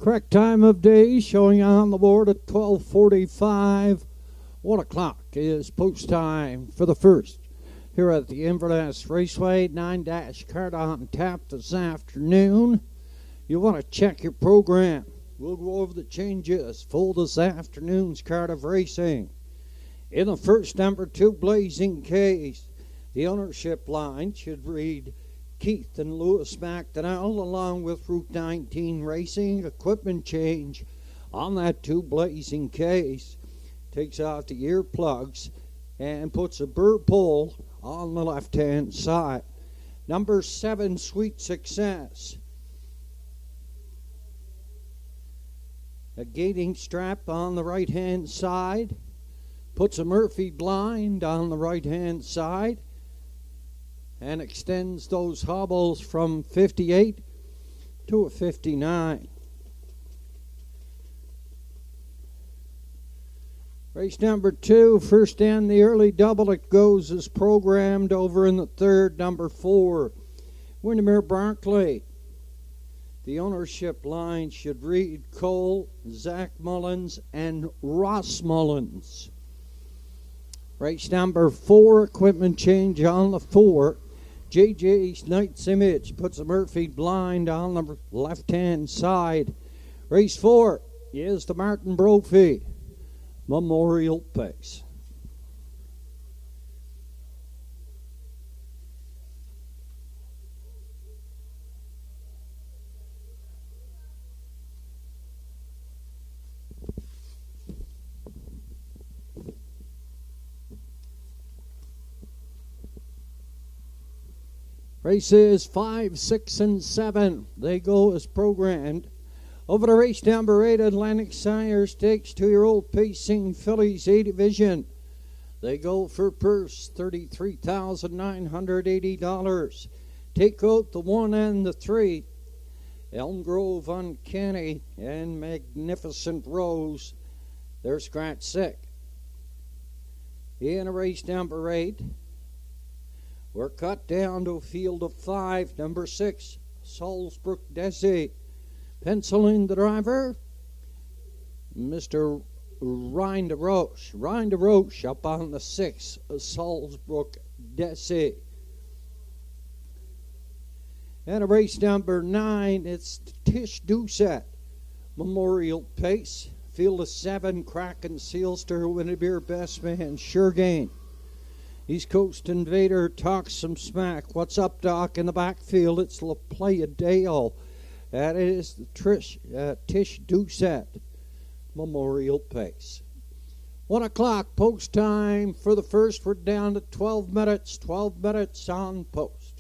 Correct time of day showing on the board at 12:45. 1 o'clock is post time for the first here at the Inverness Raceway. 9-dash card on tap this afternoon. You want to check your program. We'll go over the changes for this afternoon's card of racing. In the first, number 2, Blazing Case. The ownership line should read Keith and Lewis McDonnell, along with Route 19 Racing. Equipment change on that 2, Blazing Case. Takes out the earplugs and puts a burr pole on the left-hand side. Number 7, Sweet Success. A gating strap on the right-hand side. Puts a Murphy blind on the right-hand side. And extends those hobbles from 58 to a 59. Race number 2, first and the early double. It goes as programmed. Over in the third, number 4, Windermere Barclay. The ownership line should read Cole, Zach Mullins, and Ross Mullins. Race number 4, equipment change on the 4. JJ's Knight's Image puts a Murphy blind on the left-hand side. Race 4 is the Martin Brophy Memorial Pace. Races 5, 6, and 7. They go as programmed. Over to race number 8, Atlantic Sire Stakes, 2-year-old pacing fillies, A division. They go for purse $33,980. Take out the 1 and the 3. Elm Grove Uncanny and Magnificent Rose. They're scratch sick. In race number 8, we're cut down to a field of 5. Number 6, Salisbrook Desi. Pencil in the driver, Mr. Ryan DeRoche. Ryan DeRoche up on the 6, Salisbrook Desi. And a race number 9, it's Tish Doucette Memorial Pace. Field of 7, Kraken Sealster, Windermere Best Man, Sure Gain. East Coast Invader talks some smack. What's up, Doc? In the backfield, it's La Playa Dale. That is the Tish Doucette Memorial Pace. 1 o'clock post time for the first. We're down to 12 minutes. 12 minutes on post.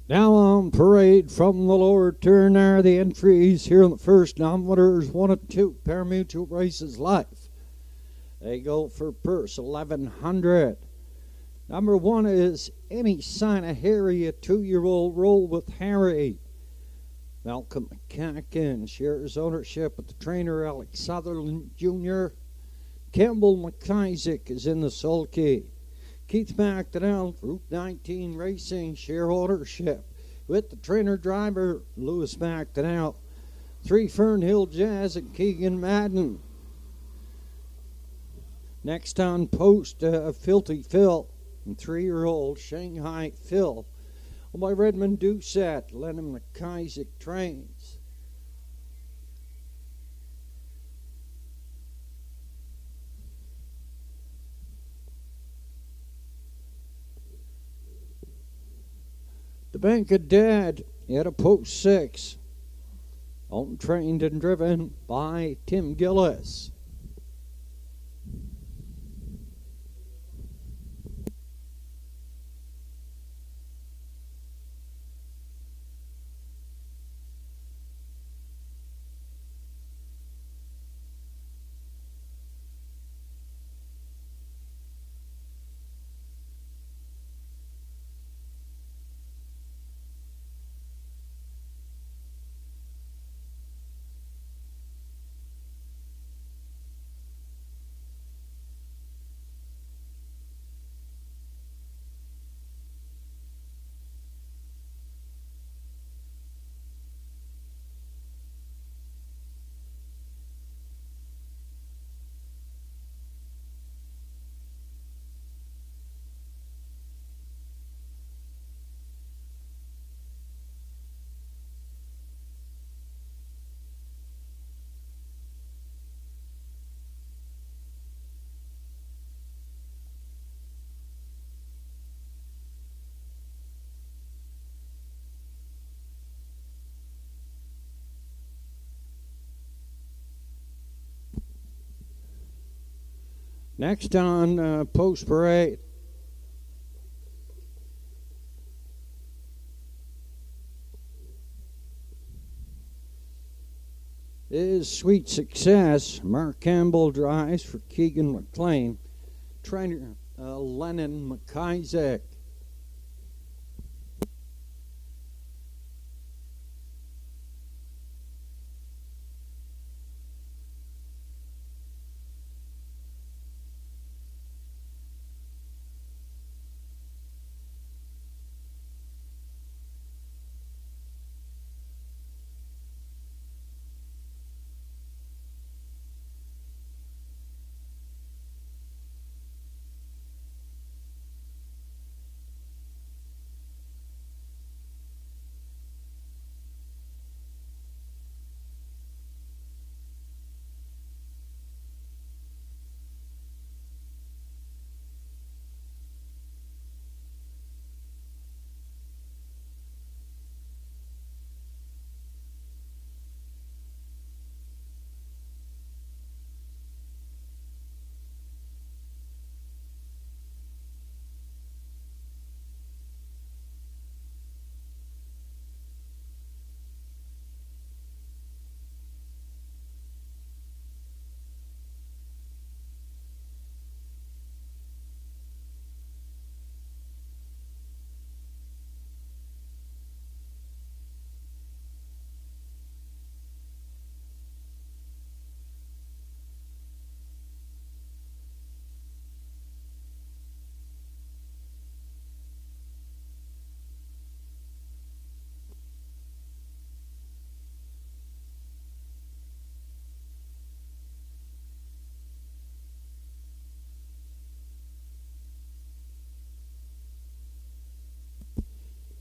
Now on parade from the lower turn are the entries here in the first. Nominators 1 and 2. Parimutuel Races Life. They go for purse 1100. Number 1 is Any Sign of Harry, a 2-year-old roll with Harry. Malcolm McCacken shares ownership with the trainer Alex Sutherland Jr. Campbell McIsaac is in the sulky. Keith McDonnell, Route 19 Racing, share ownership with the trainer driver Lewis McDonnell. 3 Fernhill Jazz and Keegan Madden. Next on post, Filthy Phil and 3-year-old Shanghai Phil. By Redmond Doucette, Lennon McIsaac trains. The Bank of Dad at a post 6. Owned, trained, and driven by Tim Gillis. Next on post parade, is Sweet Success. Mark Campbell drives for Keegan McLean. Trainer Lennon McIsaac.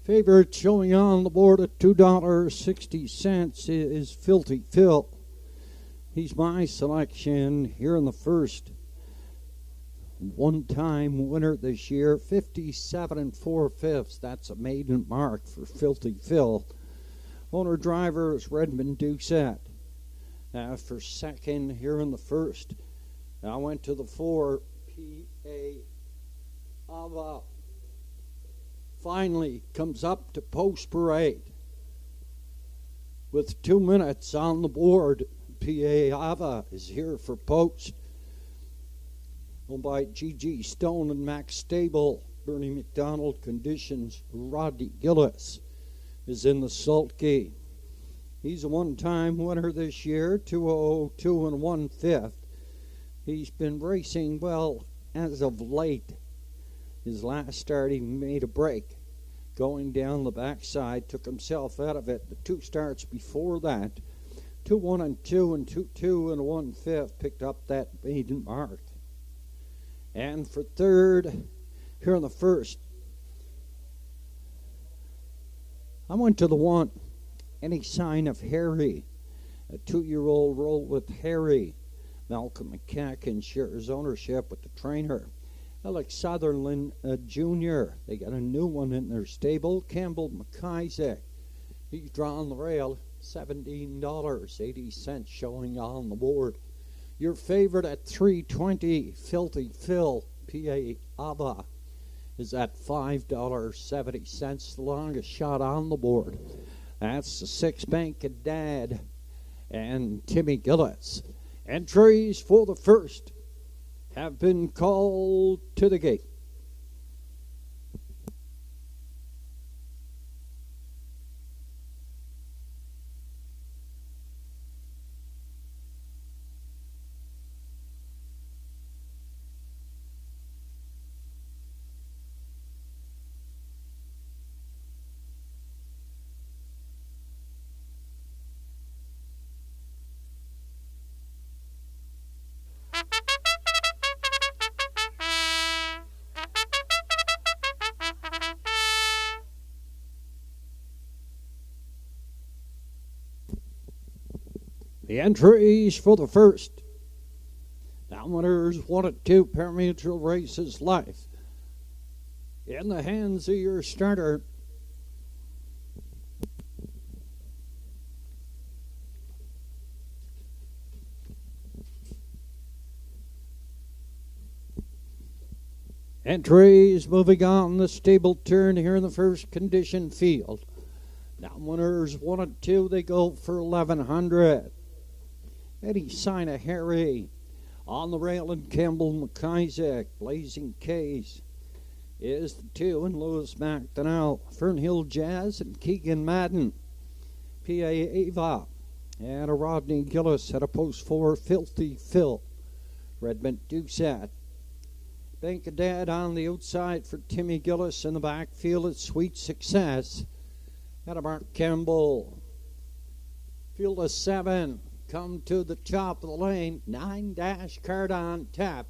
Favorite showing on the board at $2.60 is Filthy Phil. He's my selection here in the first. One-time winner this year, 57 4/5. That's a maiden mark for Filthy Phil. Owner driver is Redmond Doucette. For second here in the first, I went to the 4 P.A. Ava finally comes up to post parade. With 2 minutes on the board, PA Ava is here for post. Owned by G.G. Stone and Max Stable. Bernie McDonald conditions. Rodney Gillis is in the sulky. He's a one-time winner this year, 202 and 1/5. He's been racing well as of late. His last start, he made a break. Going down the backside, took himself out of it. The 2 starts before that, 2-1 and 2 and 2-2 and 1/5, picked up that maiden mark. And for third, here in the first, I went to the 1. Any Sign of Harry, a 2-year-old roll with Harry. Malcolm McCacken shares ownership with the trainer. Alex Sutherland Jr. They got a new one in their stable. Campbell McIsaac. He's drawn the rail. $17.80 showing on the board. Your favorite at $3.20, Filthy Phil, PA Ava, is at $5.70. The longest shot on the board. That's the 6 Bank of Dad and Timmy Gillis. Entries for the first have been called to the gate. The entries for the first. Down winners 1 and 2, Parimutuel Races Life. In the hands of your starter. Entries moving on the stable turn here in the first condition field. Down winners 1 and 2, they go for 1,100. Any Sign of Harry on the rail, and Campbell McIsaac. Blazing K's is the 2, and Lewis McDonnell. Fernhill Jazz and Keegan Madden. PA Ava and a Rodney Gillis at a post 4, Filthy Phil. Redmond Doucette. Bank of Dad on the outside for Timmy Gillis. In the backfield, it's Sweet Success. At a Mark Campbell. Field of 7. Come to the top of the lane. 9-card on tap.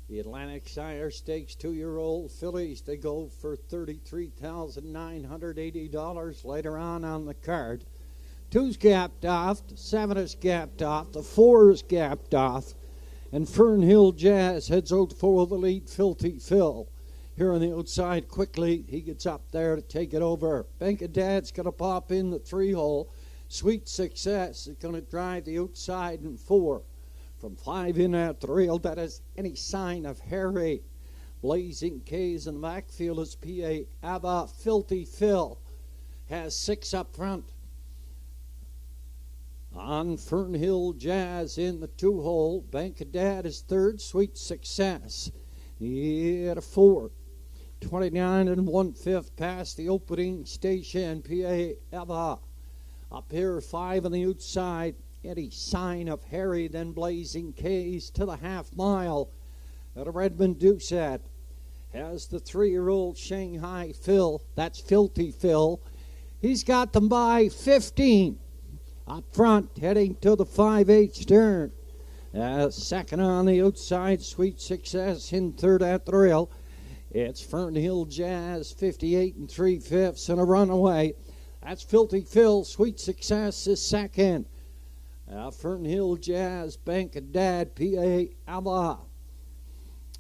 The Atlantic Sire Stakes 2-year-old fillies. They go for $33,980 later on the card. 2's gapped off. The 7 is gapped off. The 4 is gapped off. And Fernhill Jazz heads out for the lead. Filthy Phil. Here on the outside quickly. He gets up there to take it over. Bank of Dad's going to pop in the 3-hole. Sweet Success is going to drive the outside in 4. From 5 in at the rail, that is Any Sign of Harry. Blazing K's in the backfield is PA Ava. Filthy Phil has 6 up front. On Fernhill Jazz in the 2-hole. Bank of Dad is 3rd. Sweet Success. He had a 4. 29 and 1/5 past the opening station. PA Ava. Up here, 5 on the outside. Any Sign of Harry, then Blazing K's to the half-mile. At a Redmond Doucette has the 3-year-old Shanghai Phil. That's Filthy Phil. He's got them by 15. Up front, heading to the 5/8 turn. Second on the outside, Sweet Success in 3rd at the rail. It's Fernhill Jazz, 58 and 3/5 and a runaway. That's Filthy Phil. Sweet Success is 2nd. Fernhill Jazz, Bank of Dad, PA Ava.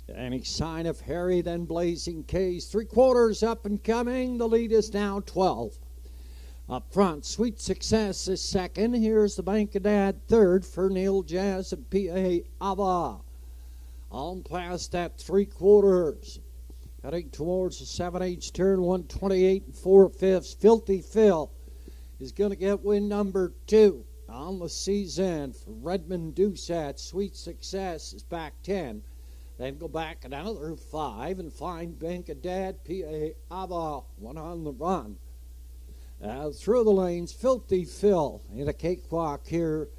Any Sign of Harry, then Blazing K's. 3/4 up and coming. The lead is now 12. Up front, Sweet Success is 2nd. Here's the Bank of Dad, 3rd. Fernhill Jazz and PA Ava. On past that 3/4. Heading towards the 7/8 turn, 128 and 4/5. Filthy Phil is going to get win number 2 on the season for Redmond Doucette. Sweet Success is back 10. Then go back another 5 and find Bank of Dad, P.A. Ava, one on the run. Through the lanes, Filthy Phil in a cakewalk here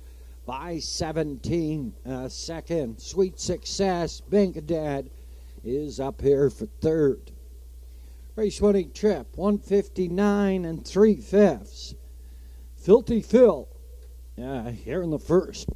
by 17 second. Sweet Success, Bank of Dad is up here for third. Race winning trip, 159 and 3/5. Filthy Phil here in the first.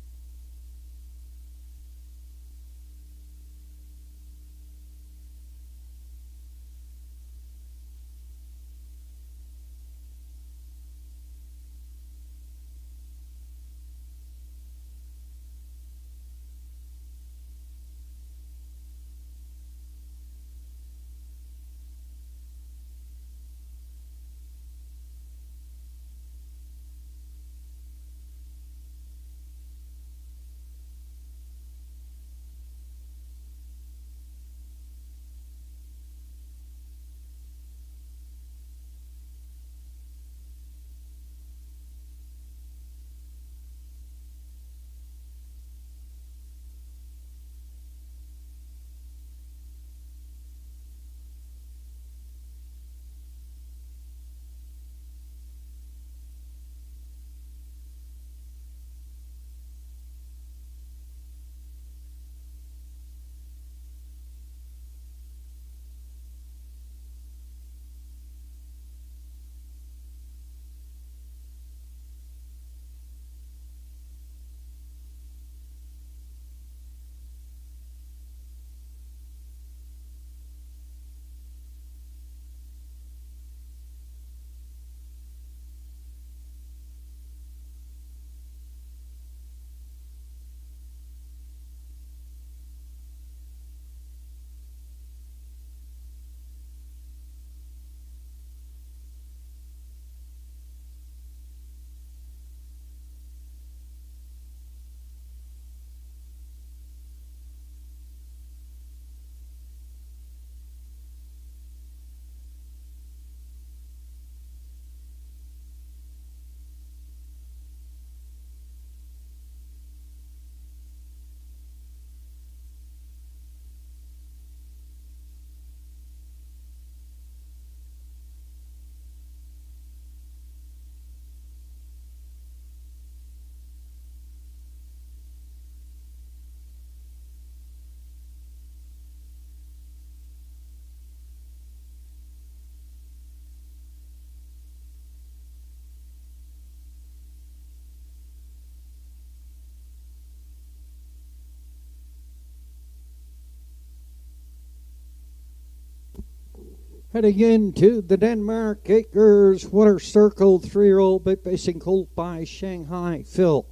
Heading into the Denmark Acres Winter Circle 3-year-old big racing colt by Shanghai Phil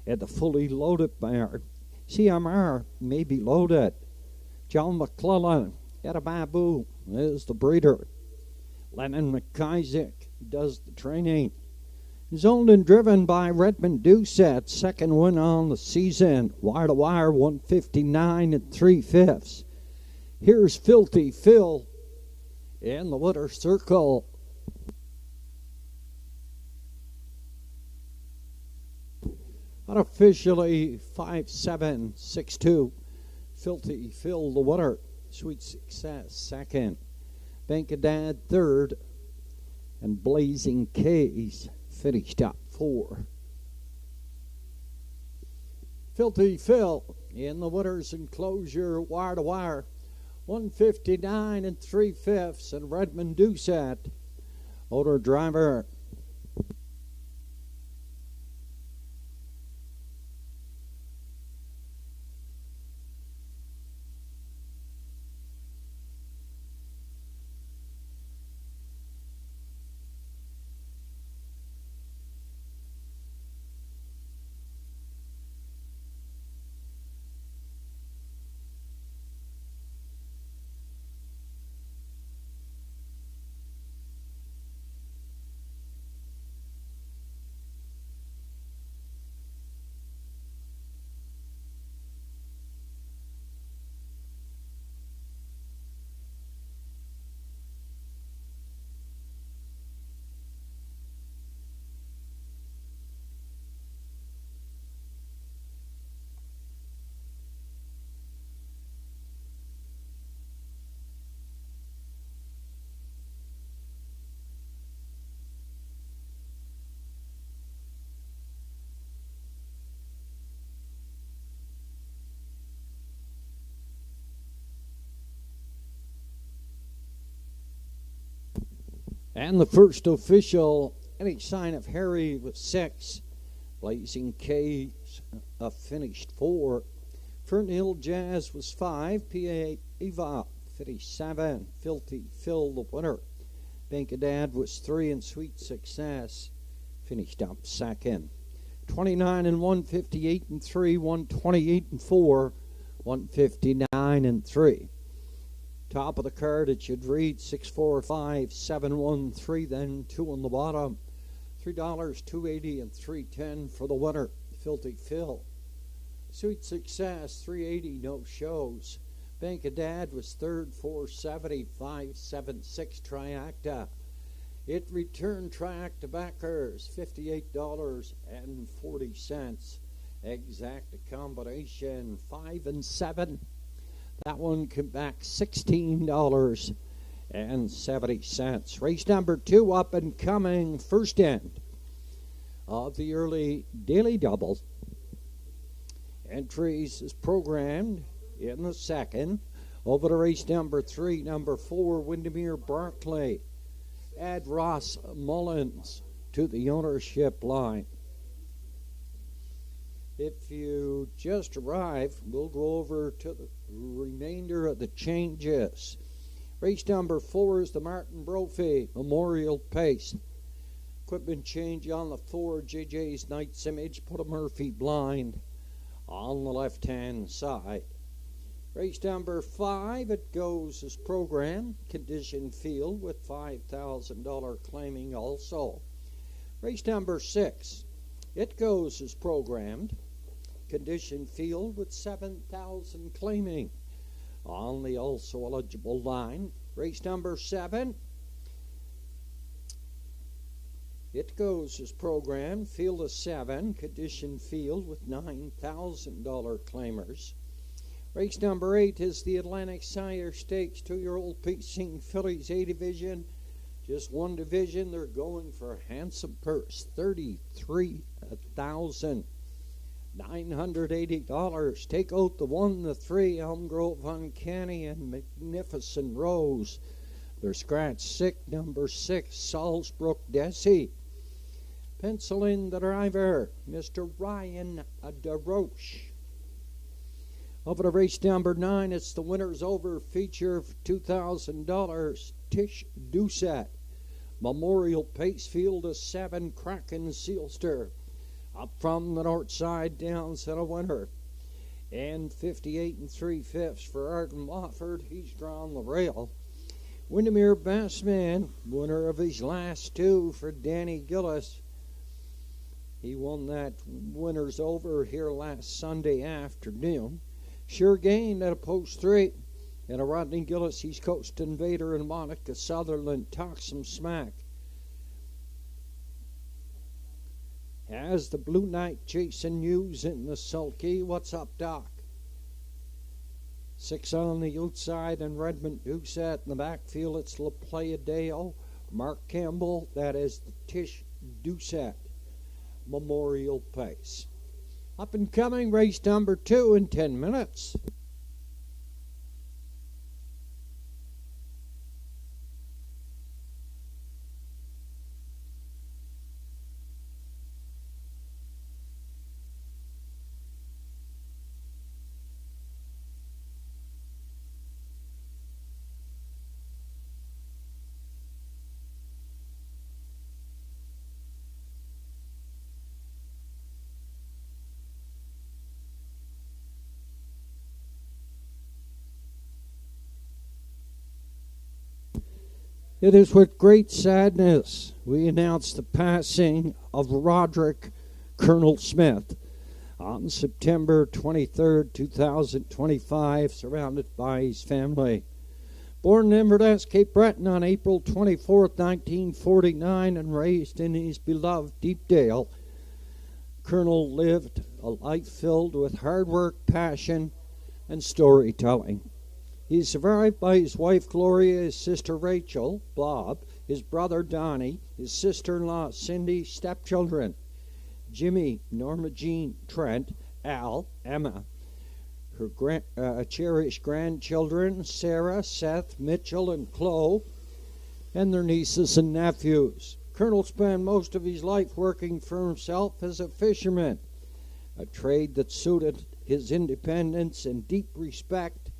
at the fully loaded mare. CMR may be loaded. John McClellan at a Babu is the breeder. Lennon McIsaac does the training. He's owned and driven by Redmond Doucette, second win on the season. Wire to wire, 159 and 3/5. Here's Filthy Phil in the Winter Circle. Unofficially 5-7-6-2. Filthy Phil the winner. Sweet Success second. Bank of Dad third. And Blazing K's finished up 4. Filthy Phil in the winner's enclosure, wire to wire. 159 and 3/5, and Redmond Doucette, owner driver. And the first official, any sign of Harry with 6. Blazing K finished 4. Fern Hill Jazz was 5. PA Eva finished 7. Filthy Phil the winner. Bankadad was 3, and Sweet Success finished up 2nd. 29 and 158 and 3, 128 and 4, 159 and 3. Top of the card, it should read 6, 4, 5, 7, 1, 3, then 2 on the bottom. $3, $2.80 and $3.10 for the winner, Filthy Phil. Sweet Success, $3.80, no shows. Bankadad was 3rd, $4.70, $5.76 Triacta. It returned Triacta backers, $58.40. Exact combination, 5 and 7. That one came back $16.70. Race number 2 up and coming, first end of the early daily doubles. Entries is programmed in the second. Over to race number 3, number 4, Windermere Barclay. Add Ross Mullins to the ownership line. If you just arrived, we'll go over to the remainder of the changes. Race number 4 is the Martin Brophy Memorial Pace. Equipment change on the 4, JJ's Knight's Image, put a Murphy blind on the left-hand side. Race number 5, it goes as programmed. Condition field with $5,000 claiming also. Race number 6, it goes as programmed. Condition field with $7,000 claiming on the also eligible line. Race number 7, it goes as programmed. Field of 7, condition field with $9,000 claimers. Race number 8 is the Atlantic Sire Stakes, 2-year-old pacing fillies, A division. Just one division, they're going for a handsome purse, $33,980. Take out the 1, the 3, Elm Grove Uncanny and Magnificent Rose. They're scratch 6, number 6, Salzbrook Desi. Pencil in the driver, Mr. Ryan DeRoche. Over to race number 9, it's the winner's over feature for $2,000, Tish Doucette. Memorial Pace, field of 7, Kraken Sealster. Up from the north side, down to the winner. And 58 3/5 for Arden Wofford. He's drawn the rail. Windermere Bassman, winner of his last 2 for Danny Gillis. He won that winner's over here last Sunday afternoon. Sure gained at a post 3. And a Rodney Gillis, he's Coast Invader, and Monica Sutherland talks some smack. Has the Blue Knight chasing news in the sulky. What's up, Doc? 6 on the outside, and Redmond Doucette in the backfield. It's La Playa Deo. Mark Campbell, that is the Tish Doucette Memorial Pace. Up and coming, race number 2 in 10 minutes. It is with great sadness we announce the passing of Roderick Colonel Smith on September 23rd, 2025, surrounded by his family. Born in Inverness, Cape Breton on April 24th, 1949, and raised in his beloved Deepdale, Colonel lived a life filled with hard work, passion, and storytelling. He is survived by his wife Gloria, his sister Rachel, Bob, his brother Donnie, his sister-in-law Cindy, stepchildren Jimmy, Norma Jean, Trent, Al, Emma, her cherished grandchildren Sarah, Seth, Mitchell, and Chloe, and their nieces and nephews. Colonel spent most of his life working for himself as a fisherman, a trade that suited his independence and deep respect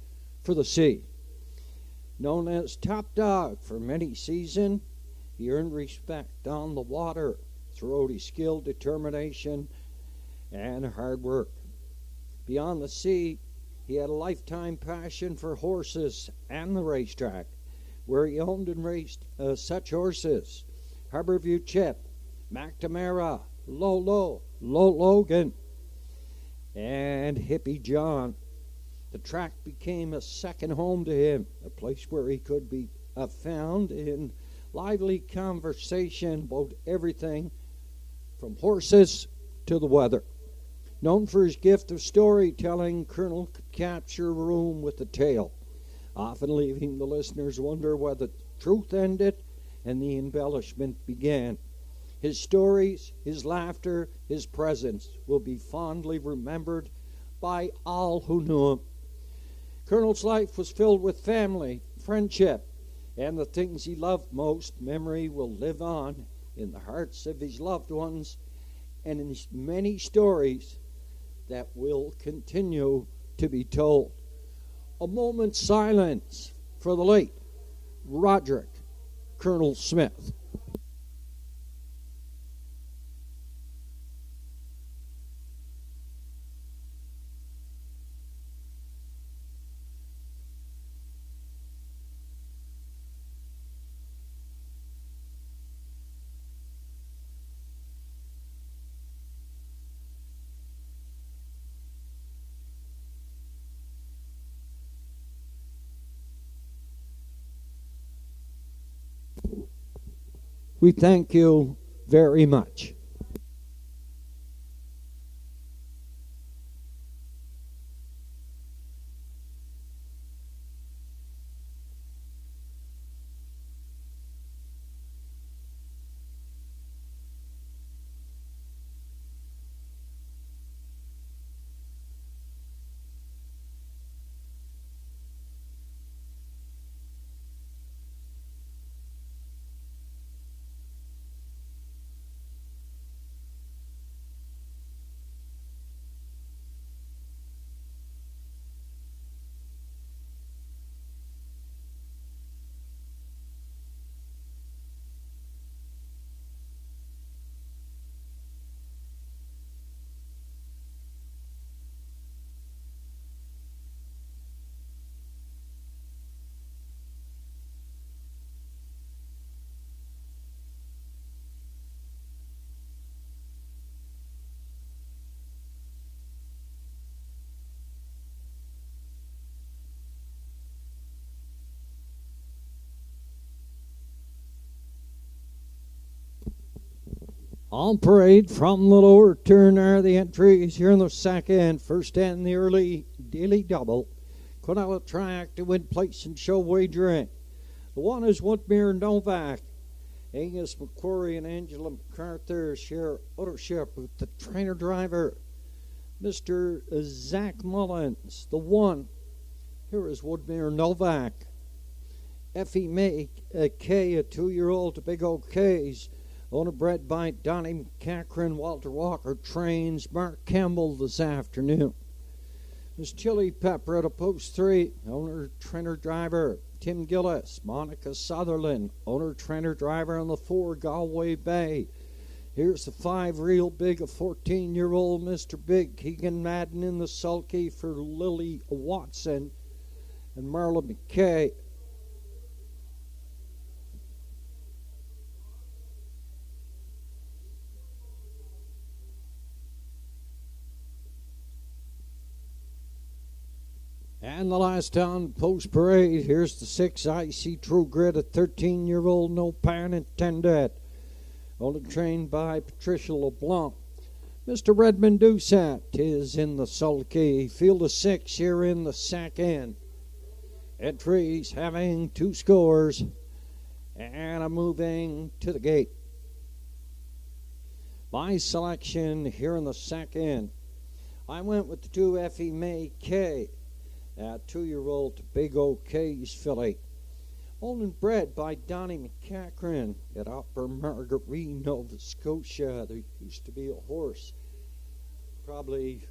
for the sea. Known as top dog for many seasons, he earned respect on the water throughout his skill, determination, and hard work. Beyond the sea, he had a lifetime passion for horses and the racetrack, where he owned and raced such horses: Harborview Chip, McNamara, Low Logan, and Hippie John. The track became a second home to him, a place where he could be found in lively conversation about everything from horses to the weather. Known for his gift of storytelling, Colonel could capture a room with a tale, often leaving the listeners wonder where the truth ended and the embellishment began. His stories, his laughter, his presence will be fondly remembered by all who knew him. Colonel's life was filled with family, friendship, and the things he loved most. Memory will live on in the hearts of his loved ones and in many stories that will continue to be told. A moment's silence for the late Roderick Colonel Smith. We thank you very much. On parade from the lower turn are the entries here in the second. First and the early daily double. Quinella track to win place and show wagering. The one is Woodmere Novak. Angus McQuarrie and Angela MacArthur share ownership with the trainer driver, Mr. Zach Mullins. The one, here is Woodmere Novak. Effie May K, a 2-year-old to Big O'K's. Owner bred by Donnie McCachran. Walter Walker trains Mark Campbell this afternoon. Miss Chili Pepper at a post 3. Owner, trainer, driver Tim Gillis. Monica Sutherland. Owner, trainer, driver on the 4 Galway Bay. Here's the 5 Real Big, a 14-year-old Mr. Big. Keegan Madden in the sulky for Lily Watson and Marla McKay. And the last on post parade, here's the 6 IC True Grit, a 13-year-old, no pan intended. Only trained by Patricia LeBlanc. Mr. Redmond Doucette is in the sulky. Field of 6 here in the second. Entries having 2 scores. And I'm moving to the gate. My selection here in the second. I went with the 2 Effie May K. 2-year-old to Big O'K's filly. Owned and bred by Donnie McCachran at Upper Margarine, Nova Scotia. There used to be a horse probably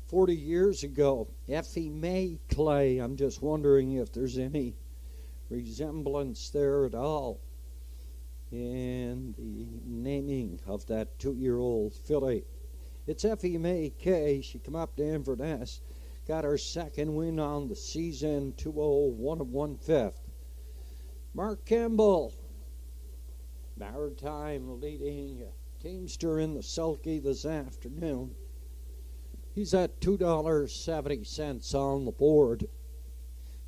40 years ago, Effie May Clay. I'm just wondering if there's any resemblance there at all in the naming of that 2-year-old filly. It's Effie May Kay. She come up to Inverness, got her second win on the season, 201 1/5. Mark Campbell, Maritime leading teamster in the sulky this afternoon. He's at $2.70 on the board.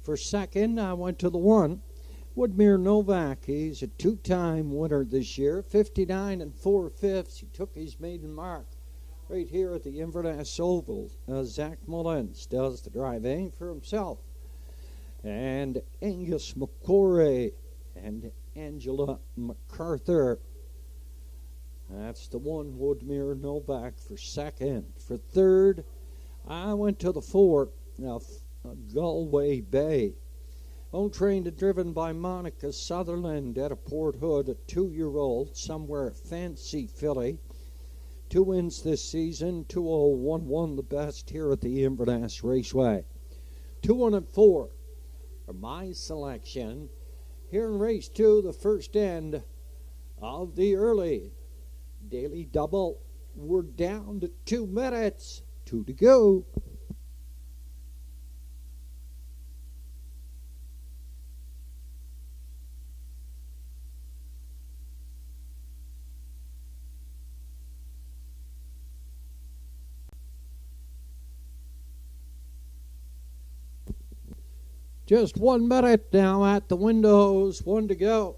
For second, I went to the 1. Woodmere Novak, he's a 2-time winner this year, 59 4/5. He took his maiden mark right here at the Inverness Oval. Zach Mullins does the driving for himself. And Angus McCory and Angela MacArthur. That's the 1, Woodmere Novak for second. For third, I went to the 4, Galway Bay. Owned, trained and driven by Monica Sutherland at a Port Hood, a 2-year-old, somewhere fancy filly. 2 wins this season, 201 the best here at the Inverness Raceway. 2, 1, and 4 are my selection. Here in race 2, the first end of the early daily double. We're down to 2 minutes, 2 to go. Just 1 minute now at the windows, 1 to go.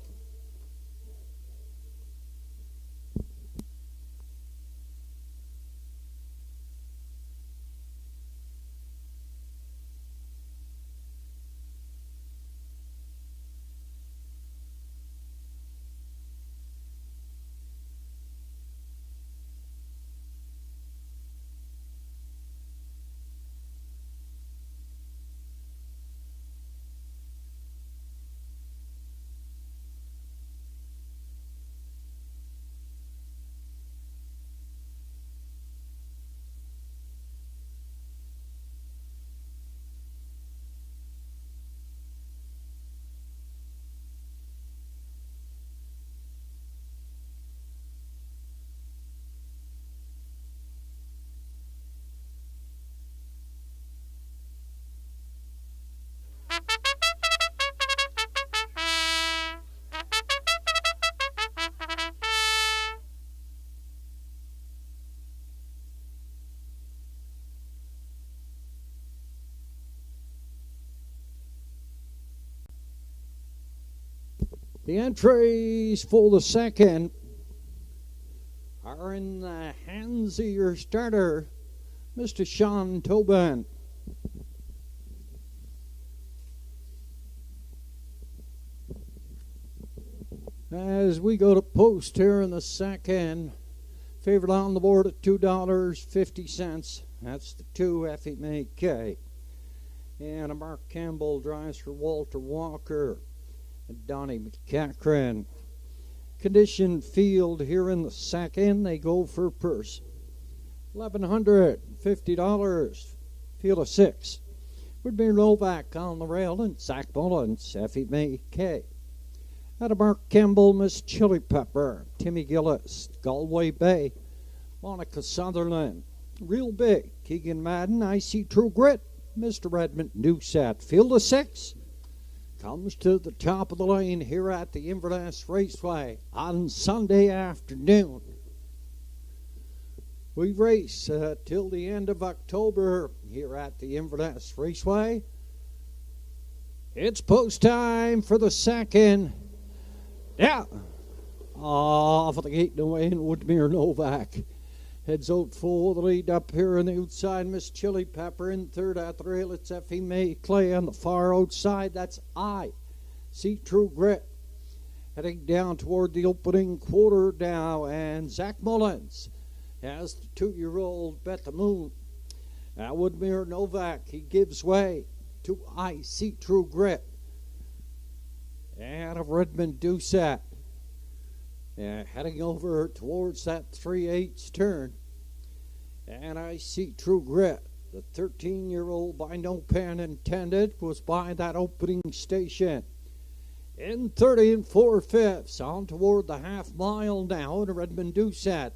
The entries for the second are in the hands of your starter, Mr. Sean Tobin. As we go to post here in the second, favorite on the board at $2.50. That's the 2, Effie May Kay. And Mark Campbell drives for Walter Walker and Donnie McCachran. Condition field here in the second. They go for purse $1,150. Field of 6. Woodmere Novak on the rail and Zach Mullins, Effie May Kay. Out of Mark Campbell, Miss Chili Pepper, Timmy Gillis, Galway Bay, Monica Sutherland, Real Big, Keegan Madden, I See True Grit, Mr. Redmond Newsat. Field of 6 comes to the top of the lane here at the Inverness Raceway on Sunday afternoon. We race till the end of October here at the Inverness Raceway. It's post time for the second. Yeah. Off of the gate and away in Woodmere Novak. Heads out full the lead up here on the outside. Miss Chili Pepper in third at the rail. It's Effie May Clay on the far outside. That's I See True Grit. Heading down toward the opening quarter now. And Zach Mullins has the 2-year-old Bet the Moon. Now Woodmere Novak, he gives way to I See True Grit. and a Redmond Doucette. Heading over towards that 3/8 turn. And I see True Grit. The 13-year-old by no pen intended was by that opening station. In 30 4/5 on toward the half mile now, and a Redmond Doucette.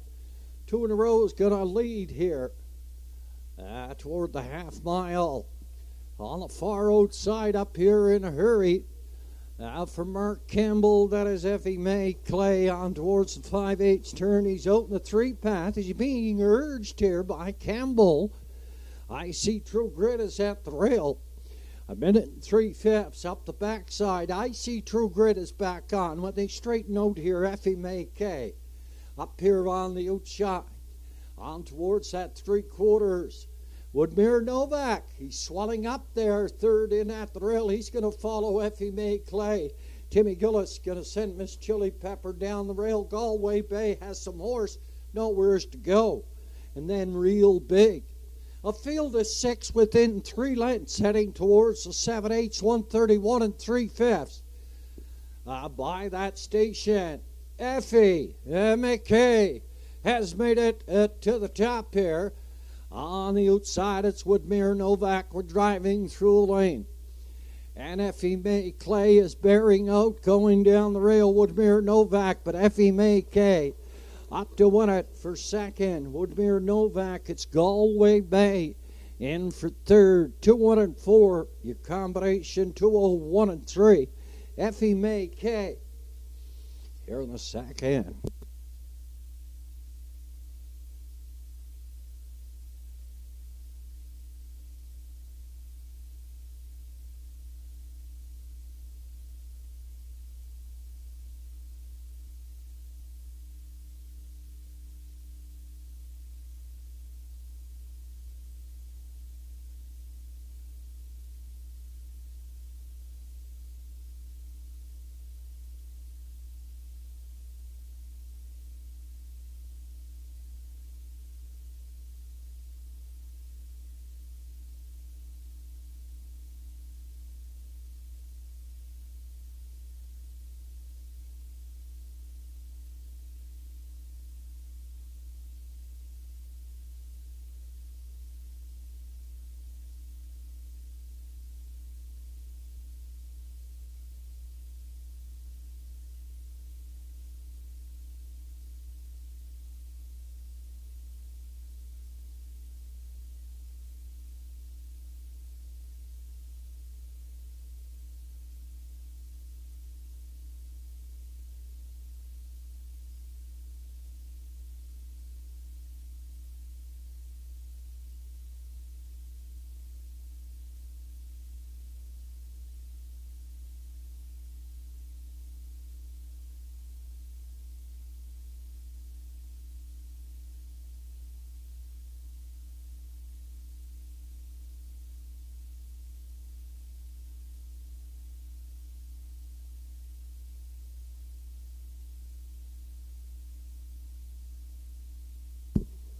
2 in a row is going to lead here toward the half mile. On the far outside up here in a hurry. For Mark Campbell, that is Effie May Clay on towards the 5/8 turn. He's out in the 3 path. He's being urged here by Campbell. I see True Grit is at the rail. 1 minute and 3/5 up the backside. I see True Grit is back on. When they straighten out here, Effie May K up here on the outside. On towards that 3/4. Woodmere Novak, he's swelling up there, 3rd in at the rail. He's going to follow Effie May Clay. Timmy Gillis going to send Miss Chili Pepper down the rail. Galway Bay has some horse, nowheres to go. And then Real Big. A field of 6 within 3 lengths heading towards the 7/8, 131 3/5. By that station, Effie McKay has made it to the top here. On the outside, it's Woodmere Novak. We're driving through a lane. And Effie May Clay is bearing out, going down the rail. Woodmere Novak, but Effie May Clay up to win it for 2nd. Woodmere Novak, it's Galway Bay in for 3rd. 2, 1, and 4. Your combination 2, 0, 1, and 3. Effie May Clay here in the 2nd.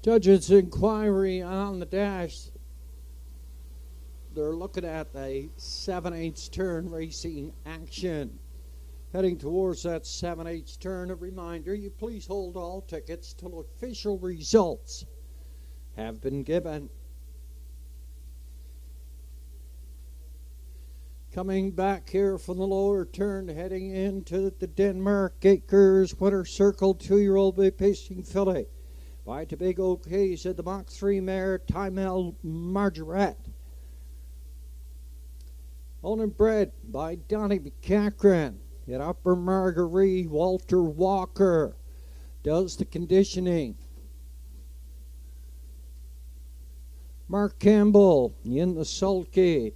Judges' inquiry on the dash. They're looking at a 7/8 turn racing action. Heading towards that 7/8 turn, a reminder, you please hold all tickets till official results have been given. Coming back here from the lower turn, heading into the Denmark Acres Winter Circle 2-year-old bay pacing filly. By Tobago Case at the Mach 3 mare, Timel Margaret. Owned and bred by Donnie McCachran. At Upper Marguerite, Walter Walker does the conditioning. Mark Campbell in the sulky.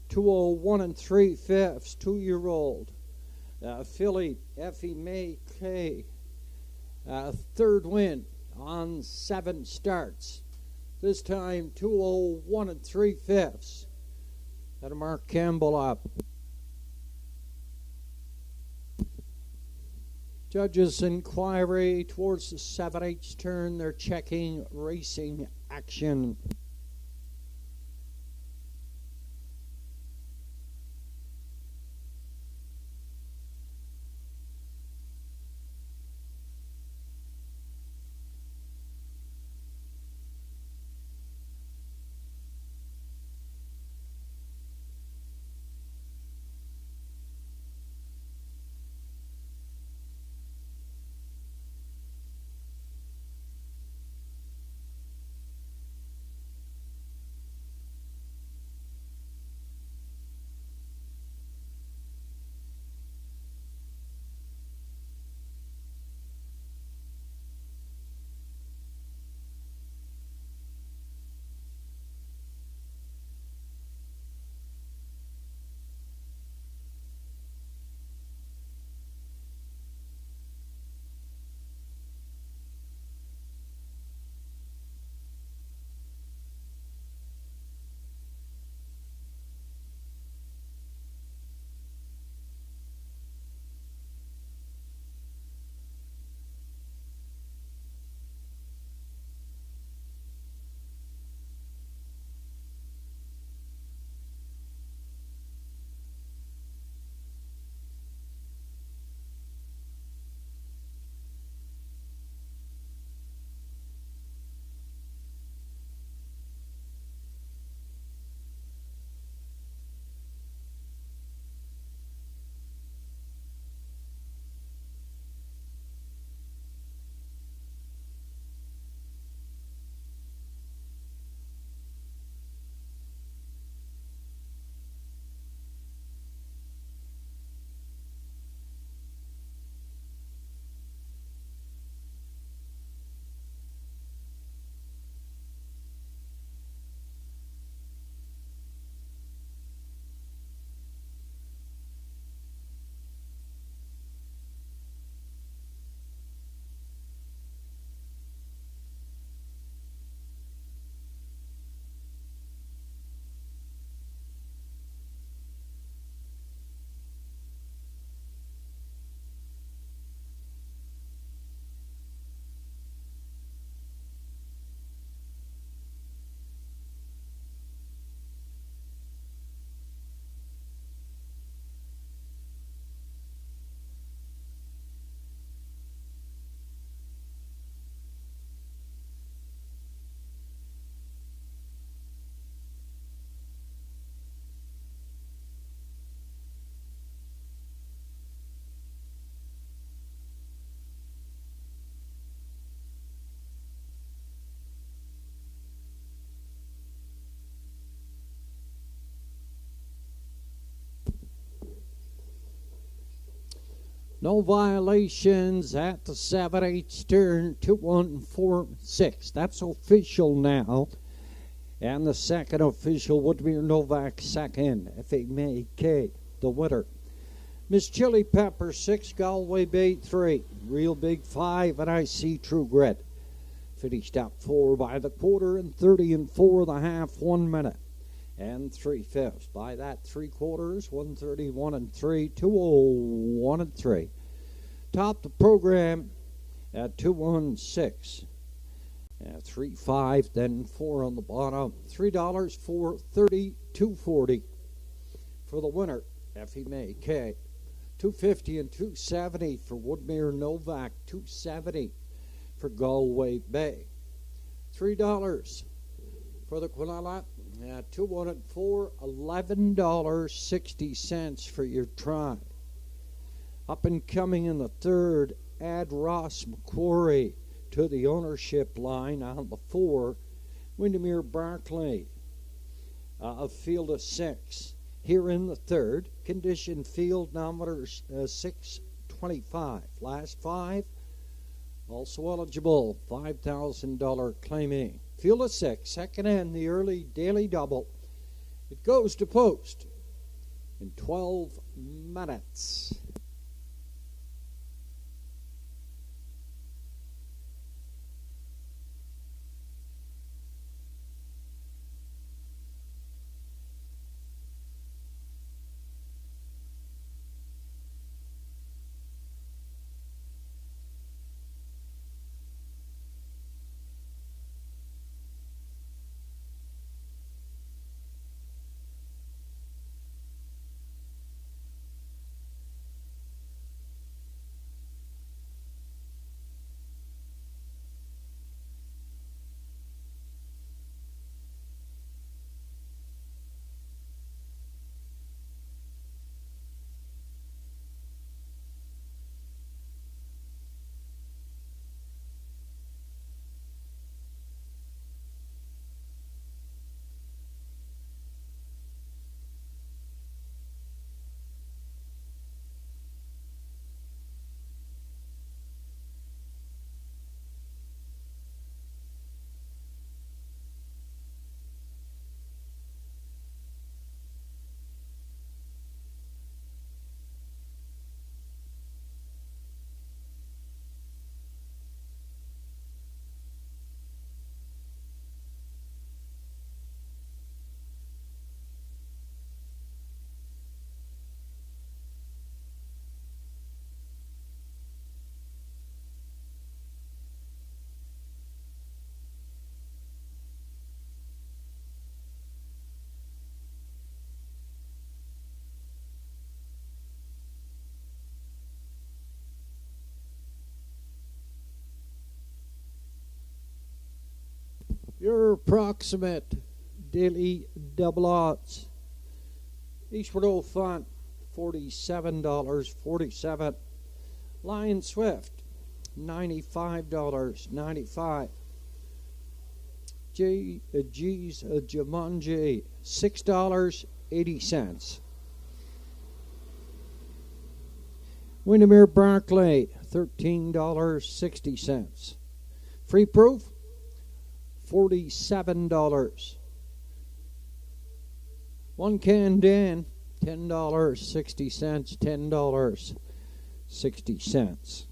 201 3/5, 2-year-old. Filly Effie May Clay. 3rd win on 7 starts. This time 201 3/5. That'll Mark Campbell up. Judges' inquiry towards the 7/8 turn. They're checking racing action. No violations at the 7/8 turn, 2-1-4-6. That's official now. And the second official, Woodmere Novak second, FMAK, the winner. Miss Chili Pepper 6, Galway Bay 3, Real Big 5, and I See True Grit. Finished up 4 by the quarter and 30 and 4 the half, 1 minute and 3/5. By that 3/4, 131 and 3, 201 and 3. Top the program at 216. 3.5, then 4 on the bottom. $3 for 30, 240 for the winner, FMAK. 250 and 270 for Woodmere Novak. 270 for Galway Bay. $3 for the Quinella. 204, $11.60 for your try. Up and coming in the third, add Ross McQuarrie to the ownership line on the 4, Windermere Barclay, a field of 6. Here in the third, condition field number 625. Last 5, also eligible, $5,000 claiming. Field of 6, second end, the early daily double. It goes to post in 12 minutes. Your approximate daily double odds. Eastward Old Font, $47.47. Lion Swift, $95.95. G's Jumanji, $6.80. Windermere Barclay, $13.60. Free proof, $47. One Can Dan, $10.60, $10.60.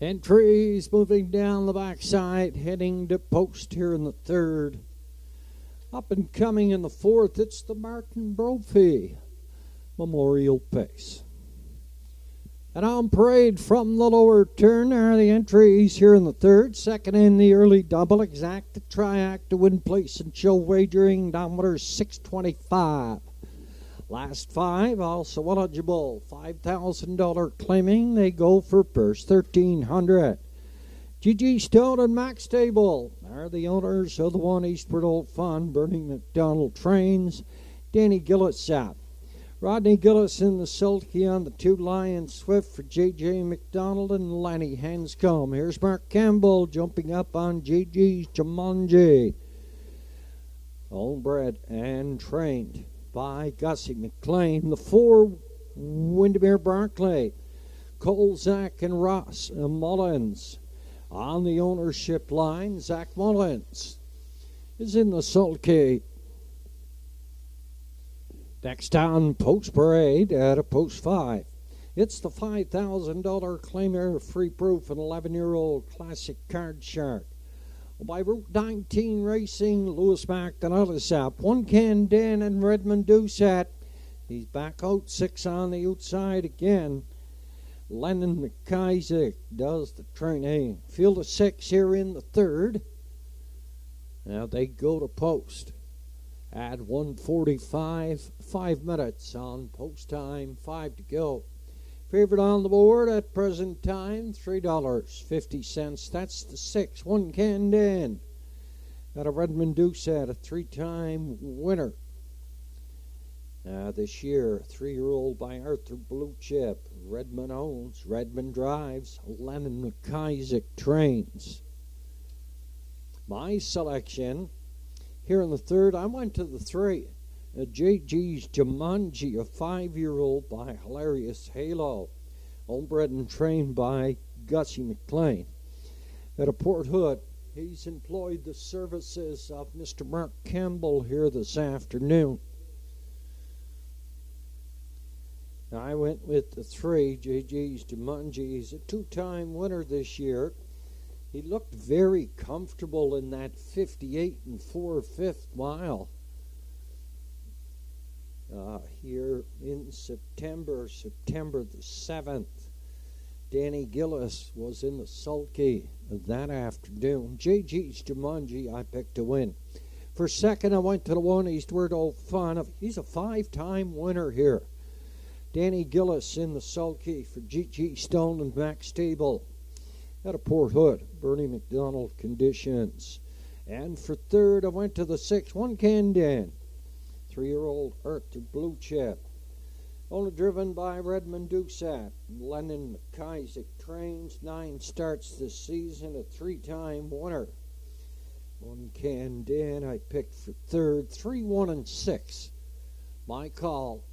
Entries moving down the backside, heading to post here in the third. Up and coming in the fourth, it's the Martin Brophy Memorial Pace. And on parade from the lower turn are the entries here in the third. Second in the early double, exact the triac to win place and show wagering, downwater 625. Last five also eligible, $5,000 claiming. They go for purse $1,300. G.G. Stone and Max Table are the owners of the One Eastward Old Fun. Bernie McDonald trains. Danny Gillis out. Rodney Gillis in the sulky on the two Lion Swift for J.J. McDonald and Lenny Hanscom. Here's Mark Campbell jumping up on J.G.'s Jumanji. Homebred and trained by Gussie McLean. The four, Windermere Barclay, Colzack and Ross Mullins. On the ownership line, Zach Mullins is in the sulky. Next on post parade at a post 5. It's the $5,000 claimer free proof, an 11-year-old classic card shark. By Route 19 Racing, Lewis Mack and Ellisap. One Can Dan and Redmond Doucette. He's back out 6 on the outside again. Lennon McIsaac does the training. Field of 6 here in the third. Now they go to post at 1:45, 5 minutes on post time, 5 to go. Favorite on the board at present time, $3.50. That's the 6, One Can Dan. Got a Redmond Doucette, a 3-time winner. This year, 3-year-old by Arthur Blue Chip. Redmond owns, Redmond drives, Lennon McIsaac trains. My selection here in the third, I went to the 3. J.G.'s Jumanji, a 5-year-old by Hilarious Halo. Homebred and trained by Gussie McLean. At a Port Hood, he's employed the services of Mr. Mark Campbell here this afternoon. I went with the 3, J.G.'s Jumanji. He's a 2-time winner this year. He looked very comfortable in that 58 4/5 mile here in September the 7th. Danny Gillis was in the sulky that afternoon. J.G.'s Jumanji I picked to win. For second, I went to the One Eastward Old Fun. He's a 5-time winner here. Danny Gillis in the sulky for G.G. Stone and Max Table. At a Port Hood, Bernie McDonald conditions. And for third, I went to the 6, One Can Dan. 3-year-old Arthur Blue Chip. Only driven by Redmond Doucette. Lennon McIsaac trains, 9 starts this season, a 3-time winner. One Can Dan I picked for third, 3, 1, and 6. My call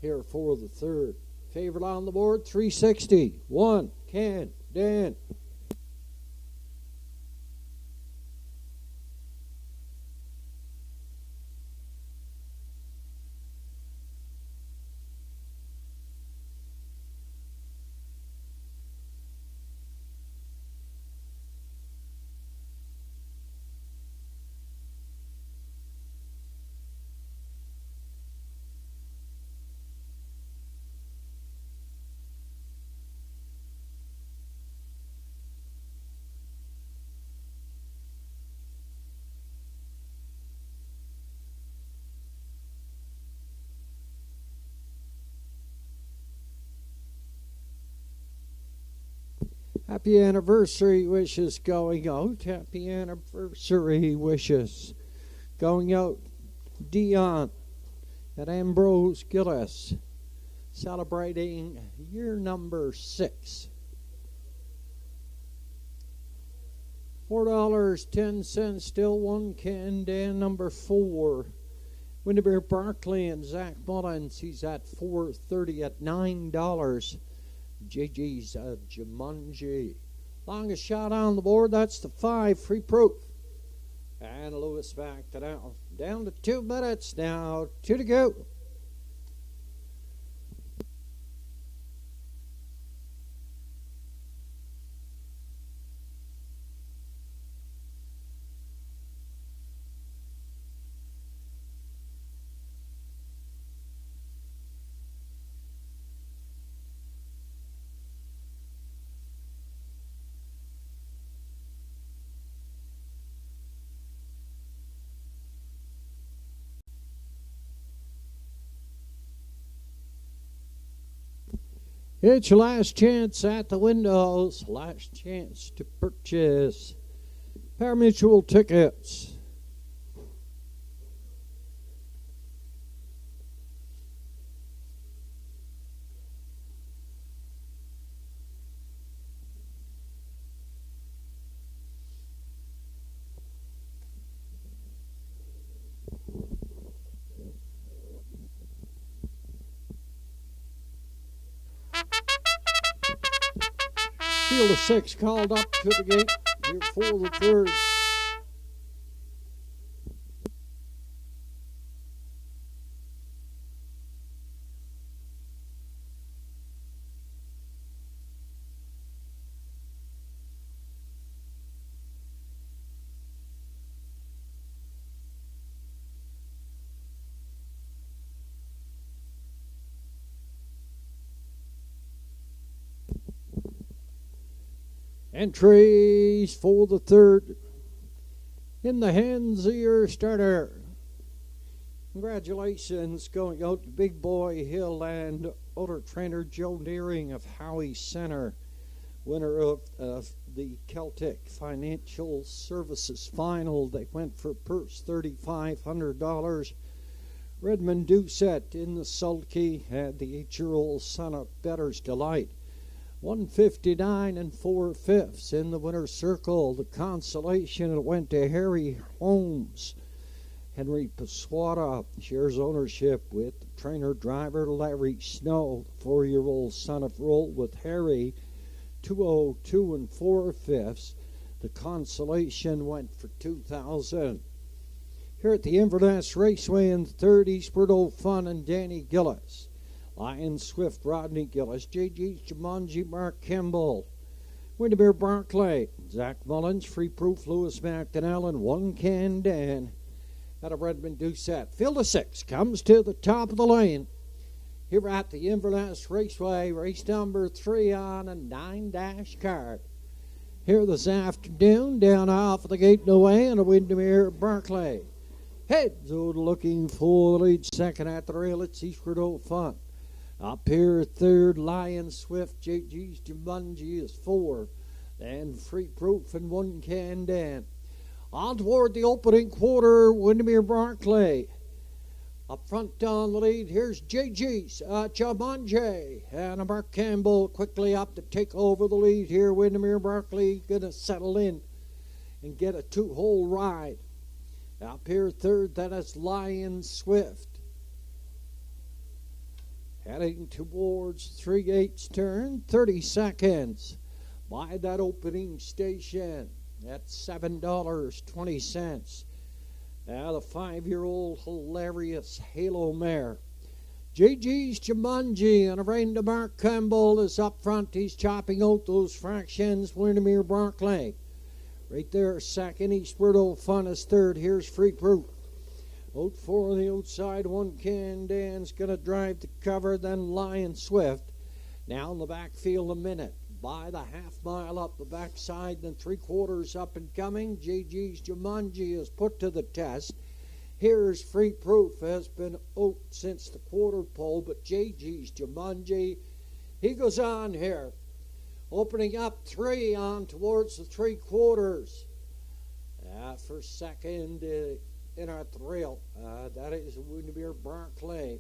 here for the third. Favorite on the board, $3.60. One Can Dan. Happy anniversary wishes going out. Happy anniversary wishes going out. Dion and Ambrose Gillis celebrating year number 6. $4.10 still. One Can Dan number 4. Windermere Barclay and Zach Mullins. He's at $4.30 at $9. JG's Jumanji. Longest shot on the board, that's the 5, free proof. And Lewis back to down to 2 minutes now, 2 to go. It's your last chance at the windows, last chance to purchase pari-mutuel tickets. Field of 6 called up to the gate here for the third. Entries for the third in the hands of your starter. Congratulations going out to Big Boy Hill and owner trainer Joe Nearing of Howie Center, winner of the Celtic Financial Services Final. They went for purse $3,500. Redmond Doucette in the sulky had the 8-year-old son of Better's Delight. 159 4/5 in the winner's circle. The consolation went to Harry Holmes. Henry Paswata shares ownership with the trainer-driver Larry Snow. The 4-year-old son of Roll with Harry. 202 4/5. The consolation went for $2,000. Here at the Inverness Raceway in the third, Eastward Old Fun and Danny Gillis. Lion Swift, Rodney Gillis, J.G. Jumanji, Mark Kimball, Windermere Barclay, Zach Mullins, Free Proof, Lewis McDonnell, and One Can Dan out of Redmond Doucette. Field of 6 comes to the top of the lane here at the Inverness Raceway. Race number 3 on a 9-dash card. Here this afternoon, down off of the gate and away, and a Windermere Barclay. Heads looking for the lead. Second at the rail, it's Eastward Old Fun. Up here, third, Lion Swift, J.G.'s Jumanji is 4. Then Free Proof and One Can Dan. On toward the opening quarter, Windermere Barclay. Up front on the lead, here's J.G.'s Jumanji. And Mark Campbell quickly up to take over the lead here. Windermere Barclay going to settle in and get a 2-hole ride. Up here, third, that is Lion Swift. Heading towards 3/8 turn, 30 seconds by that opening station at $7.20. Now the 5-year-old hilarious Halo Mare. JG's Jumanji and a rain to Mark Campbell is up front. He's chopping out those fractions. Windermere Barclay. Right there, second. Eastward Old Fun is third. Here's Free Proof. Out 4 on the outside, One Can Dan's going to drive the cover, then Lion Swift. Now in the backfield a minute. By the half mile up the backside, then 3/4 up and coming. JG's Jumanji is put to the test. Here's Free Proof, has been out since the quarter pole, but JG's Jumanji, he goes on here. Opening up 3 on towards the 3/4. For second, in our thrill, that is Windermere Barclay.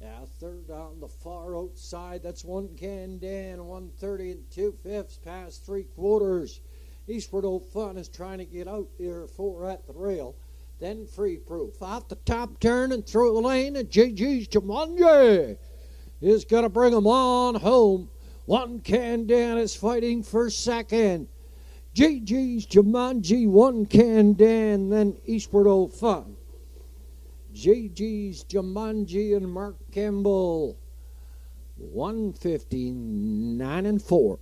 Now third on the far outside, that's One Can Dan, 130 2/5 past 3/4. Eastward Old Fun is trying to get out here for at the rail. Then Free Proof off the top turn and through the lane, and JG's Jumanji is going to bring them on home. One Can Dan is fighting for second. JG's Jumanji, One Can Dan, then Eastward Old Fun. JG's Jumanji and Mark Campbell, 159 4.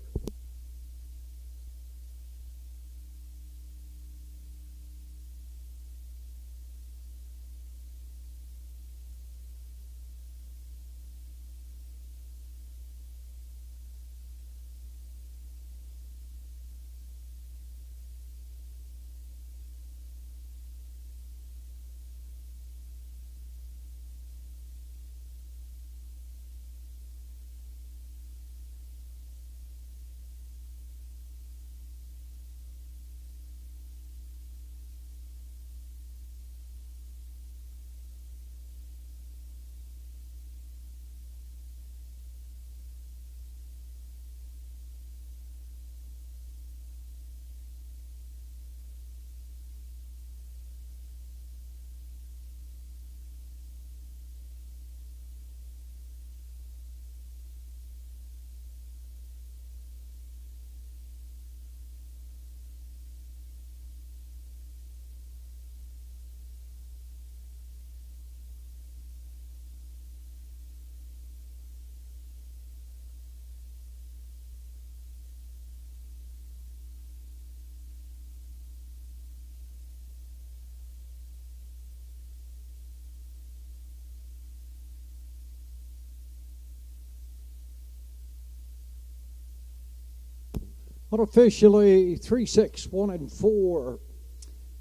Unofficially, 3, 6, 1, and 4.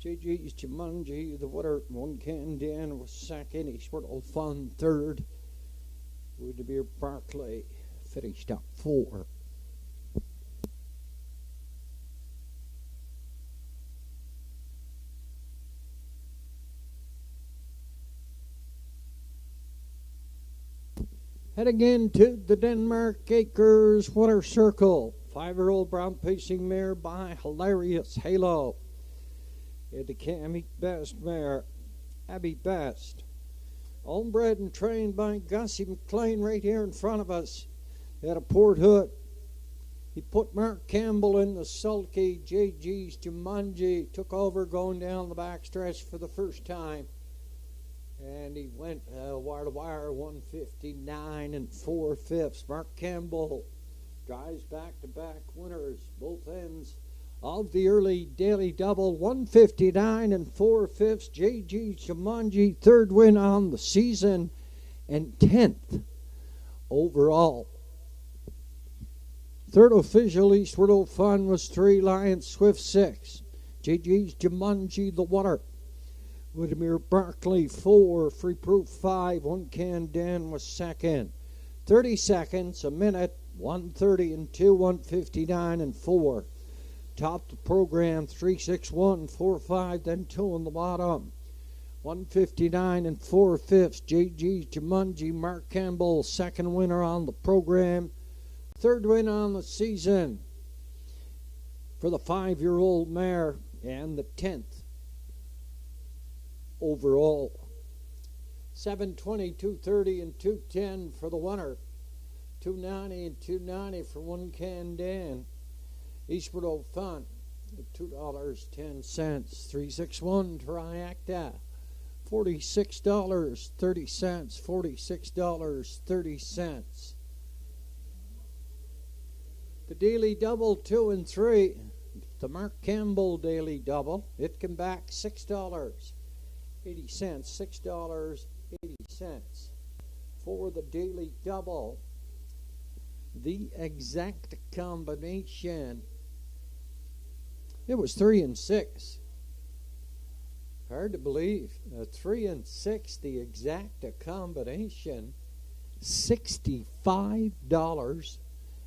JG's Jumanji, the winner, 1 can Dan was second. Eastward Fun third. Woodmere Barclay finished up 4. Heading into the Denmark Acres Winter Circle. 5-year-old brown pacing mare by Hilarious Halo. And the Cammy Best mare, Abby Best. Owned, bred, and trained by Gussie McLean right here in front of us at a Port Hood. He put Mark Campbell in the sulky. JG's Jumanji took over going down the backstretch for the first time. And he went wire to wire, 159 and 4/5. Mark Campbell drives back-to-back winners, both ends of the early daily double, 159 and 4/5. JG Jumanji, third win on the season and 10th overall. Third official Eastward Fun was 3, Lion Swift 6. JG's Jumanji, the winner. Woodmere Barclay 4, Free Proof 5, 1 can Dan was second. 30 seconds, a minute, 130 and 2, 159 and 4. Top the program, 3, 6, 1, 4, 5, then 2 on the bottom. 159 and 4/5. JG Jumanji, Mark Campbell, second winner on the program. Third win on the season for the 5-year-old mare and the 10th overall. 720, 230, and 210 for the winner. 290 and 290 for 1 can Dan. Eastward Fun, $2.10. 361 Triacta, $46.30. $46.30. The daily double 2 and 3. The Mark Campbell daily double. It can back $6.80. $6.80 for the daily double. The exact combination. It was 3 and 6. Hard to believe. 3 and 6, the exact combination. $65.90.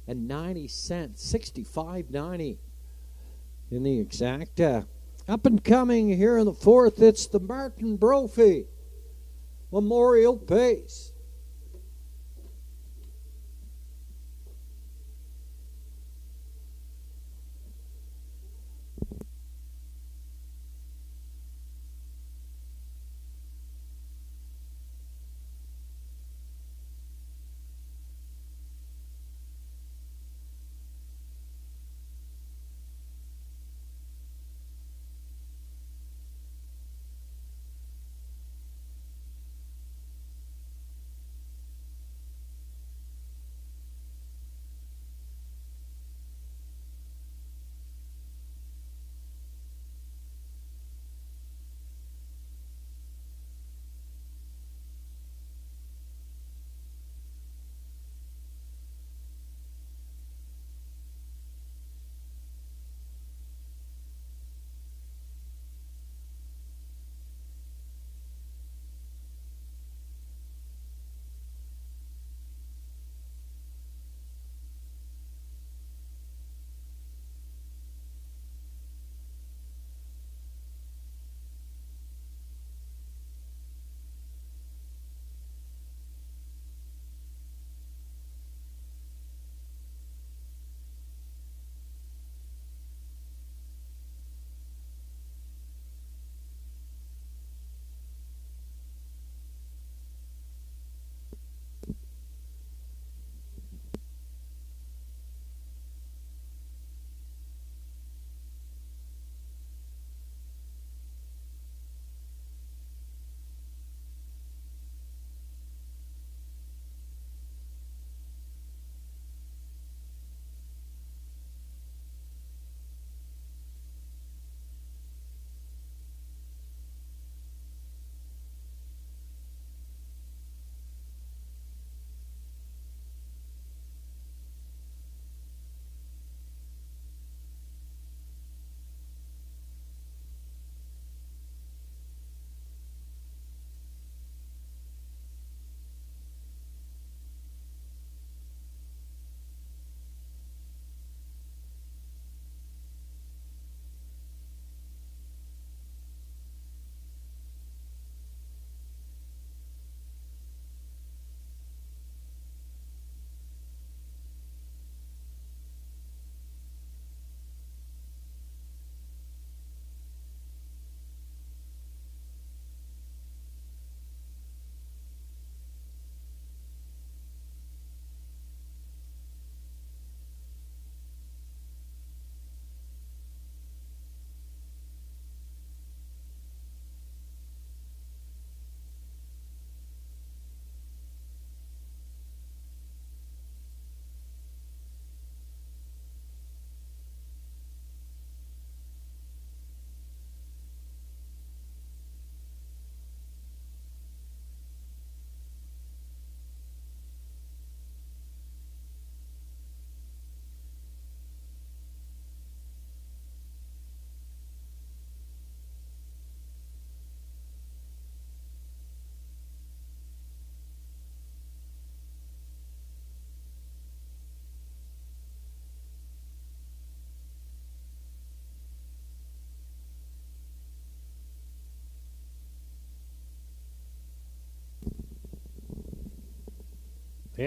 $65.90 in the exacta. Up and coming here in the 4th, it's the Martin Brophy Memorial Pace.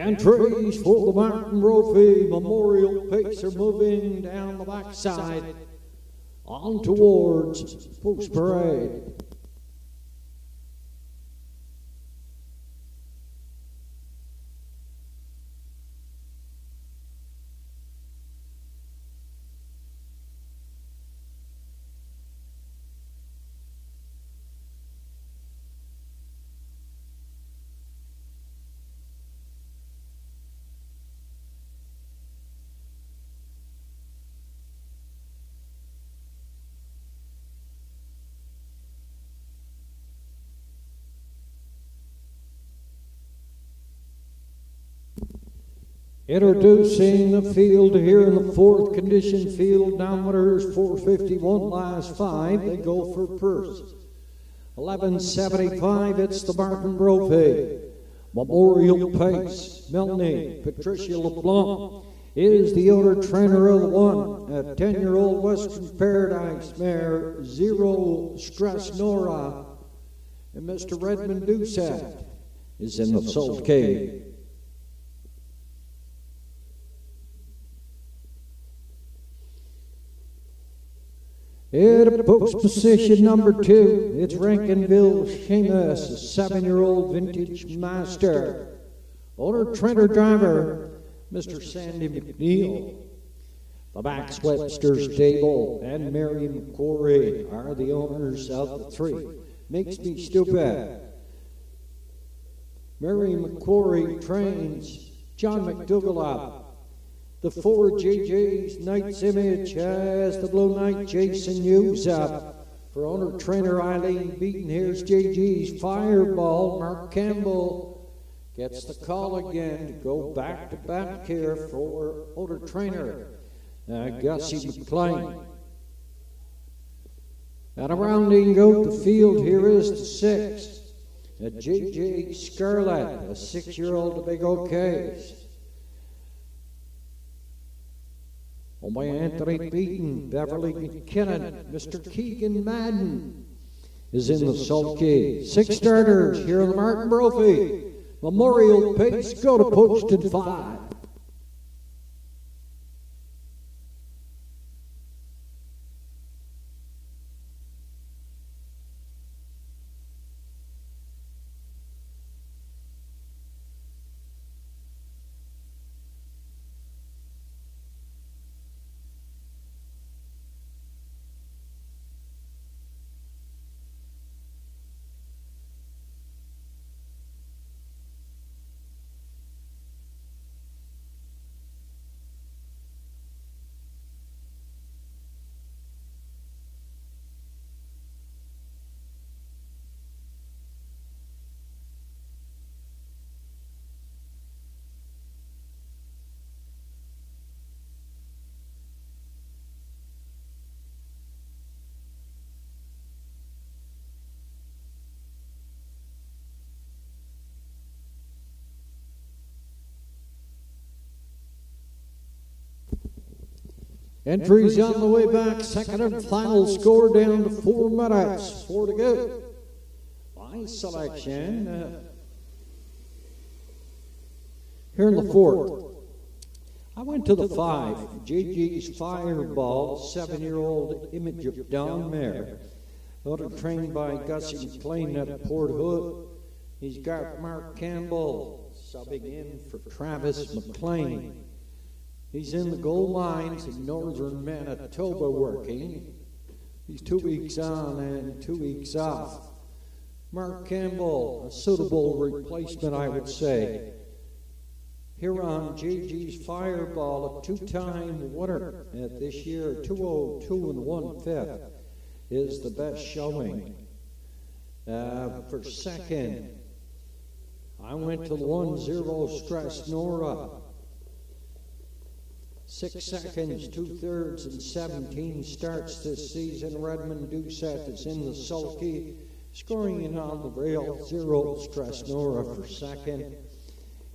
Entries for the Martin Brophy Memorial Pace are moving down the backside on towards Post Parade. Introducing the field here in the fourth condition field, diameters 451 last 5. They go for purse. 1175, it's the Martin Brophy Memorial Pace. Melanie Patricia LeBlanc is the owner trainer of the one. A 10-year-old Western Paradise mare, Zero Stress Nora. And Mr. Redmond Doucette is in the Salt Cave. At post position number 2, it's Rankinville Seamus, a 7-year-old vintage master. Owner, trainer, driver, Mr. Sandy McNeil. The Max Webster Stable and Mary McQuarrie are the owners of the 3. Makes Me Stupid. Mary McQuarrie trains John McDougall up. The 4 JJ's Knight's Image has the Blue Knight Jason Hughes up. For owner trainer Eileen Beaton, here's JG's Fireball. Mark Campbell gets the call again to go back to back here for owner trainer Gussie McLean. And a rounding out the field, here is the 6. A JJ Scarlett, a 6-year-old, the Big O'Ks. Owned by Anthony Beaton, Beverly McKinnon, Mr. Keegan Madden is in the sulky. 6 starters here in the Martin Brophy Memorial Pace. Go to post and 5. Entries on the way back, second and final score down to 4 minutes. 4 to go. Fine selection. Here in the 4th, I went to the 5. JG's Fireball, 7-year-old Image of Dawn mare. Trained by Gussie McLean at Port Hood. He's got Mark Campbell subbing in for Travis McLean. He's in the gold mines in northern Manitoba working. He's 2 weeks on and 2 weeks off. Mark Campbell, a suitable replacement, I would say. Here on JG's Fireball, a 2-time winner at this year, 202 and 1/5 is the best showing. For second, I went to the 1-0 Stress Nora. 6 seconds, 2/3, and 17 starts this season. Redmond Doucette is in the sulky, scoring in on the rail. 0 Stress Nora for second.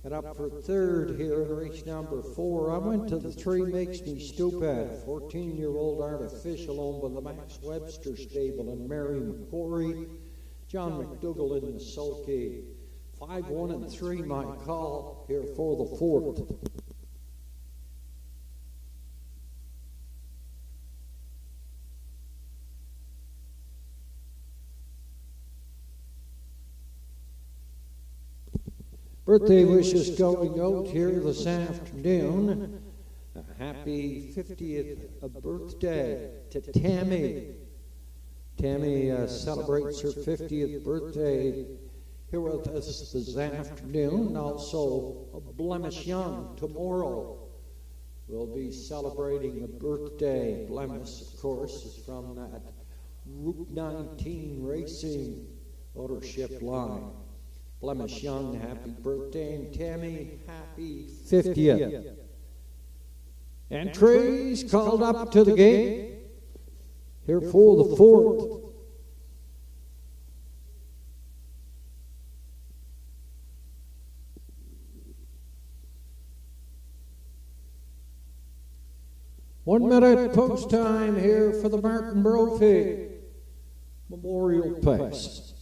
And up for third here in race number 4, I went to the 3 Makes Me Stupid, 14-year-old artificial owned by the Max Webster Stable and Mary McQuarrie. John McDougall in the sulky. 5, 1, and 3 my call here for the 4th. Birthday wishes going out here this afternoon. A happy 50th birthday to Tammy. Tammy celebrates her 50th birthday here with us this afternoon. And also Blemish Young tomorrow will be celebrating a birthday. Blemish, of course, is from that Route 19 racing ownership line. Blemish Young, happy birthday, and Tammy, happy 50th. Entries called up to the gate here for the 4th. One minute post time here for the Martin Brophy Memorial Pace.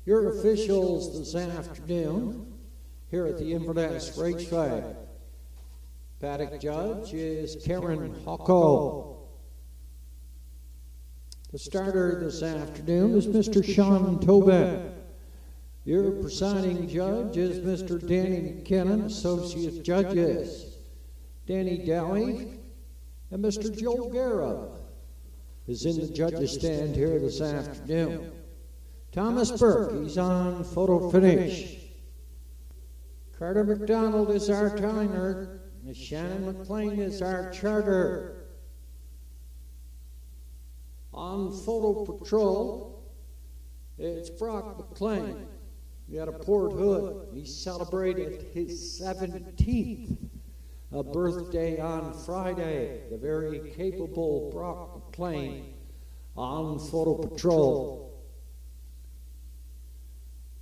Your officials this afternoon here at the Inverness Raceway. Paddock judge is Karen Hocko. The starter this afternoon is Mr. Sean Tobin. Your presiding judge is Mr. Danny McKinnon. Associate judges Danny Dowie and Mr. Joe Guerra is in the judges stand here this afternoon. Thomas Burke, he's on photo finish. Carter McDonald is our timer. Miss Shannon McLean is our charter. On photo patrol, it's Brock McLean. We had a Port Hood. He celebrated his 17th birthday on Friday. The very capable Brock McLean on photo patrol.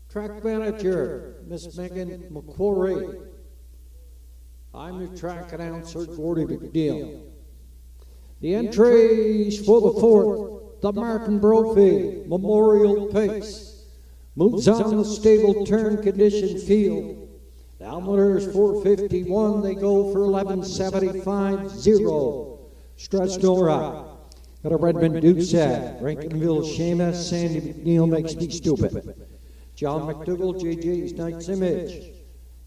Track manager, Miss Megan McQuarrie. I'm your track announcer, Gordy McNeil. The entries for the 4th, the Martin Brophy Memorial Pace, moves on the stable turn condition field. The Almeters 451, they go for 11.75.0. Strasnora. Got a Redmond Dukes-At, Rankinville Seamus, Sandy McNeil makes me stupid. John McDougall, JJ's Knight's Image.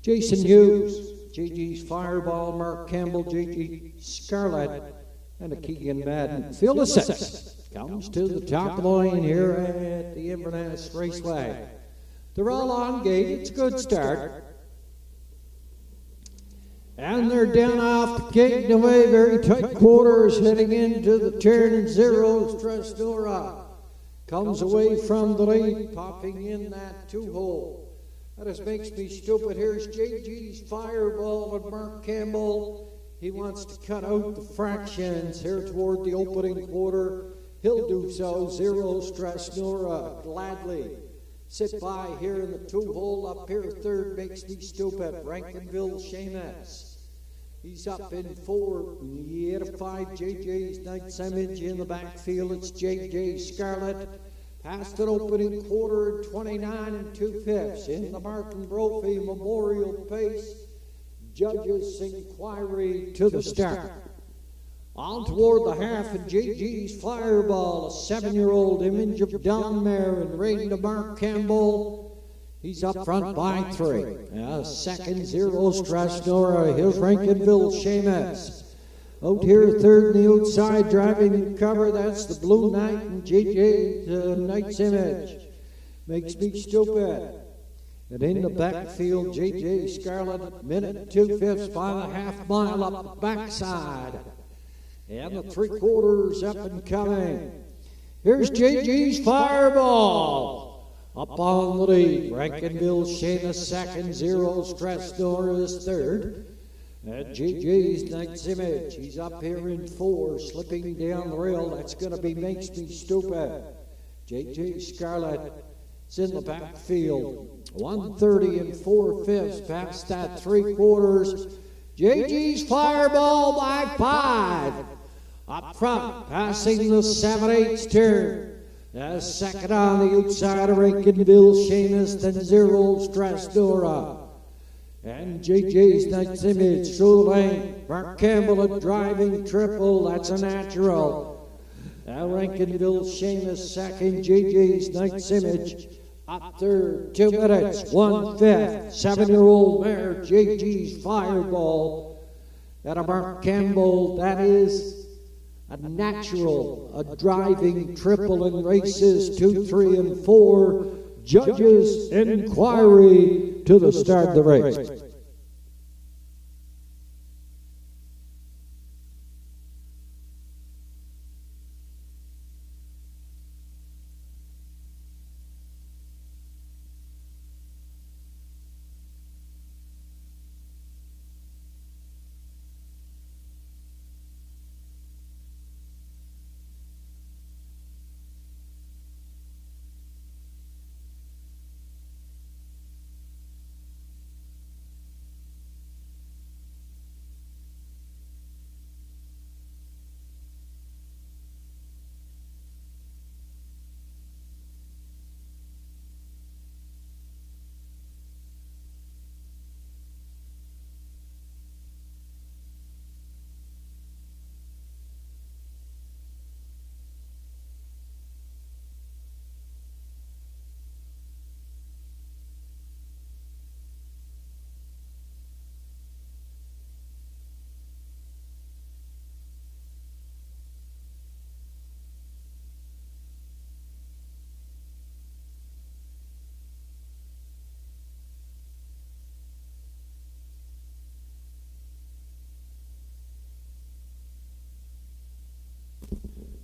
Jason Hughes, JG's Fireball, Mark Campbell, JG Scarlett, and a Keegan Madden. Field of 6 comes to the top of the lane here at the Inverness Raceway. They're all on gate. It's a good start. And they're down off the gate and away, very tight quarters, heading into the turn and zeros. Strasnora comes away from the lead, popping in that 2-hole. That just makes me stupid. Here's JG's Fireball and Mark Campbell. He wants to cut out the fractions here toward the opening quarter. He'll do so. 0 Strasnora, gladly. Sit by here in the 2-hole. Up here, 3rd makes me stupid. Rankinville Seamus. He's up in 4. The 8 of 5, JJ's Knight's Image. In the backfield, it's JJ Scarlett. Past an opening quarter, 29 2/5 in the Martin Brophy Memorial Pace. Judges' inquiry to the start. On toward the half, and JG's Fireball, a 7-year-old image of Don Mare, and rating to Mark Campbell. He's up front by 3. Second, 0 Strasnora. Here's Rankinville Seamus. Out here, 3rd in the outside, driving the cover. That's the Blue Knight and JJ's Knight's Image. Makes me stupid. And in the backfield, JJ Scarlett, minute 2/5 by the half mile up the backside. And the 3/4 up and coming. Here's JG's Fireball. Up on the lead. Rankinville Seamus second, 0 Strasnora is 3rd. And JJ's Knight's Image. He's up here in 4, slipping down the rail. That's going to be Makes Me Stupid. JJ Scarlett is in the backfield. 1:30 4/5 past that 3/4. JG's Fireball by 5. Up front, passing the 7/8 turn. Second on the outside of Rankinville, Seamus, then 0 Strasdora. And JJ's Knight's Image through the lane. Mark Campbell a driving triple, that's a natural. Now Rankinville, Seamus second, JJ's Knight's Image up third, 2 minutes, 1/5. 7-year-old mare, JG's Fireball. That a Mark Campbell, that is a natural, a driving triple in races 2, 3, and 4. Judges' inquiry to the start of the race.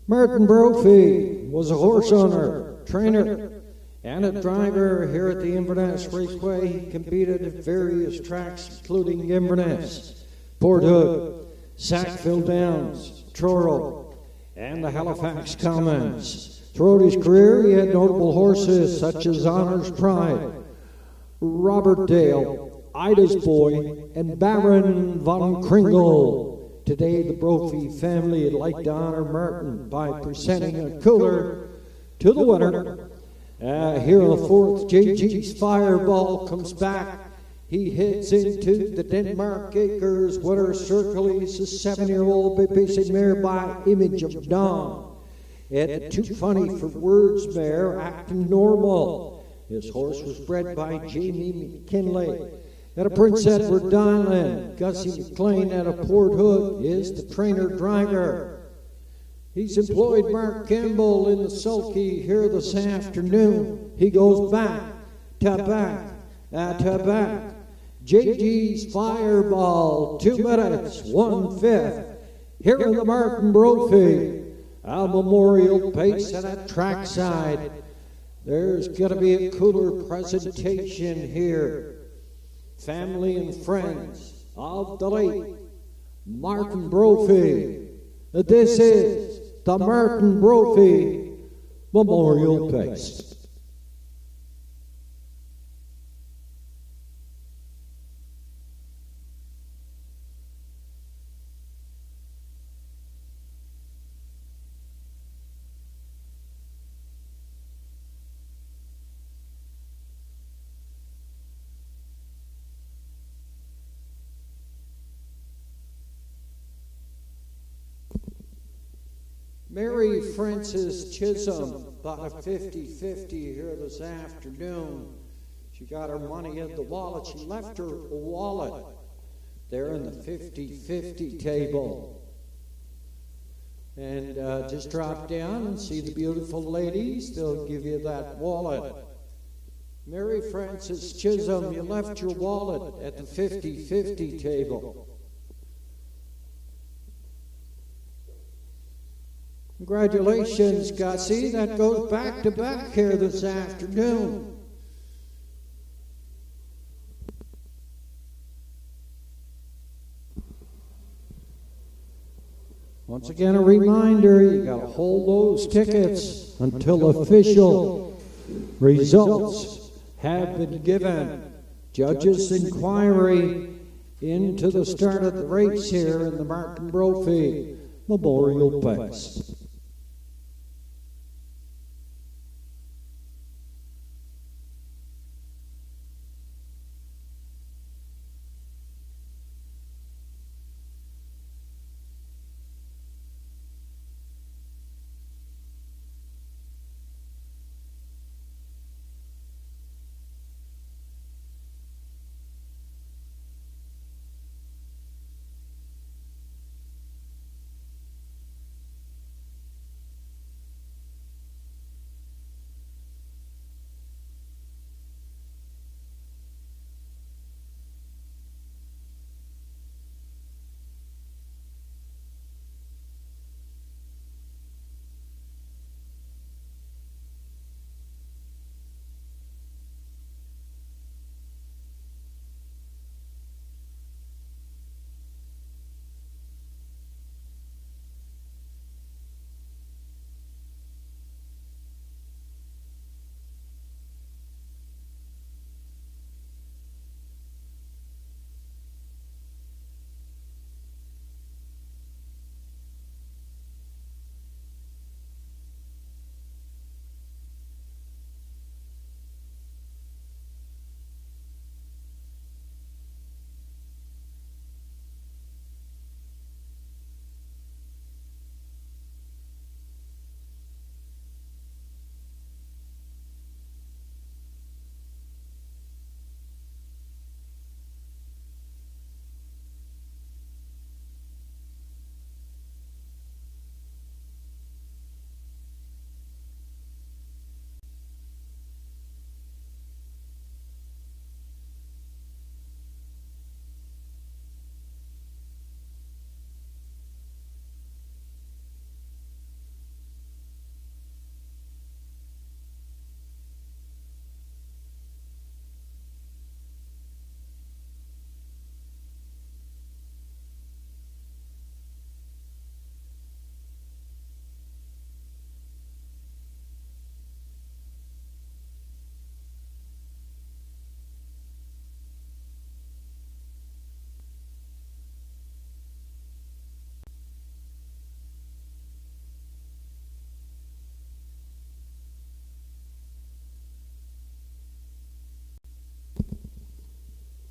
Martin Brophy was a horse owner, trainer, and a driver here at the Inverness Raceway. He competed at various tracks, including Inverness, Port Hood, Sackville Downs, Truro, and the Halifax Commons. Throughout his career, he had notable horses such as Honor's Pride, Robert Dale, Ida's Boy, and Baron von Kringle. Today, the Brophy family would like to honor Martin by presenting a cooler to the winner. Here on the 4th, JG's Fireball comes back. He heads into the Denmark Acres winner circle. He's a 7-year-old basic mare by Image of Dawn. At Too Funny for Words mare, acting normal. His horse was bred by Jamie McKinley. At a Prince Edward Donlan, Gussie McLean at a Port Hood is the trainer-driver. He's employed Mark Campbell in the sulky here this afternoon. He goes back to back to back. JG's Fireball, 2 minutes, 1/5. Here in the Martin Brophy, a memorial pace at a trackside. There's going to be a cooler presentation here. Family and friends of the late Martin Brophy. This is the Martin Brophy Memorial Pace. Mary Frances Chisholm bought a 50-50 here this afternoon. She got her money in the wallet. She left her wallet there in the 50-50 table. And just drop down and see the beautiful ladies. They'll give you that wallet. Mary Frances Chisholm, you left your wallet at the 50-50 table. Congratulations, Gussie. That goes back to back here this afternoon. Once again, a reminder, you got to hold those tickets until official results have been given. Judges' inquiry into the start of the race here in the Martin Brophy Memorial Pace.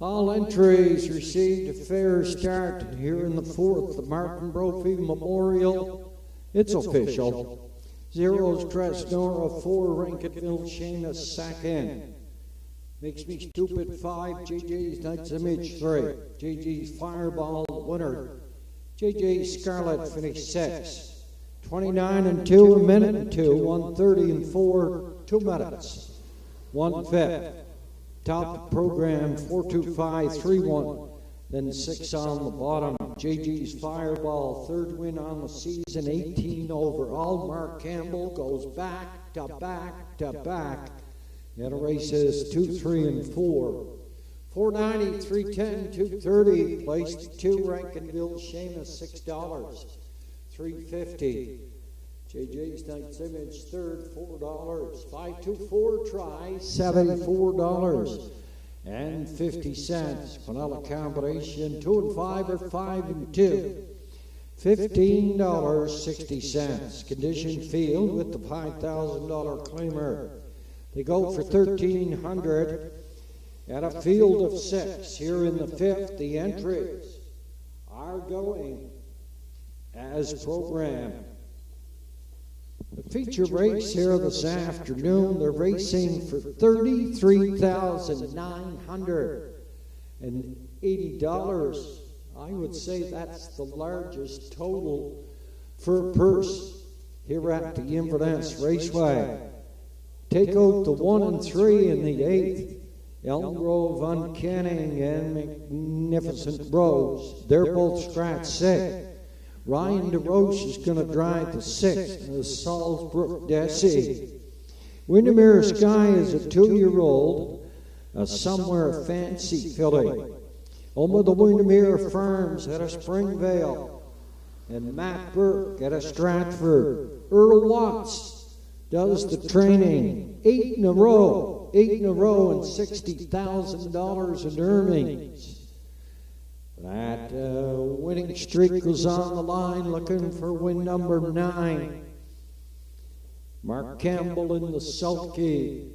All entries received a fair start here in the fourth, the Martin Brophy Memorial. It's official. Zeros Tresnora 4, Rankinville Shana second. Makes Me Stupid 5, JJ's Knight's Image 3. JJ's Fireball winner. JJ Scarlet finished 6. 29 and 2, a minute and 2, 130 and 4, 2 minutes. 1/5. Top the program 42531. Then 6 on the bottom. JG's Fireball, third win on the season, 18 overall. Mark Campbell goes back to back to back. And races 2, 3, and 4. 490, 310, 230. Placed 2, Rankinville Shana, $6. 350. JJ's Knight's Image, third, $4. 524 try, $74 and 50 cents. Vanilla combination, 2 and 5 or 5 and 2. $15, 60 cents. Condition field with the $5,000 claimer. They go for $1,300 at a field of 6. Here in the 5th, the entries are going as programmed. The feature race here this afternoon, they're racing for $33,980. I would say that's the largest total for a purse here at the Inverness Raceway. Take out the 1 and 3 in the 8th. Elm Grove, Uncanning, and Magnificent Rose. They're both scratch 6. Ryan DeRoche is going to drive the 6th, the Salisbrook Desi. Windermere Sky is a 2-year-old, a Somewhere Fancy filly. Home of the Windermere Farms at a Springvale. And Matt Burke at a Stratford. Earl Watts does the training. 8 in a row and $60,000 in earnings. That winning streak goes on the line, looking for win number 9. Mark Campbell in the sulky.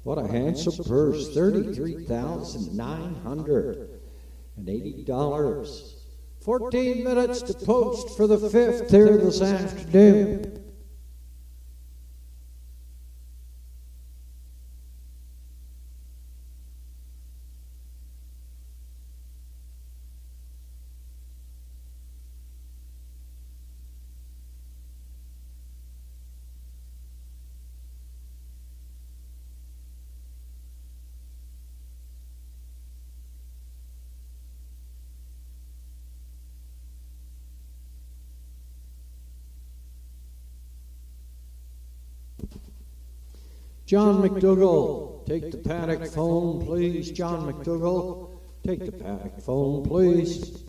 What a handsome purse, $33,980. 14 minutes to post for the 5th here this afternoon. John McDougall, take the paddock phone, please. John McDougall, take the paddock phone, please.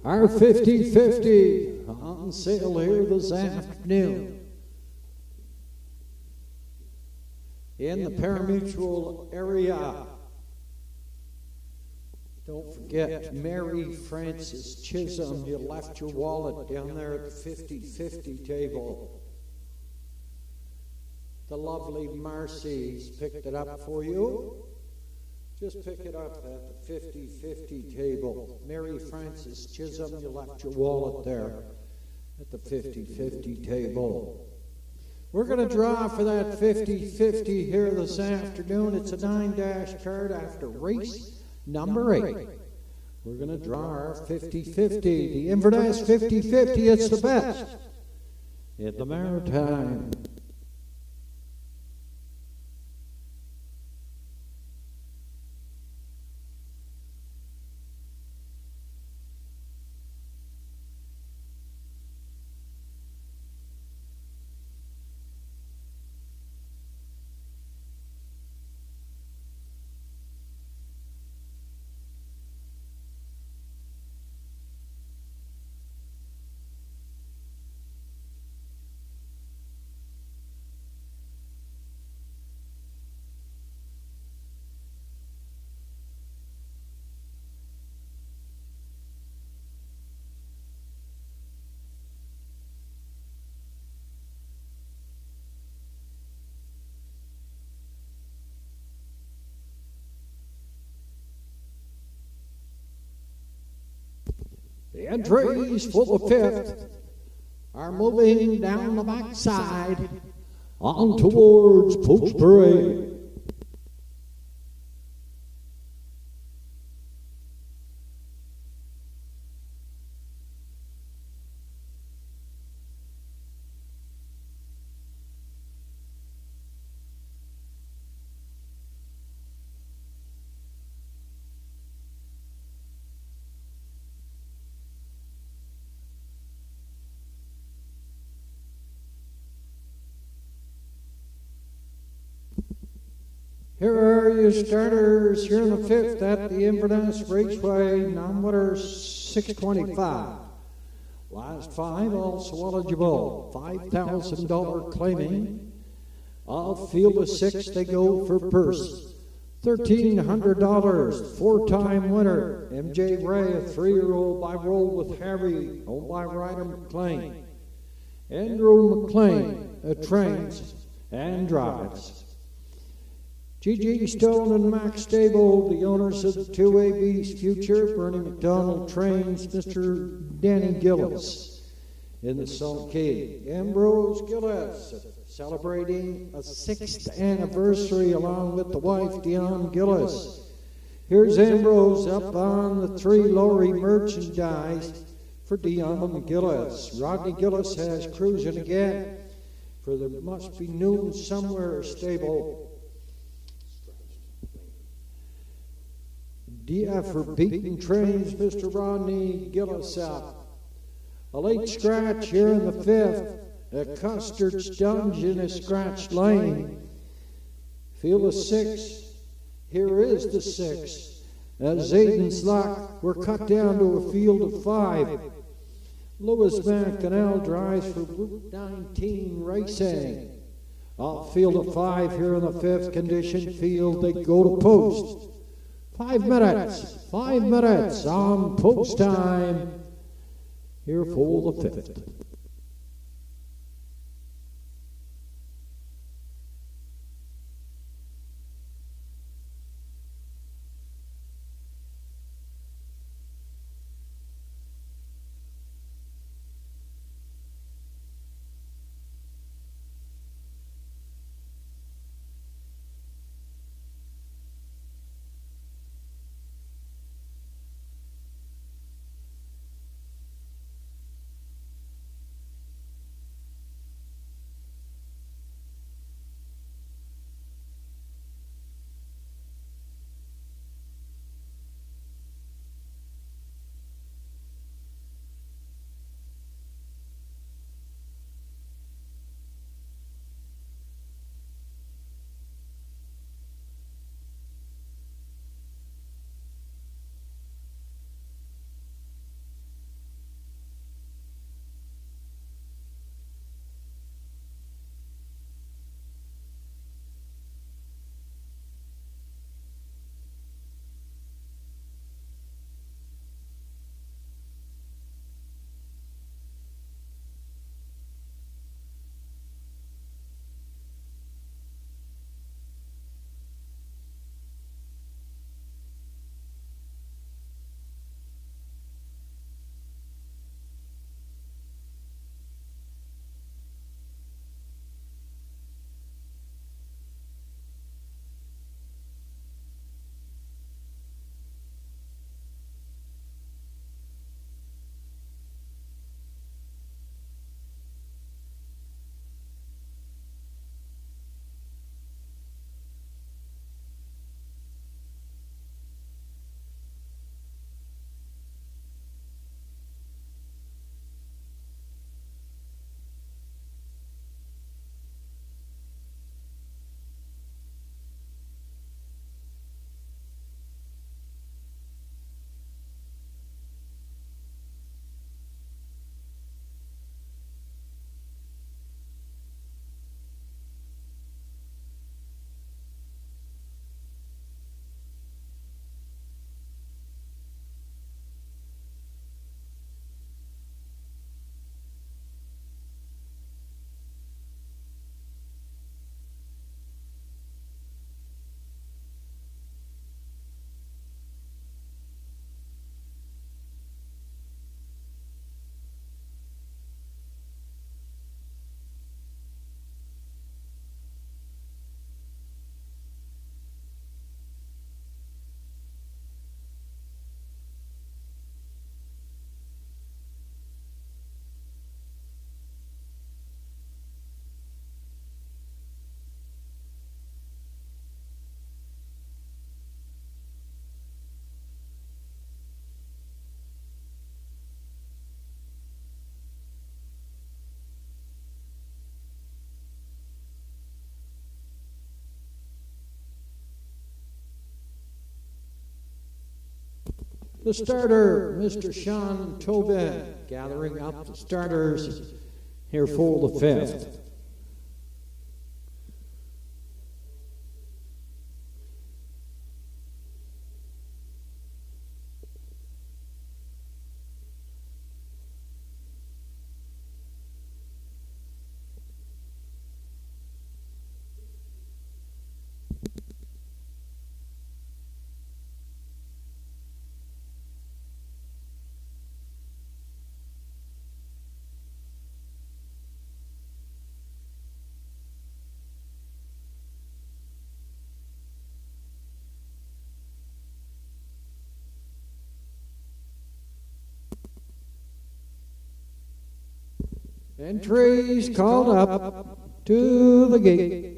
Our 50/50 on sale here this afternoon. In the parimutuel area. Don't forget Mary Frances Chisholm. You left your wallet down there at the 50/50 table. The lovely Marcy's picked it up for you. Just pick it up at the 50/50 table. Mary Frances Chisholm, you left your wallet there at the 50/50 table. We're going to draw for that 50/50 here this afternoon. It's a 9-dash card after race number 8. We're going to draw our 50/50. The Inverness 50/50, it's the best in the Maritime. The entries for the 5th are moving down the backside on towards Post Parade. Here are your starters here in the 5th at the Inverness Raceway, non-winner 625. Last 5 also eligible, $5,000 claiming. All field of 6, they go for purse. $1,300, 4-time winner. MJ Ray, a 3-year-old by Roll with Harry, owned by Ryder McLean. Andrew McLean, trains and drives. G.G. Stone and Max Stable, the owners of the 2AB's Future. Bernie McDonald trains Mr. Danny Gillis in the Salt Key. Ambrose Gillis celebrating a 6th anniversary along with the wife Dion Gillis. Here's Ambrose up on the 3 lorry merchandise for Dion Gillis. Rodney Gillis has cruising again for the Must Be Noon Somewhere stable. DF for beaten trains, Mr. Rodney Gillis up. A late scratch here in the 5th. A Custard's Dungeon is scratched lane. Field of 6. Here is the 6. As Aiden's Lock, we're cut down to a field of 5. Louis McDonnell drives for Route 19 Racing. Off field of 5 here in the 5th condition field, they go to post. 5 minutes on post time here for the 5th. The starter, Mr. Sean Tobin, gathering up the starters here for the fifth. Entries called up to the gate.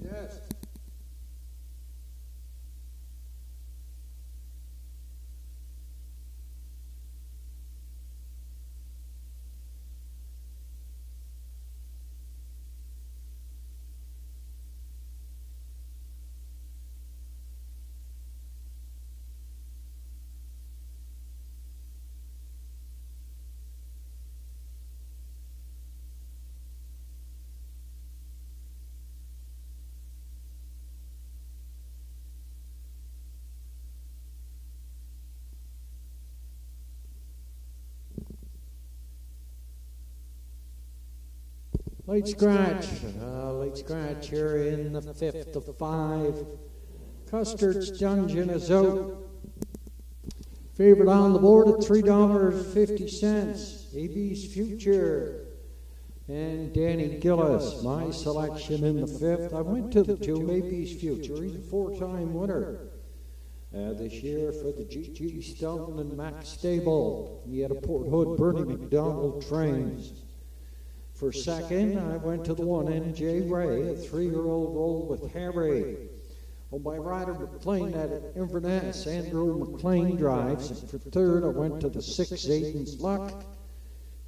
Yes. Late scratch here in the fifth of five. Custard's Dungeon is out. Favorite on the board at $3.50. AB's Future and Danny Gillis. My selection in the fifth. I went to the two. AB's Future. He's a four-time winner this year for the G.G. Stone and Max Stable. He had a Port Hood Bernie McDonald trains. For second, I went to the one N.J. Ray, a 3-year-old roll with Harry. By Ryder McLean at Inverness, Andrew McLean drives. And for third, I went to the 6 Aiden's Luck.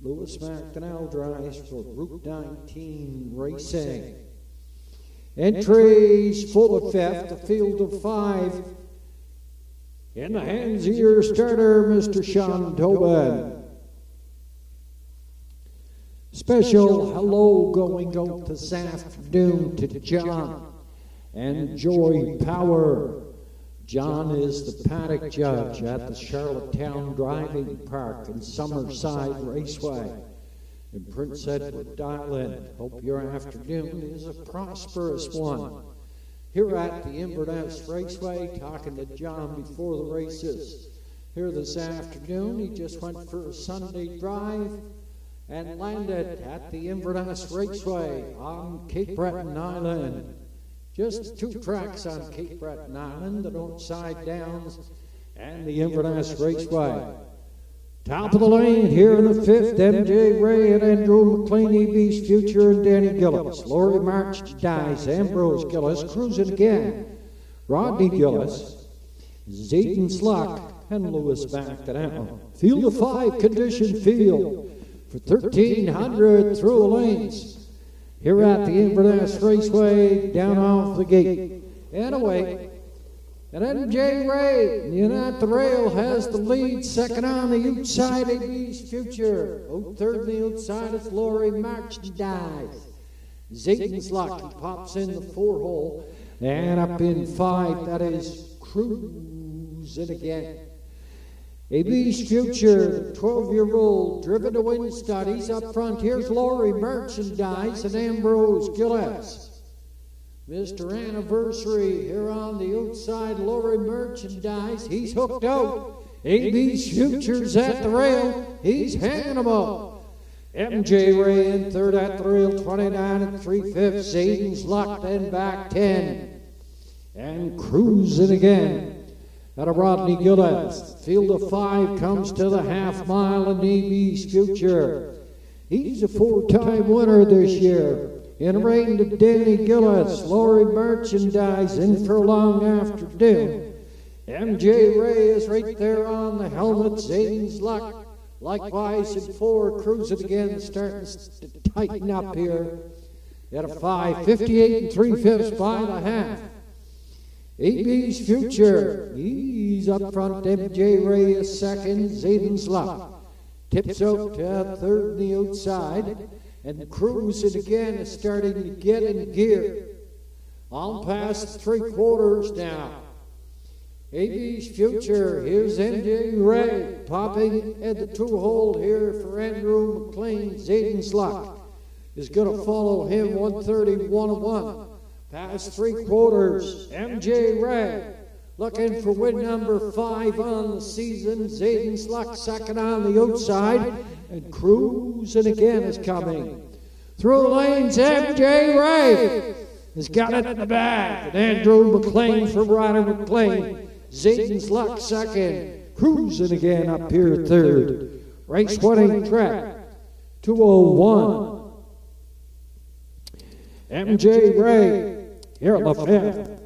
Lewis McDonnell drives for Route 19 Racing. Entries for the fifth, the field of 5. In the hands of your starter, Mr. Sean Tobin. Special hello going out this afternoon to John and Joy Power. John is the paddock judge at the Charlottetown Driving Park and Summerside Raceway in Prince Edward Island. Hope your afternoon is a prosperous one. Here at the Inverness Raceway, talking to John before the races. Here this afternoon, he just went for a Sunday drive and landed at the Inverness Raceway on Cape Breton Island. Just 2 tracks on Cape Breton Island, the Northside Downs and the Inverness Raceway. Top of the lane here in the fifth, M.J. Ray and Andrew McLean, AB's Future and Danny Gillis. Laurie March dies, Ambrose Gillis cruising again. Rodney Gillis, Zayden's Luck, and Lewis McDonnell. Field of 5 condition field for 1,300 through the lanes. Here at the Inverness Raceway, down off the gate. And away. And M.J. Ray, in at the rail, has the lead. Second on the outside, AB's Future. Third on the outside is Laurie March dies. Zayden's Luck, he pops in the 4-hole. And up in 5, that is Cruising Again. AB's Future, 12-year-old, driven to win studies. Up front, here's Laurie Merchandise and Ambrose Gillis. Mr. Anniversary here on the outside, Laurie Merchandise. He's hooked out. AB's Future's at the rail. He's hanging them up. M.J. Ray in third at the rail, 29 and 3/5. Zayden's Luck, then back 10. And Cruising Again. Out of Rodney Gillis. Field of 5 comes to the half mile and AB's Future. He's a 4-time winner this year. In rain to Danny Gillis, Lori Merchandise in for a long afternoon. MJ Ray is right there on the helmet. Zayden's Luck, likewise in 4, cruising again, starting to tighten up here. At a 5, 58 and 3/5 by the half. AB's Future, he's up front. MJ Ray is second. Zayden's Luck tips out to third on the outside. And cruising again is starting to get in gear. On past 3/4 now. AB's Future, here's MJ Ray popping at the 2-hole here for Andrew McLean. Zayden's Luck is going to follow him 130-101. Past 3/4, MJ Ray looking for win number 5 on the season. Zayden's Luck second on the outside, and cruising again is coming. Through the lanes, MJ Ray has got it in the bag, and Andrew McLean for Ryder McLean. Zayden's Luck second, cruising again up here third. Race winning track, 201. MJ Ray here on the 5th.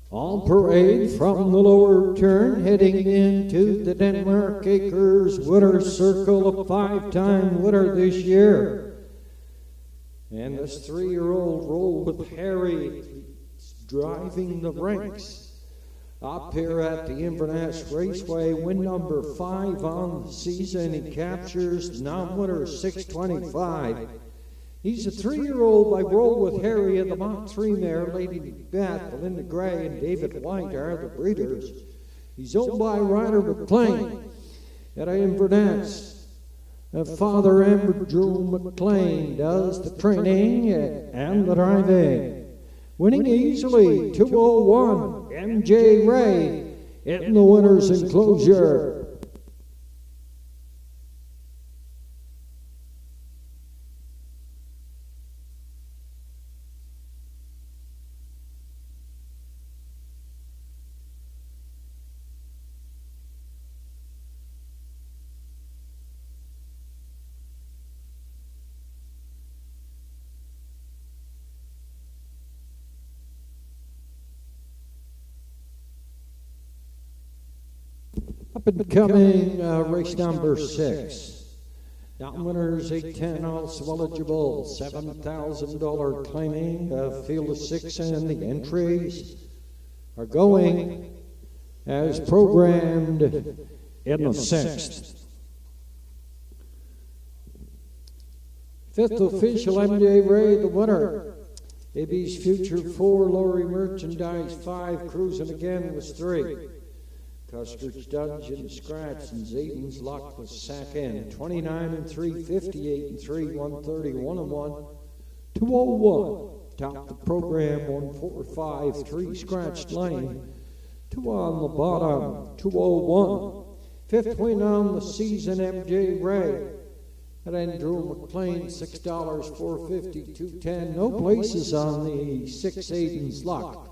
On parade from the lower turn, heading into the Denmark Acres winner's circle, a 5-time winner this year. And this 3-year-old Roll with Harry driving the ranks up here at the Inverness Raceway. Win number 5 on the season. He captures non-winner 625. He's a 3-year-old by Roll with Harry in the Mach 3 mare. Lady Beth, Belinda Gray, and David White are the breeders. He's owned by Ryder McLean at Inverness. Father Andrew McLean does the training and the driving. Winning easily, 201, MJ Ray in the winner's enclosure. Up and coming, race number 6. Down winners 810, also eligible, $7,000 claiming, field of 6, and the entries are going as programmed in the 6th. 5th official, MJ Ray, the winner. AB's Future 4, Lowry Merchandise 5, Cruising Again was 3. Custer's Dungeon, Scratch, and Zayden's Luck was second. 29 and 3, 58 and 3, 131 and 1, 201. Top the program, 145, 3 Scratched Lane. 2 on the bottom, 201. 5th win on the season, MJ Ray. At Andrew McLean, $6, $4.50, $2.10. No places on the 6 Aiden's Luck.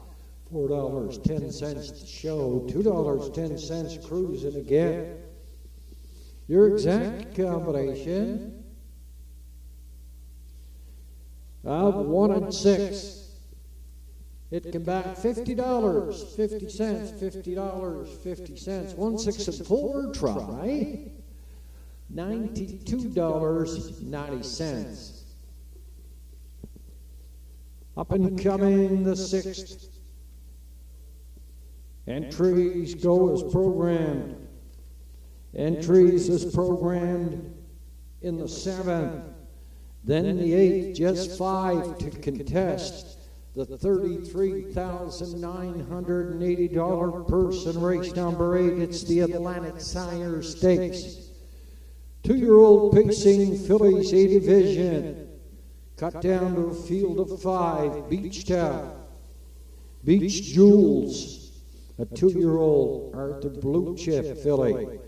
$4.10 to show, $2.10 Cruising Again. Your exact combination of 1 and 6. It came back $50, 50 cents, $50, 50 cents. 1, 6, and 4 try. $92.90. Up and coming the 6th. Entries go as programmed. Entries as programmed in the 7th. Then in the 8th, just 5 to contest the $33,980 person race number 8. It's the Atlantic Sire Stakes. 2-year-old pacing fillies, A division. Cut down to a field of 5. Beach Town. Beach Jewels. A 2-year-old Arthur Blue Chip filly.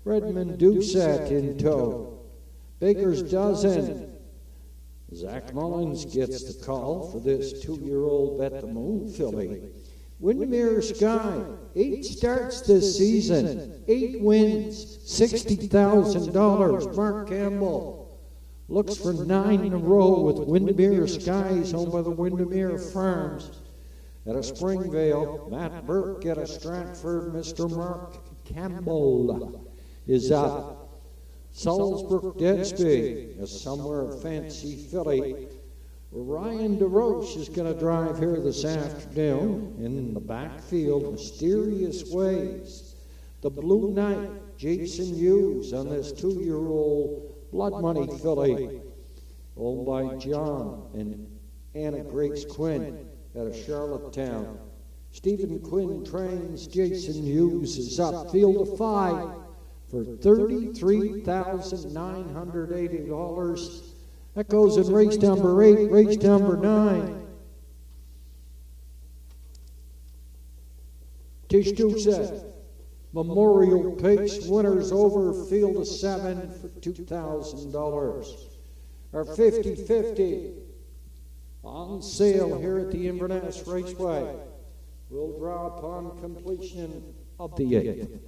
Redmond Doucette in tow. Baker's Dozen. Zach Mullins gets the call for this 2-year-old Bet the Moon filly. Windermere Sky, 8 starts this season, 8 wins, $60,000. Mark Campbell looks for 9 in a row with Windermere Skies, owned by the Windermere Farms. At a Springvale, Matt Burke at a Stratford, Mr. Mark Campbell is up. Salisbrook Deadsby, a somewhere fancy filly. Ryan DeRoche is going to drive here this afternoon in the backfield, Mysterious Ways. The Blue Knight, Jason Hughes on this 2-year-old Blood Money filly, owned by John and Anna Grace Quinn out of Charlottetown. Stephen Quinn trains, Jason Hughes is up. Field of 5 for $33,980. That goes in race number 8, race number 9. Tish Doucette, Memorial Pace, winners over, field of 7 for $2,000. Our 50-50 on sale here at the Inverness Raceway. We'll draw upon completion of the 8th.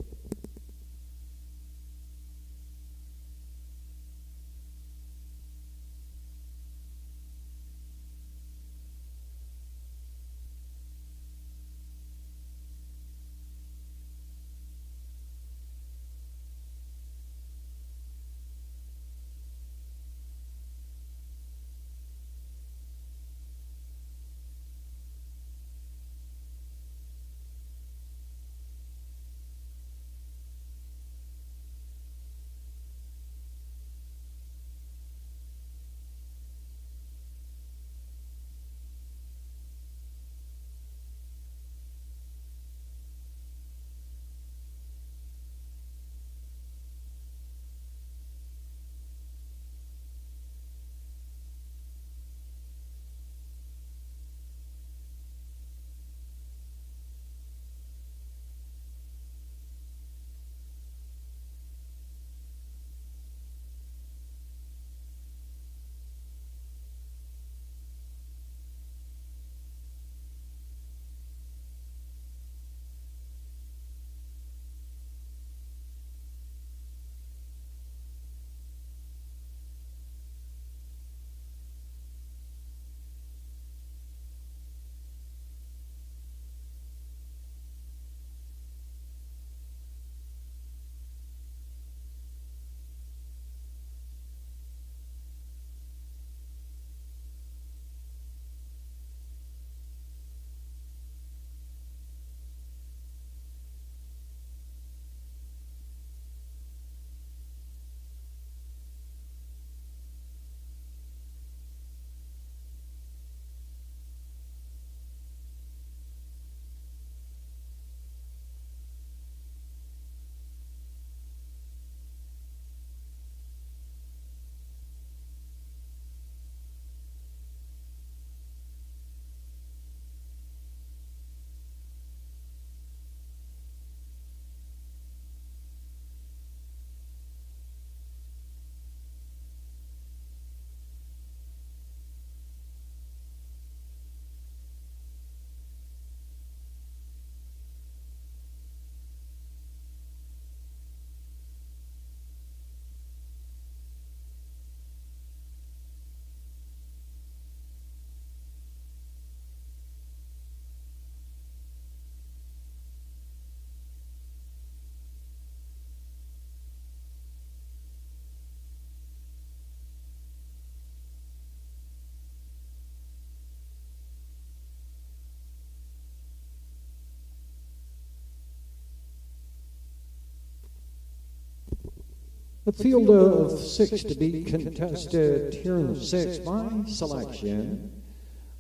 A field of 6 to be contested here in the 6th. My selection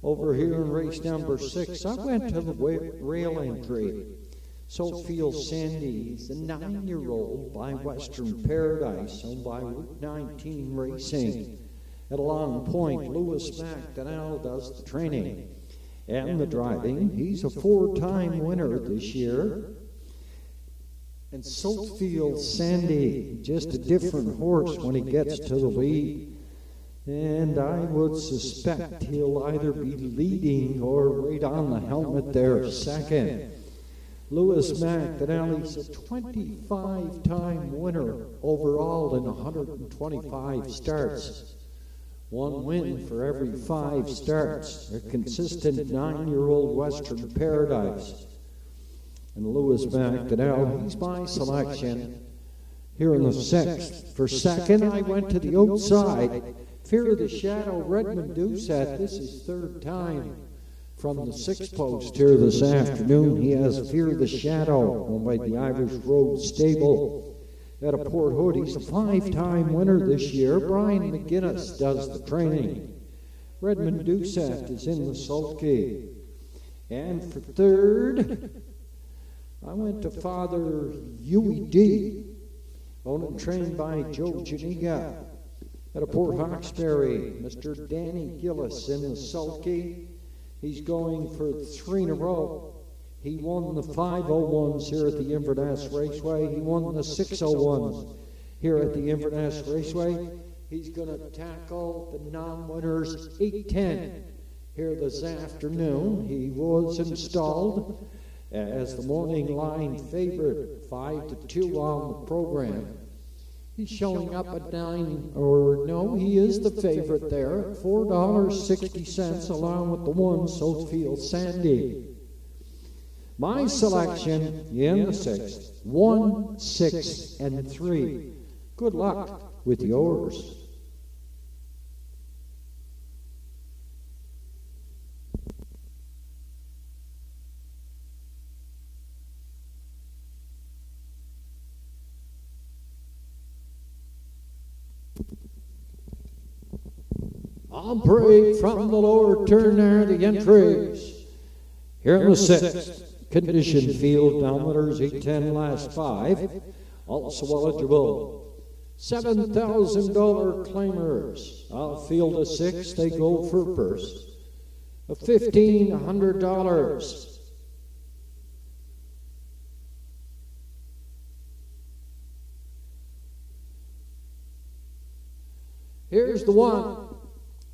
over here in race number 6, I went to the rail entry. Soulfield Sandy's the 9-year-old by Western Paradise, owned by Route 19 Racing. At a long point, Lewis McDonnell does the training and the driving. He's a 4-time winner this year. And Soulfield Sandy, just a different horse when he gets to the lead. And I would suspect he'll either be leading or right on the helmet there second. Lewis McDonnell, he's a 25-time winner overall in 125 starts. 1 win for every 5 starts. A consistent 9-year-old Western Paradise. And Lewis McDonnell, he's my selection here in the 6th. For second, I went to the outside. Fear of the Shadow, Redmond Doucette. This is 3rd time from the 6th post here this afternoon. He has Fear of the Shadow, owned by the Irish Road Stable out of Port Hood. He's a 5-time winner this year. Brian McGuinness does the training. Redmond Doucette is in the sulky. And for 3rd, I went to Father Huey D, owned and trained by Joe Janiga out of Port Hawkesbury. Mr. Danny Gillis in the sulky. He's going for 3 in a row. He won the 501s here at the Inverness Raceway. He won the 601s here at the Inverness Raceway. He's going to tackle the non-winners 810 here this afternoon. He was installed as the morning line favorite, 5-2 on the program. He's showing up at he is the favorite there at $4.60 along with the 1 Soulfield Sandy. My selection in the 6th, 1, 6, and 3. Good luck with yours. I'll break from the lower turn there, the entries. Here in the 6th, condition field downwinners 810 last 5, also eligible. $7,000 claimers. I'll field a 6, they go for a purse of $1,500. Here's the 1.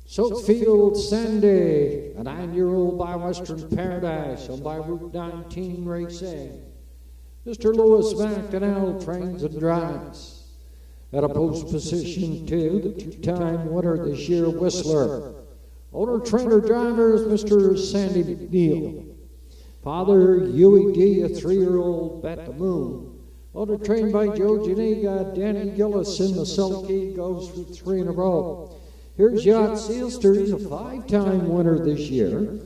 Soulfield Sandy, a 9-year-old by Western Paradise, owned by Route 19 Racing. Mr. Lewis McDonnell trains and drives. At a post position 2, the 2-time winner this year, Whistler. Owner, trainer, drivers, Mr. Sandy McNeil. Father Huey D, a 3-year-old Bet the Moon. Owner, trained by Joe Janiga. Danny Gillis in the sulky, goes for 3 in a row. Here's Yacht Sealster. He's a 5-time winner this year.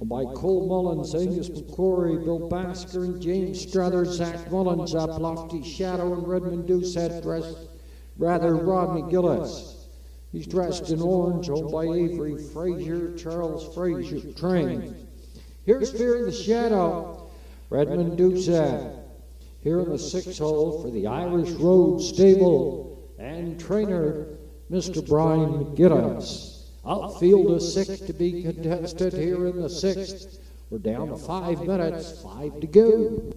By Cole Mullins, Angus McCrory, Bill Basker, and James Struthers, Zach Mullins, up Lofty Shadow, and Redmond Doucette, Rodney Gillis. He's dressed in orange, owned by Avery Frazier, Charles Frazier, trained. Here's Fear of the Shadow, Redmond Doucette. Here in the 6th hole for the Irish Road Stable and trainer, Mr. Brian McGuinness. Outfield a 6 to be contested here in the 6th. We're down to 5 minutes, 5 to go.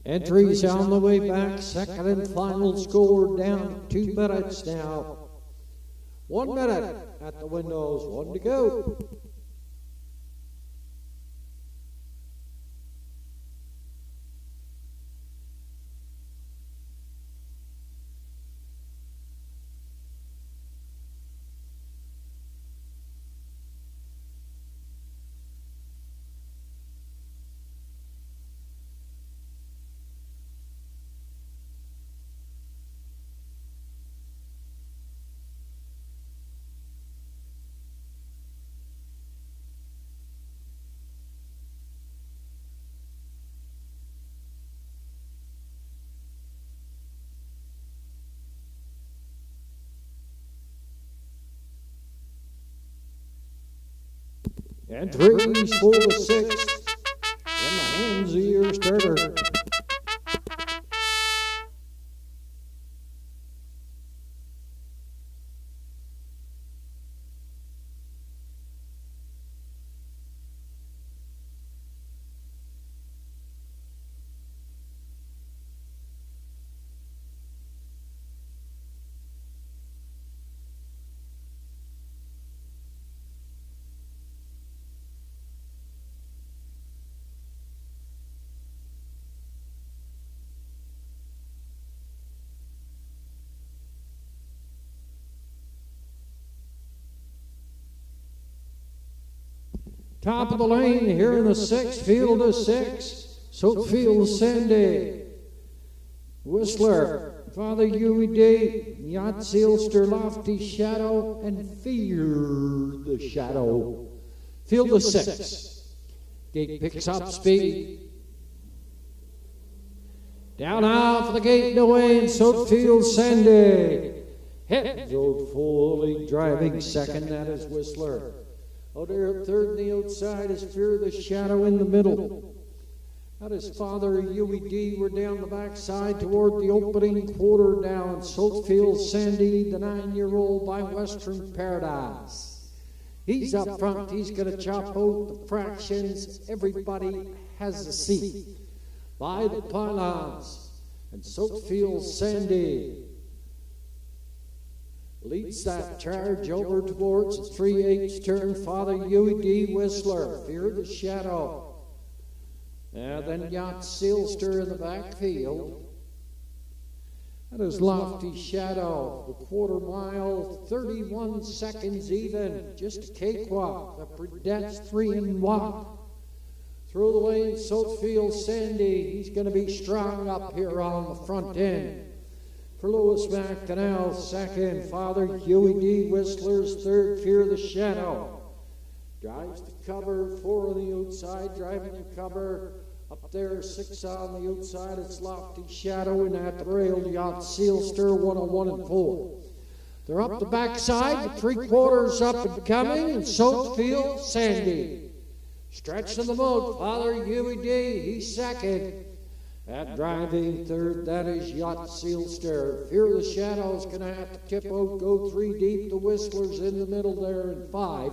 Entries on the way back, second and final score down 2 minutes now. 1 minute at the windows, 1 to go. Entries for the 6th in the hands of your starter. Top of the lane here in the 6th, field of 6. Soapfield Sandy, Whistler, Father UED, Yacht Sealster, Lofty Shadow, and Fear the Shadow. Field of 6. Gate picks up speed. Down off the gate and away in Soapfield Sandy. Heads out fully driving second, that is Whistler. Out there at third and the outside is Fear the Shadow in the middle. That is Father UED. We're down the backside toward the opening quarter down. Soapfield Sandy, the 9-year-old by Western Paradise. He's up front. He's going to chop out the fractions. Everybody has a seat by the pylons. And Soapfield Sandy leads that charge over towards the 3/8 turn. Father UED Whistler, Fear the Shadow. And then Yacht Sealster in the backfield. That is Lofty Shadow. The quarter mile, 31 seconds even. Just a cakewalk. The Predet's 3 and 1. Through the lane, Soapfield Sandy. He's going to be strong up here on the front end. For Lewis McDonnell, second. Father UED Whistler's third. Fear the Shadow. Drives the cover, 4 on the outside, driving the cover. Up there, 6 on the outside, it's Lofty Shadow, and at the rail, Yacht Sealster, 101 and 4. They're up the backside, the 3/4 up and coming, and Soapfield Sandy. Stretch to the moat, Father UED, he's second. At driving third, that is Yacht Sealster. Fear the Shadow's going to have to tip out, go 3 deep. The Whistler's in the middle there in 5.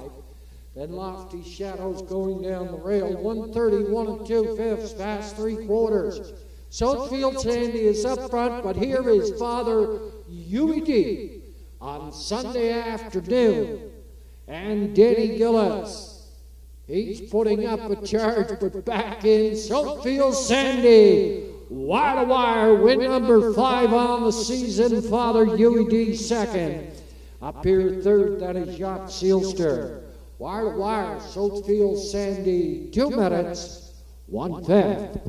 Then Lofty Shadows going down the rail. 131 and 2/5 past 3/4. Soapfield Sandy is up front, but here is Father UED on Sunday afternoon. And Danny Gillis, he's putting up a charge, but back in Soapfield Sandy. Wire to wire, win number 5 on the season. Father UED second. Up here third, that is Yacht Sealster. Wire to wire, Soapfield Sandy, 2 minutes, 1/5.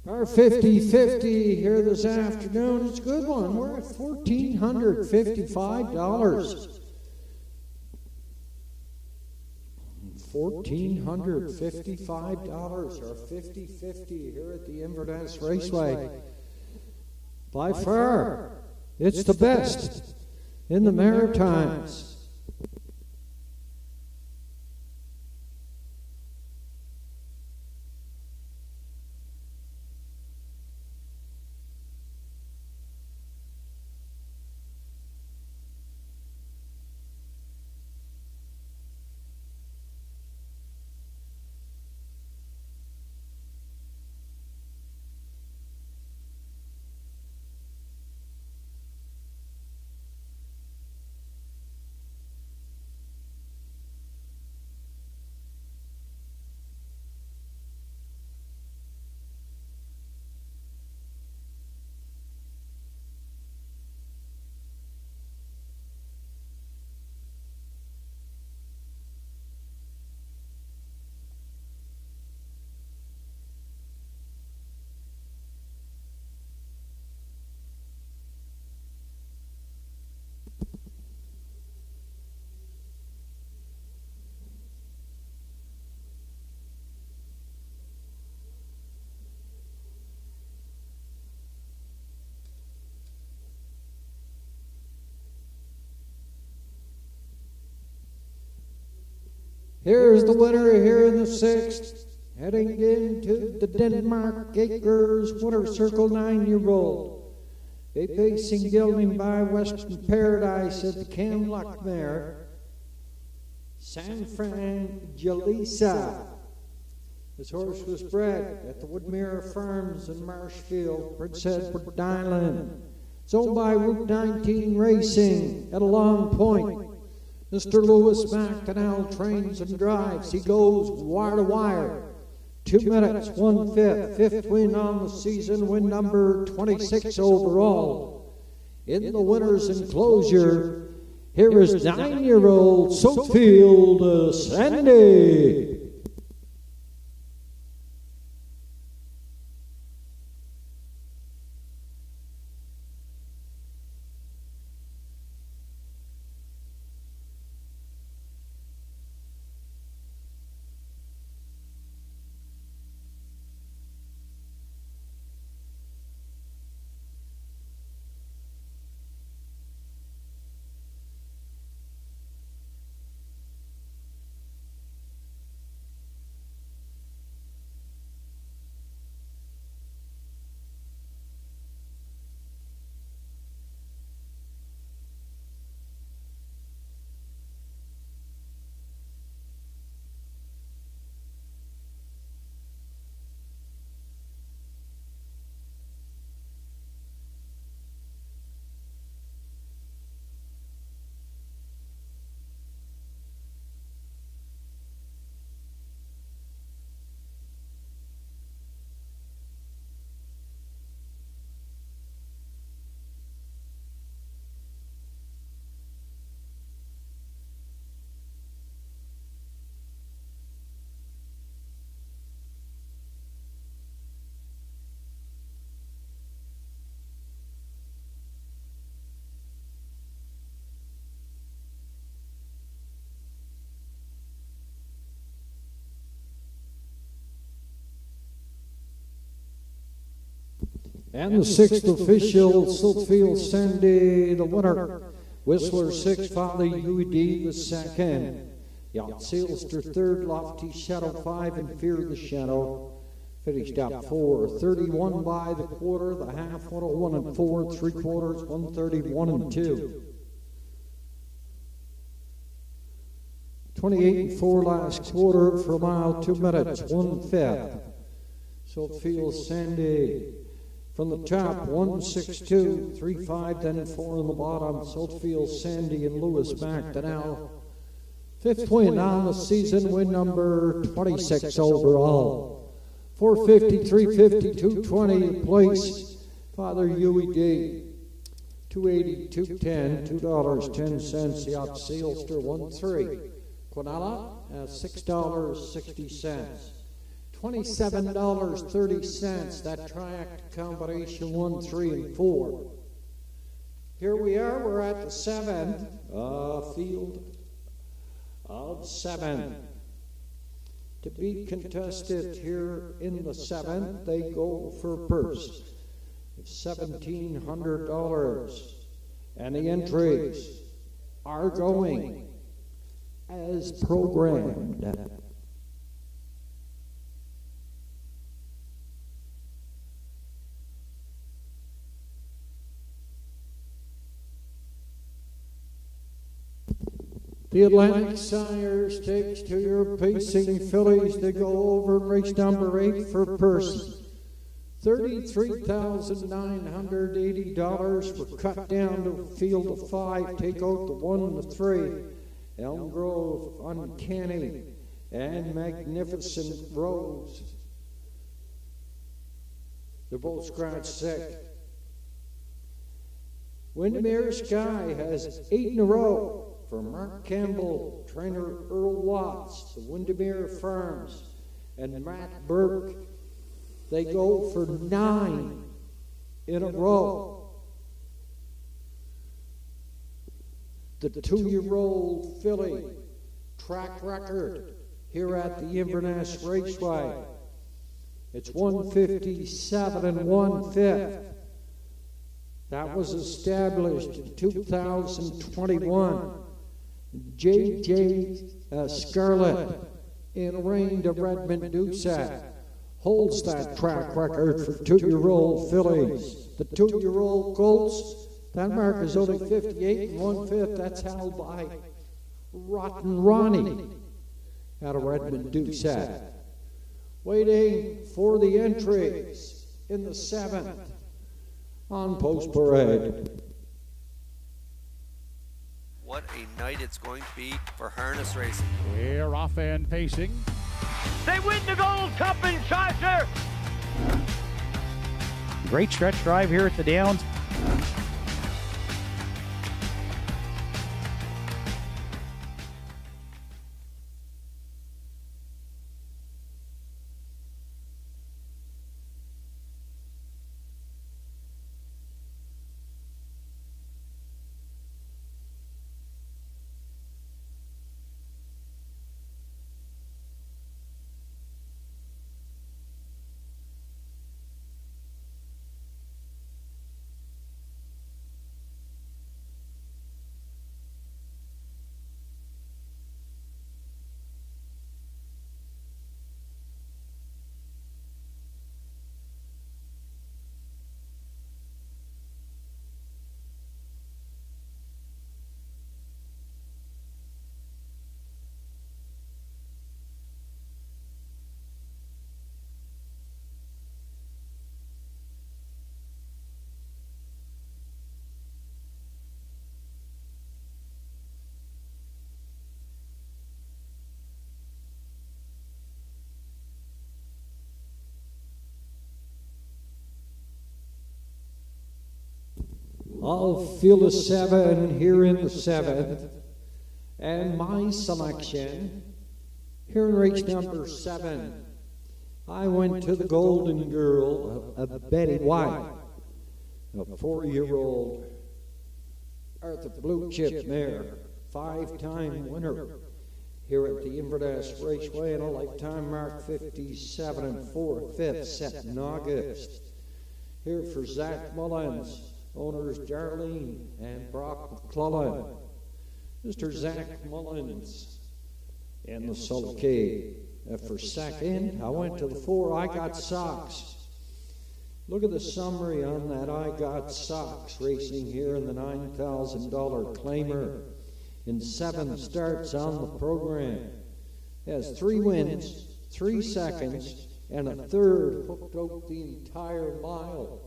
Our 50-50 here this afternoon. It's a good one. We're at $1,455. $1,455. Our 50-50 here at the Inverness Raceway. By far, it's the best in the Maritimes. Here's the winner here in the 6th, heading into the Denmark Acres Winter Circle 9-year-old. They pacing gelding by Western Paradise at the Camluck mare, San Fran Jalisa. This horse was bred at the Woodmere Farms in Marshfield, Prince Edward Island. It's owned by Route 19 Racing at a Long Point. Mr. Lewis McDonnell trains and drives. He goes wire to wire. 2 minutes, 1/5. Fifth win on the season, win number 26 overall. In the winner's enclosure, here is 9-year-old Sofield Sandy. And the 6th official, Sofield Sandy, the winner. Whistler 6, Father UD the 2nd. Yacht Sailster 3rd, Lofty Shadow 5, and Fear the Shadow. Finished up 4, 31 by the quarter, the half, 101 and 4, 3/4, 131 and 2. 28 and 4 last quarter for a mile, 2 minutes, 1/5. Sofield Sandy. From the top, 162, 3-5, then 4 on the bottom. Sofield Sandy and Lewis McDonnell. 5th win on the season, win number 26 overall. 450, 350, 220 place. Father UED. 280, 210, $2.10. Yacht Sailster 1-3. Quinella at $6.60. $27.30, that track combination 1, 3, and 4. Here we are, we're at the 7th field of 7. To be contested here in the 7th, they go for a purse of $1,700. And the entries are going as programmed. The Atlantic Sires takes to your pacing fillies to go over race number 8 for purse. $33,980 were cut down to a field of 5. Take out the 1 and the 3. Elm Grove, Uncanny, and Magnificent Rose. They're both scratch sick. Windermere Sky has 8 in a row for Mark Campbell, trainer Earl Watts, the Windermere Farms, and Matt Burke. They go for 9 in a row. The 2-year-old filly track record here at the Inverness Raceway. It's 157 and 1/5. That was established in 2021. J.J. Scarlett in reign to Redmond Dusac holds that track record for 2-year-old fillies. The 2-year-old colts, that mark is only 58 and 1/5. That's held by Rotten Ronnie out of Redmond Dusac. Waiting for the entries in the 7th on Post Parade. What a night it's going to be for harness racing. We're off and pacing. They win the Gold Cup in Chaucer. Great stretch drive here at the Downs. I'll field a 7 here in the 7th. And my selection here in race number 7. I went to the Golden Girl of Betty White, a 4-year-old Arthur Blue Chip mare, 5-time winner here at the Inverness Raceway, and a lifetime mark 57 and 4/5 set in August. Here for Zach Mullins, owners Darlene and Brock McClellan. Mr. Zach Mullins in the sulky. For second, I went to the 4, I Got Socks. Look at the summary on that I Got Socks, racing here in the $9,000 claimer in 7 starts on the program. Has 3 wins, 3 seconds, and a 3rd, hooked out the entire mile.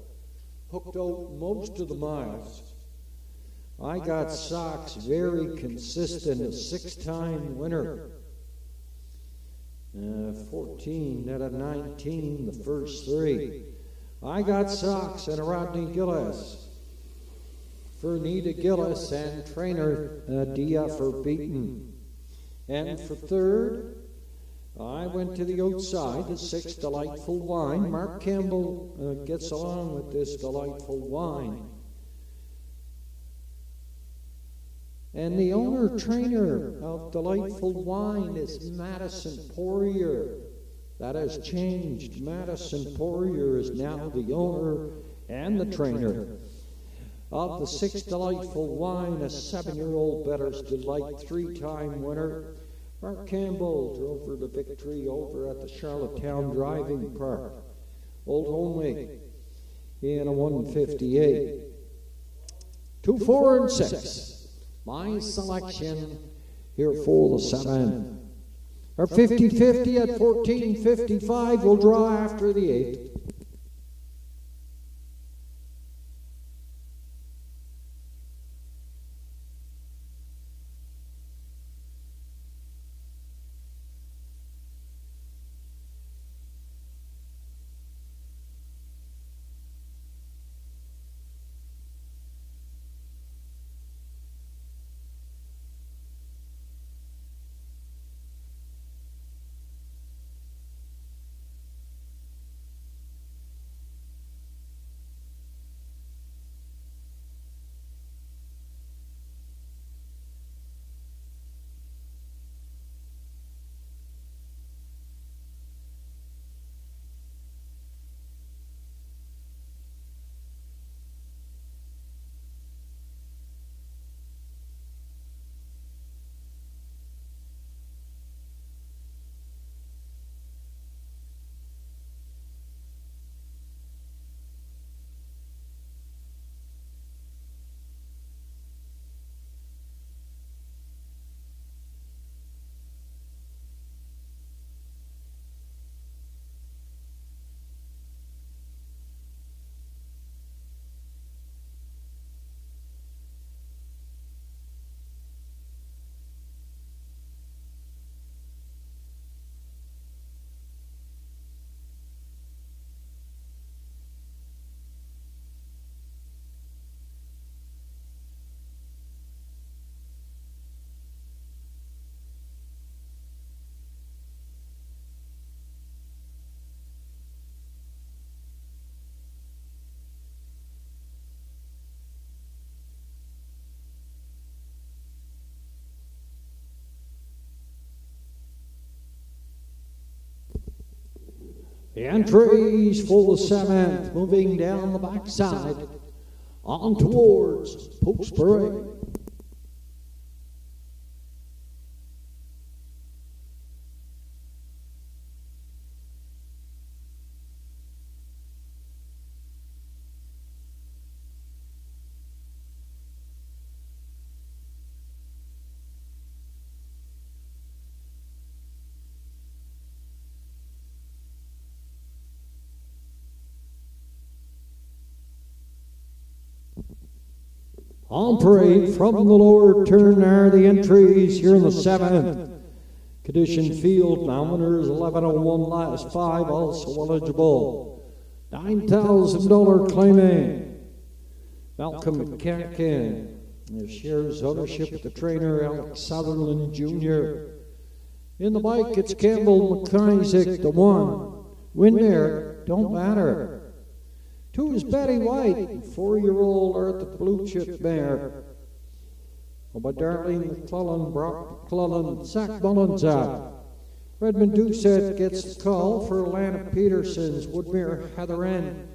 Hooked out most of the miles. I Got Socks, very consistent, a 6-time winner. 14 out of 19, the first 3. I Got Socks and Rodney Gillis. For Anita Gillis and trainer D.F. Beaton. And for 3rd, I went to the outside, the 6 Delightful Wine. Mark Campbell gets along with this Delightful Wine. And the owner-trainer of Delightful Wine is Madison Poirier. That has changed. Madison Poirier is now the owner and the trainer of the 6 Delightful Wine, a 7-year-old Bettor's Delight, 3-time winner. Mark Campbell drove her to victory over at the Charlottetown Driving Park. Old Homely in a 158. 2, 4, and 6. My selection here for the 7. Our 50-50 at 14.55 will draw after the 8. The entries for the 7th, moving down the backside, on towards Post Parade. On parade from the lower turn are the entries here in the 7th. Condition field, now winners 11:01 last 5, also eligible. $9,000 claiming. Malcolm McCacken shares ownership with the trainer Alex Sutherland Jr. In the bike, it's Campbell McIsaac, the 1. Win there, don't matter. 2 is Betty White, 4-year-old Earth Blue Chip mare. By Darlene McClellan, Brock McClellan, Zach Mullins out. Redmond Doucette gets the call for Alana Peterson's Woodmere Heather N.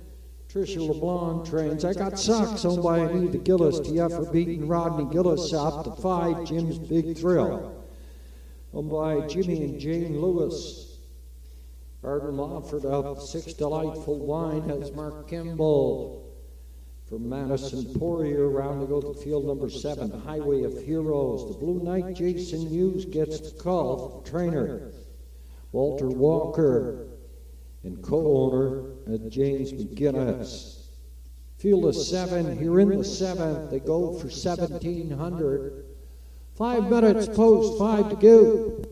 Tricia LeBlanc trains. I Got Socks owned by Anita Gillis. TF for beating Rodney Gillis out to 5. Jim's Big Thrill. Owned by Jimmy and Jane Lewis. Arden Lawford up 6 Delightful Wine has Mark Kimball. From Madison Poirier, round to go to field number 7, Highway of Heroes. The Blue Knight Jason Hughes gets the call. Trainer Walter Walker and co-owner James McGinnis. Field of 7 here in the 7th. They go for 1,700. 5 minutes post, 5 to go.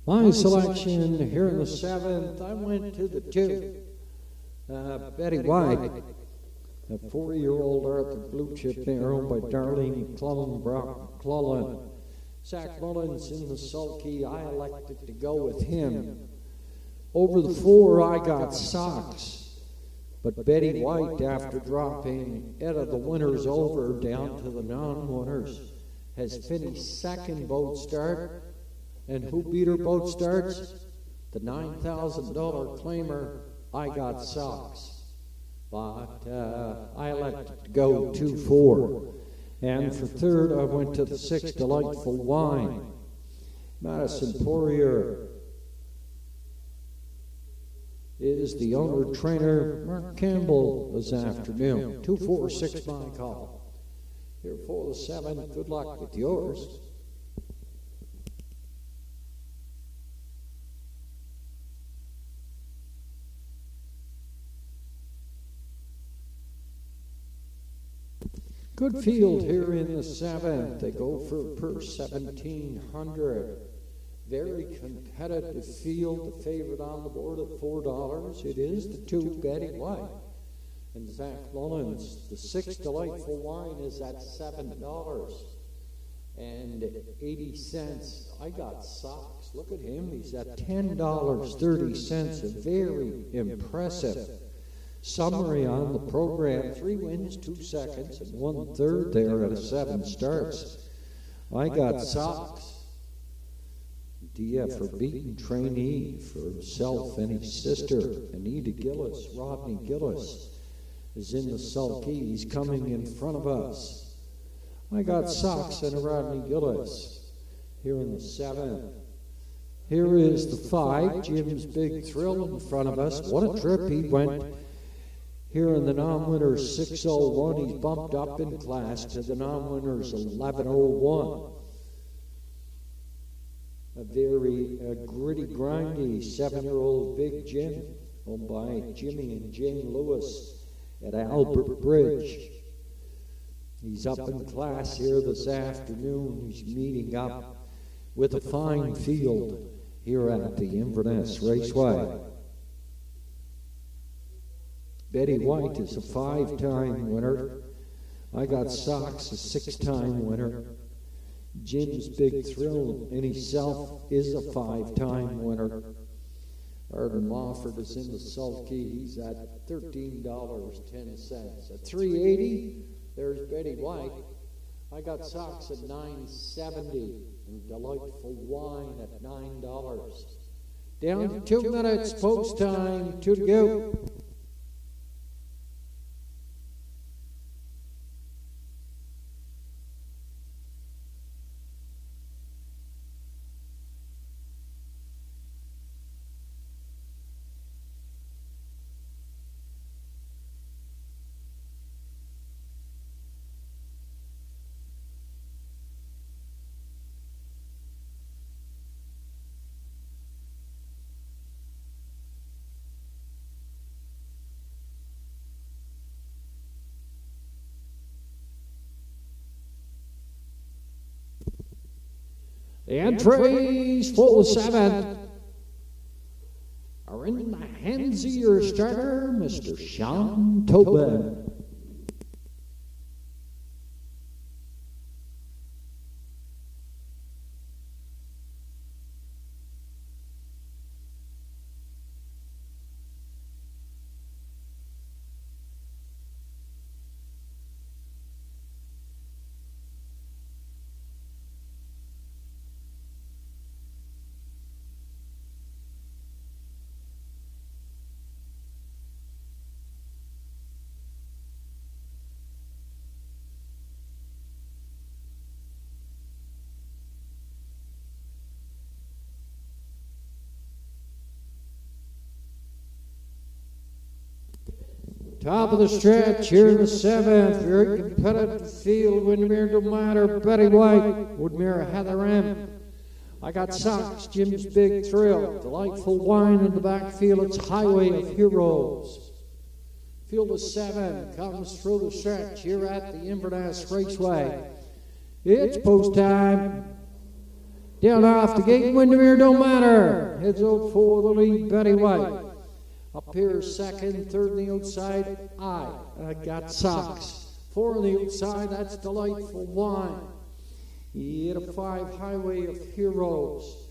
My selection here in the 7th, I went to the 2. Betty White, a 4-year-old Arthur Blue Chip there, owned by Darlene McClellan. Zach Mullins in the sulky, I elected to go with him. Over the 4, I got Socks. But Betty White, after dropping out of the winners over down to the non-winners, has finished second boat start. And who beat her boat starts? The $9,000 claimer, I got Socks. But I elected to go 2-4. And for 3rd, I went to the 6 Delightful Wine. Madison Poirier is the owner-trainer. Mark Campbell this afternoon. 2-4-6 my call. Here for the 7th. Good luck with yours. Good field here in the 7th. They go for purse 1,700. Very competitive field. The favorite on the board at $4. It is the 2 Betty White and Zach Mullins. The 6 Delightful Wine is at $7.80. I got Socks. Look at him. He's at $10.30. A very impressive summary on the program. 3 wins, 2 seconds, and 1/3 there at a 7 starts. I got Socks. DF for beaten trainee for himself and his sister, Anita Gillis. Rodney Gillis is in the sulky. He's coming in front of us. I got Socks and Rodney Gillis here in the 7th. Here is the 5, Jim's Big Thrill in front of us. What a trip he went. Here in the non-winners 601, he's bumped up in class to the non-winners 1101. A very gritty, grindy 7-year-old Big Jim, owned by Jimmy and Jane Lewis at Albert Bridge. He's up in class here this afternoon. He's meeting up with a fine field here at the Inverness Raceway. Betty White is a 5-time winner. I got Socks, a 6-time winner. Jim's Big Thrill in himself is a 5-time winner. Arden Mofford is in the sulky. He's at $13.10. At $3.80, there's Betty White. I got Socks at $9.70 and Delightful Wine at $9. Down to 2 minutes, post time, 2 to go. The entries for the 7th are in the hands of your starter, Mr. Sean Tobin. Top of the stretch here in the 7th. Very competitive field. Windermere don't matter. Betty White. Woodmere Heather M. I got Socks. Jim's Big Thrill. Delightful Wine in the backfield. It's Highway of Heroes. Field of 7 comes through the stretch here at the Inverness Raceway. It's post time. Down off the gate, Windermere don't matter. Heads out for the lead, Betty White. Up here, second, third on the outside, I got Socks. 4 on the outside, that's Delightful Wine. You hit a 5, Highway of Heroes.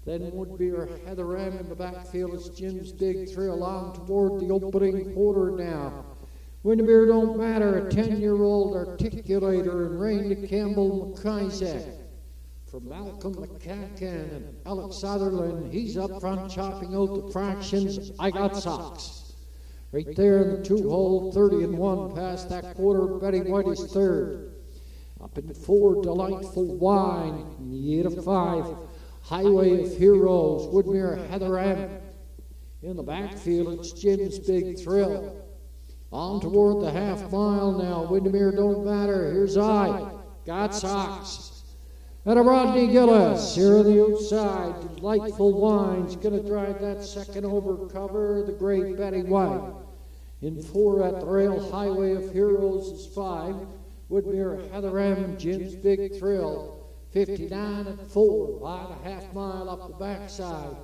Then would be her Heather M in the backfield. It's Jim's Big Thrill on toward the opening quarter now. Windermere don't matter, a 10-year-old articulator and Rain to Campbell McIsaac. For Malcolm McCacken and Alex Sutherland, he's up front chopping out the fractions. I got Socks. Right there in the 2-hole, 30-1 past that quarter. Betty White is third. Up in 4, Delightful Wine. You hit a 5, Highway of Heroes. Woodmere Heather M. In the backfield, it's Jim's Big Thrill. On toward the half mile now. Windermere don't matter. Here's I got Socks. And a Rodney Gillis here on the outside. Delightful Wine's going to drive that second over cover. The great Betty White. In 4 at the rail, Highway of Heroes is 5. Woodmere Heather M. Jim's Big Thrill. 59 and 4. By the half mile up the backside.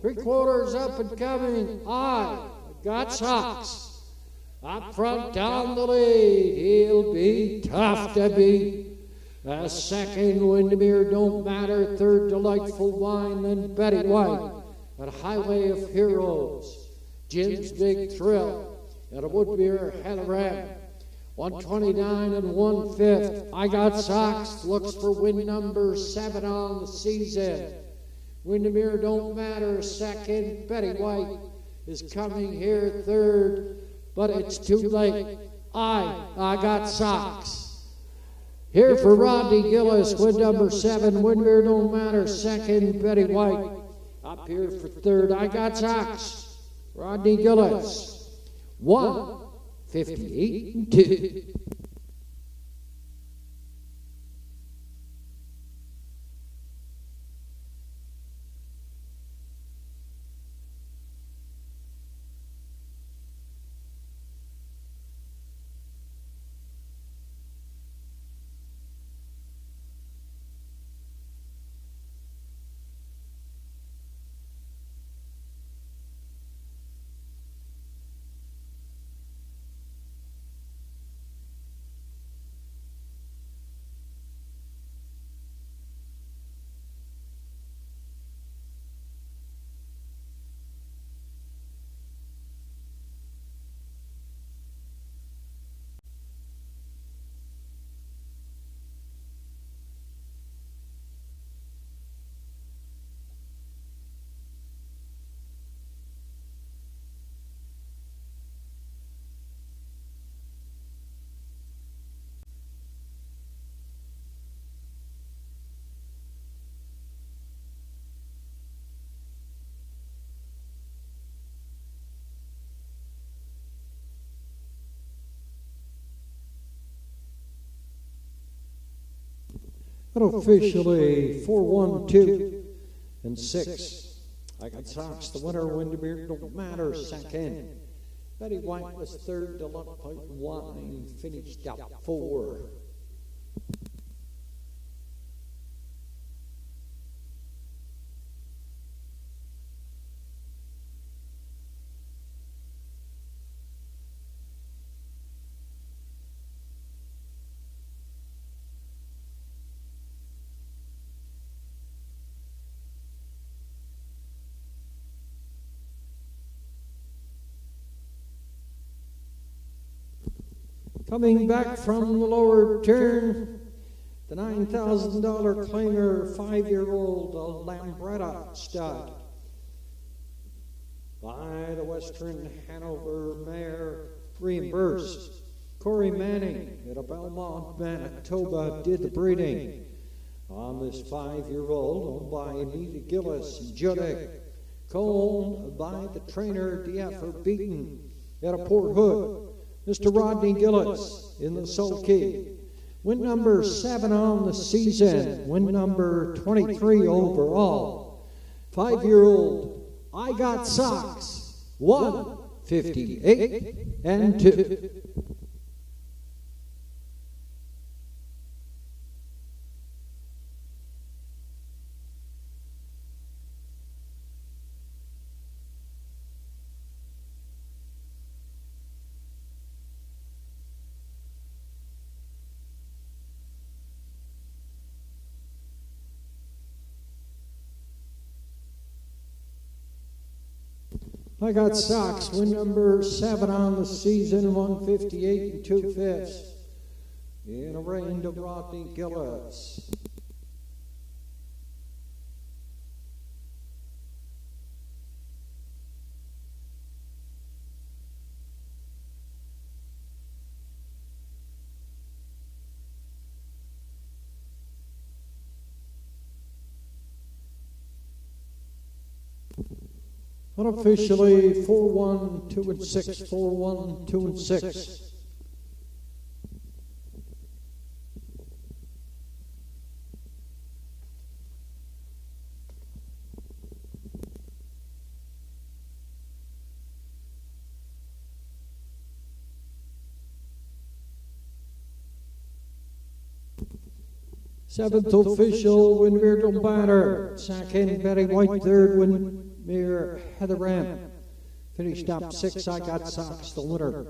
3/4 up and coming. I got Socks. Up front down the lead. He'll be tough to beat. Second, Windermere don't matter. Third, Delightful Wine. Then Betty White at Highway of Heroes. Jim's Big Thrill at a Woodmere Heather M. 129 and 1/5. I got Socks. Looks for win number 7 on the season. Windermere don't matter. Second, Betty White is coming here third, but it's too late. I got Socks. Here for Rodney Gillis, win number 7. Windermere don't matter. Second, Betty White. Up here for third, I got Socks. Rodney Gillis. 1:58 and 2. Officially 4-1-2 and 6. I got Socks. The winner, Windermere don't matter. Second, Betty White was third. Delightful Wine finished out 4. Coming back from the lower turn, the $9,000 claimer, 5-year-old Lambretta stud. By the Western Hanover mare, Reimbursed. Corey Manning at a Belmont, Manitoba, did the breeding on this 5-year-old, owned by Anita Gillis and Judek. Co-owned by the trainer, D.F. Beaton at a Port Hood. Mr. Rodney Gillis in the sulky. Win number 7 on the season. Win number 23 overall. 5-year-old, I got Socks. 1:58 and 2. I got Sox, win number 7 on the season, 158 2/5. In a rain to Rodney Gillis. Unofficially 4-1, 2-6, 4-1, 2-6. Seventh official, Windermere don't batter. Second, Betty White. Third, Windermere Heather Ram. Finished up 6, I got Sox, the winner.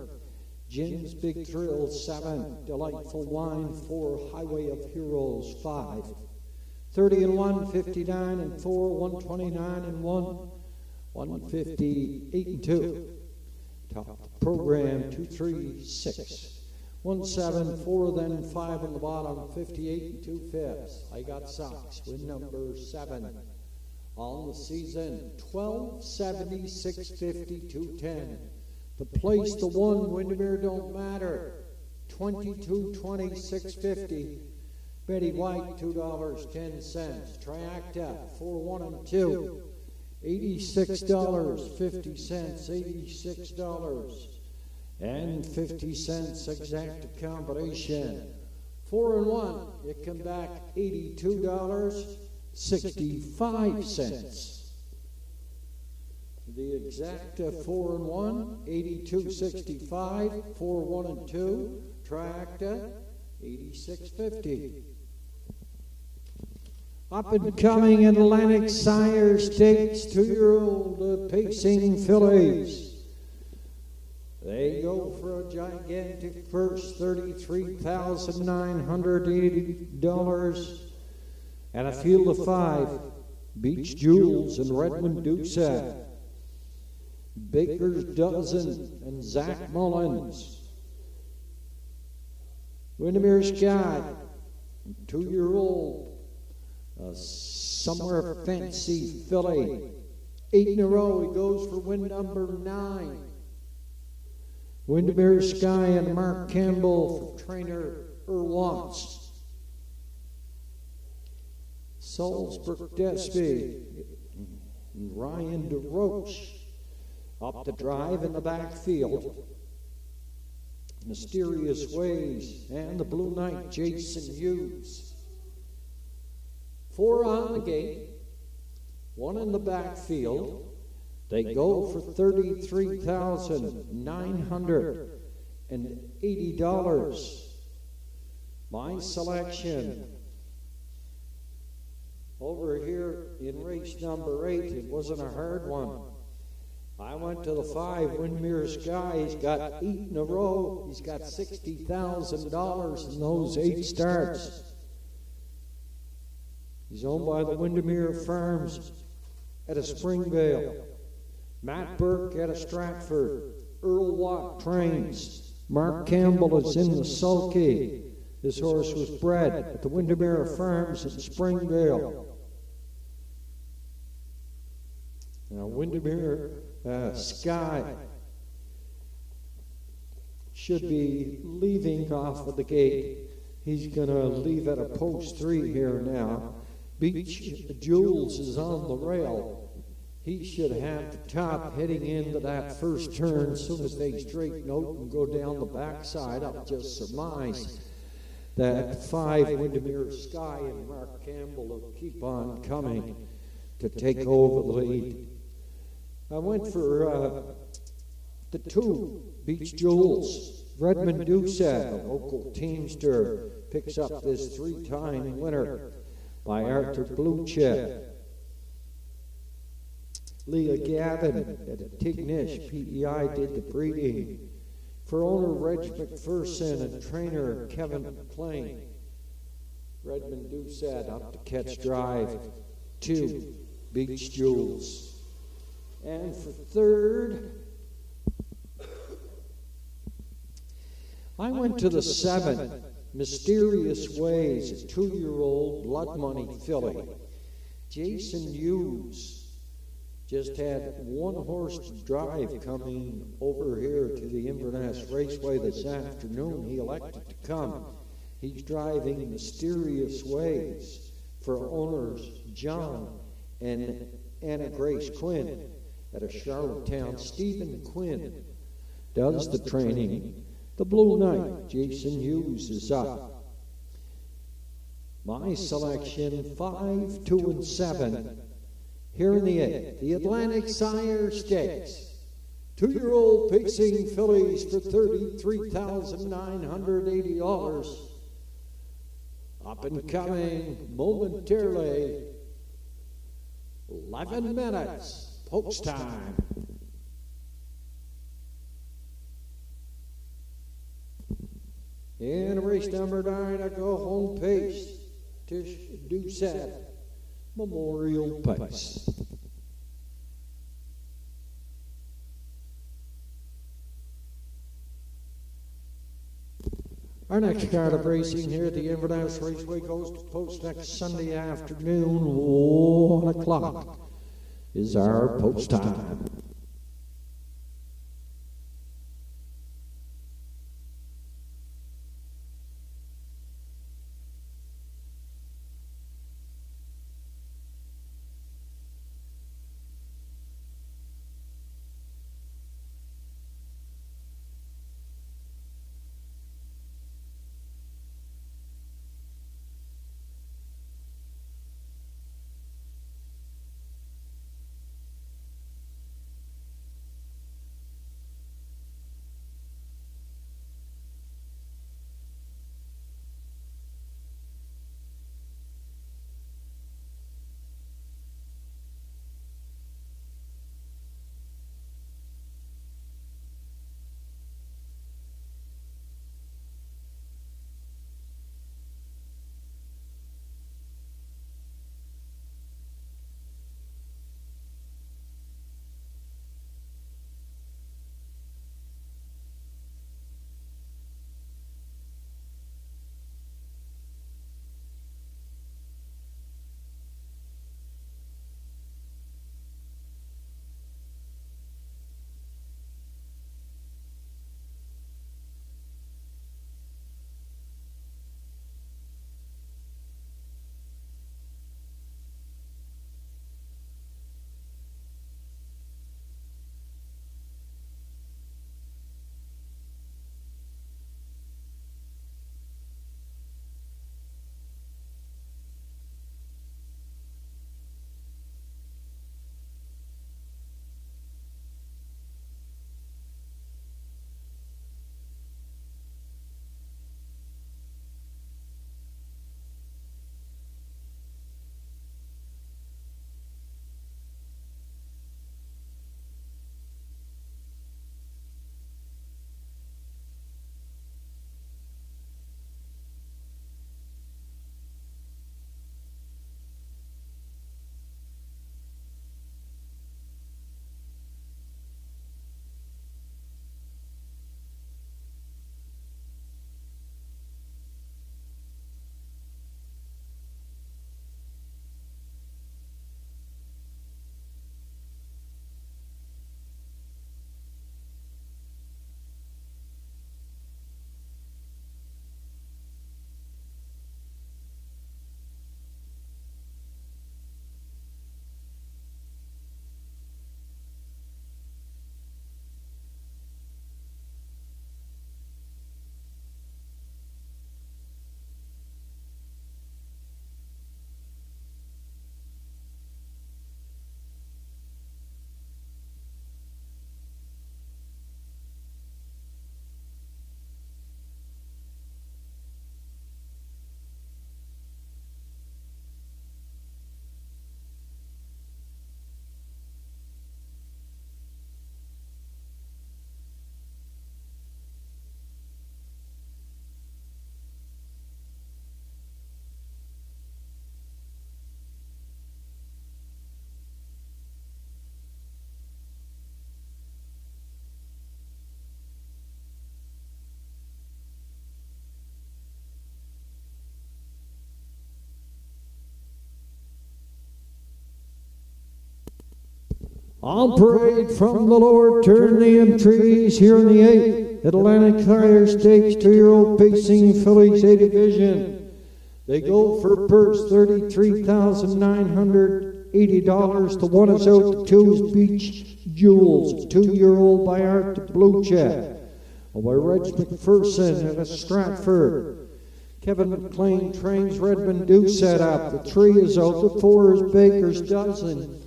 Jim's Big Thrill, 7. Delightful Wine, 4. Highway of Heroes, 5. 30-1, 59-4, 129-1, 158-2. Top program, 236. 1-7, 4, then 5 on the bottom, 58 2/5. I got Sox, win number 7. On the season, 1276 52-10. The place, the one, Windermere don't matter, 2220 650. Betty White, $2.10. Triacta, 4-1 and 2, $86.50, $86.50 exact combination. 4 and 1, you come back $82.65. The exact 4 and 1, $82.65. 4, 1 and 2, Triacta, $86.50. Up and coming Atlantic Sire Stakes, 2-year-old pacing fillies. They go for a gigantic first, $33,980, and a field of 5. Beach Jewels and Redmond Dukes, Baker's Dozen and Zach Mullins. Windermere Sky, 2-year-old, Somewhere Fancy filly. 8 in a row, he goes for win number 9. Windermere Sky and Mark Campbell for trainer Earl Watts. Salzburg Despy and Ryan DeRoche up the drive in the backfield. Mysterious Ways and the Blue Knight Jason Hughes. 4 on the gate, 1 in the backfield. They go for $33,980. My selection. Over here in race number 8, it wasn't a hard one. I went to the 5, Windermere Sky. He's got 8 in a row. He's got $60,000 in those 8 starts. He's owned by the Windermere Farms at a Springvale. Matt Burke at a Stratford. Earl Watt trains. Mark Campbell is in the sulky. This horse was bred at the Windermere Farms at Springvale. Now Windermere Sky should be leaving off of the gate. He's going to leave at a post 3 here now. Beach Jewels is on the rail. He should have the top heading into that first turn. As soon as they straighten out and go down the backside, I'll just surmise that 5 Windermere Sky and Mark Campbell will keep on coming to take over the lead. I went for the 2 Beach Jewels. Redmond Dukes, a local teamster, picks up this 3-time winner by Arthur Bluchett. Leah Gavin at Tignish, PEI, did the breeding. For owner Reg McPherson and trainer Kevin McLean. Redmond Dukes up to catch drive. 2 Beach Jewels. And for third, I went to the 7, Mysterious Ways, a 2-year-old blood money filly. Jason Hughes just had 1 horse drive coming over here to the Inverness Raceway this afternoon. He elected to come. He's driving Mysterious Ways for owners John and Anna Grace Quinn out of Charlottetown. Stephen Quinn does the training. The Blue Knight, Jason Hughes, is up. My selection, 5, 2, and 7. Here in the 8th, the Atlantic Sire Stakes. 2-year-old pacing fillies for $33,980. Up and coming momentarily. 11 minutes, post time. In race number 9, I go home pace. Tish Doucette, Memorial Pace. Our next card of racing here at the Inverness Raceway goes to post next Sunday afternoon, 1 o'clock is our post time. On parade from the Lord, turn the entries here in the 8th Atlantic Tire Stakes, 2-year-old pacing fillies, A division. They go for purse $33,980. The one is out, the 2 is Beach Jewels, 2-year-old by Art the Blue Jet. By Reg McPherson at a Stratford. Kevin McLean trains Redmond Duke set up. The 3 is out, the 4 is Baker's Dozen.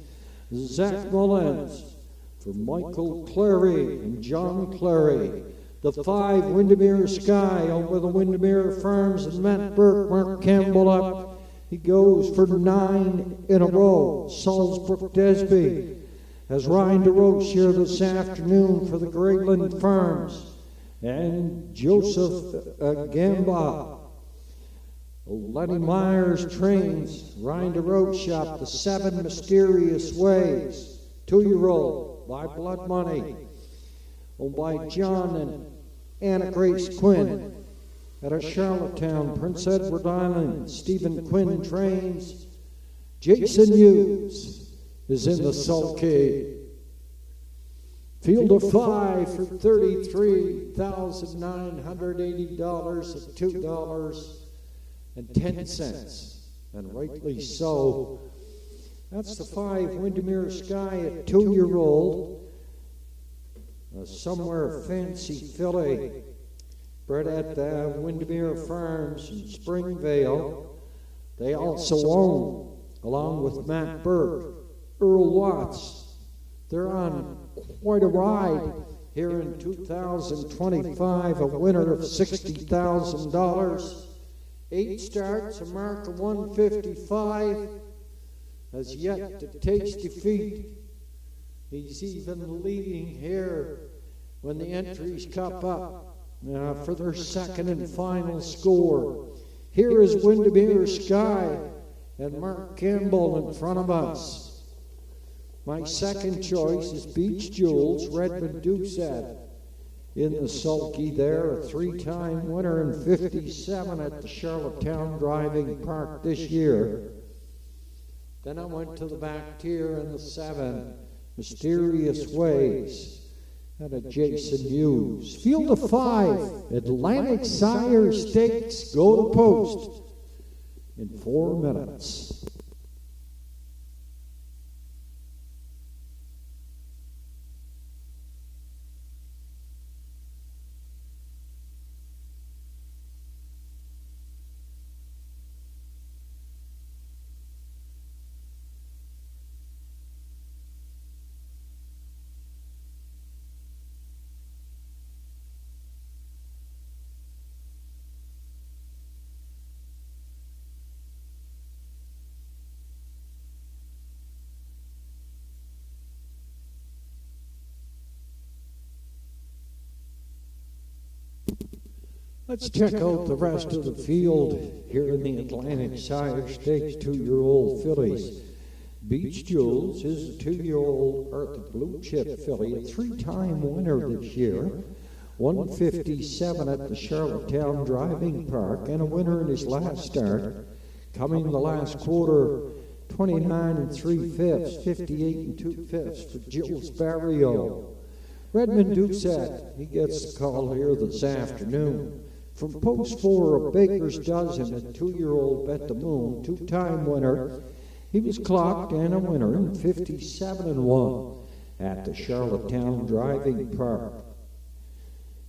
Zach Mullins for Michael Clary and John Clary. The 5, Windermere Sky, over the Windermere Farms, and Matt Burke, Mark Campbell up. He goes for 9 in a row. Salzbrook Desby has Ryan DeRoche here this afternoon for the Greyland Farms. And Joseph Gamba. Lenny Myers trains Ryan DeRoche up. The 7, Mysterious Ways, 2-year-old by Blood Money, owned by John and Anna Grace Quinn at a Charlottetown, Prince Edward Island. Stephen Quinn trains. Jason Hughes is in the sulky. Field of 5 for $33,980 at $2.10, and rightly so. That's the 5, Windermere Sky, at 2-year-old. A Somewhere Fancy filly, bred at the Windermere Farms in Springvale. They also own, along with Matt Burke, Earl Watts. They're on quite a ride here in 2025, a winner of $60,000. 8 starts, a mark of 155, has yet to taste defeat. He's even leading here when the entries cup up for their second and final score. Here is Windermere Sky and Mark Campbell in front of us. My second choice is Beach Jewels, Redmond Doucette. In the sulky there, a 3-time winner in 57 at the Charlottetown Driving Park this year. Then I went to the back tier in the 7, Mysterious Ways, and a Jason Hughes. Field of 5, Atlantic Sire Stakes, go to post in 4 minutes. Let's check out the rest of the field here in the Atlantic Sire Stakes 2-year-old fillies. Beach Jewels is a 2-year-old Arthur Blue Chip filly, a 3-time winner this year, 157 at the Charlottetown Driving Park, and a winner in his last start, coming the last quarter, 29 3/5, 58 2/5 for Jules Barrio. Redmond Doucette, he gets the call here this afternoon. From post 4, a Baker's Dozen, a 2-year-old Bet the Moon, 2-time winner. He was clocked and a winner in 57-1 at the Charlottetown Driving Park.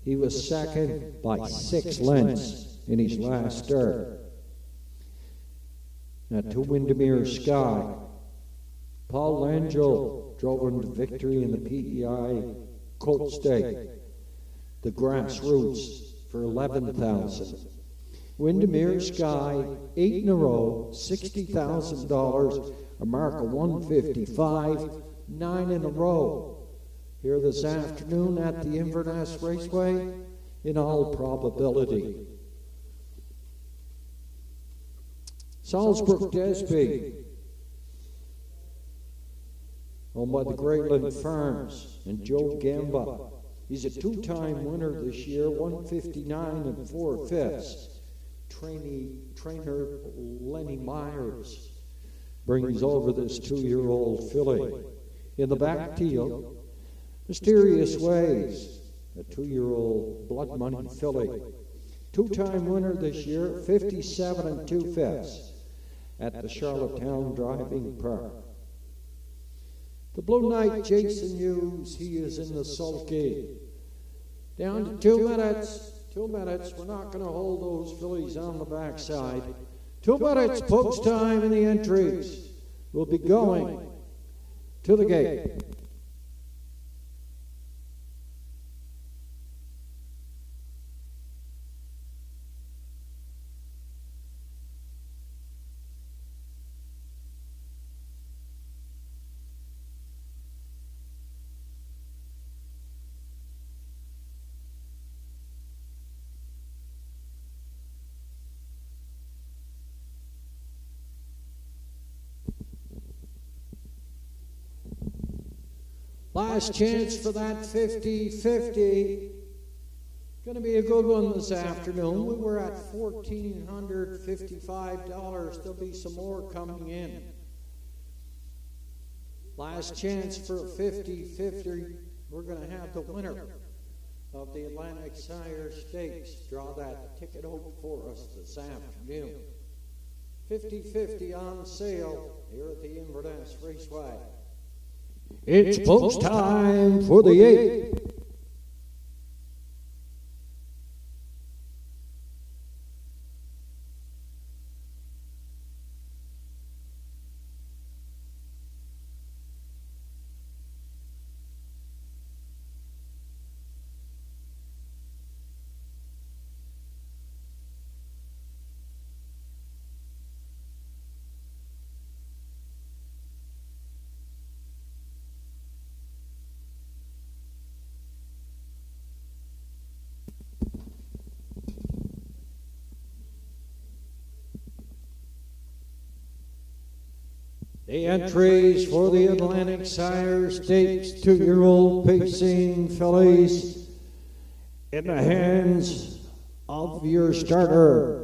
He was second by 6 lengths in his last start. Now to Windermere Sky. Paul Langell drove him to victory in the PEI Colt Stake. The Grassroots for $11,000. Windermere Sky, 8 in a row, $60,000, a mark of 155, 9 in a row. Here this afternoon at the Inverness Raceway, in all probability. Salzbrook Desby, owned by the Greyland Farms, and Joe Gamba. He's a 2-time winner this year, 159 4/5. Trainer Lenny Myers brings over this 2-year-old filly. In the backfield, Mysterious Ways, a 2-year-old blood money filly. Two-time winner this year, 57 2/5 at the Charlottetown Driving Park. The Blue Knight, Jason Hughes, he is in the sulky. Down to 2 minutes. 2 minutes. We're not going to hold those fillies on the backside. 2 minutes post time in the entries. We'll be going to the gate. Last chance for that 50-50. Going to be a good one this afternoon. We were at $1,455. There'll be some more coming in. Last chance for a 50-50. We're going to have the winner of the Atlantic Sire Stakes draw that ticket out for us this afternoon. 50-50 on sale here at the Inverness Raceway. It's post time for the 8. The entries for the Atlantic Sire Stakes 2-year-old pacing fillies in the hands of your starter.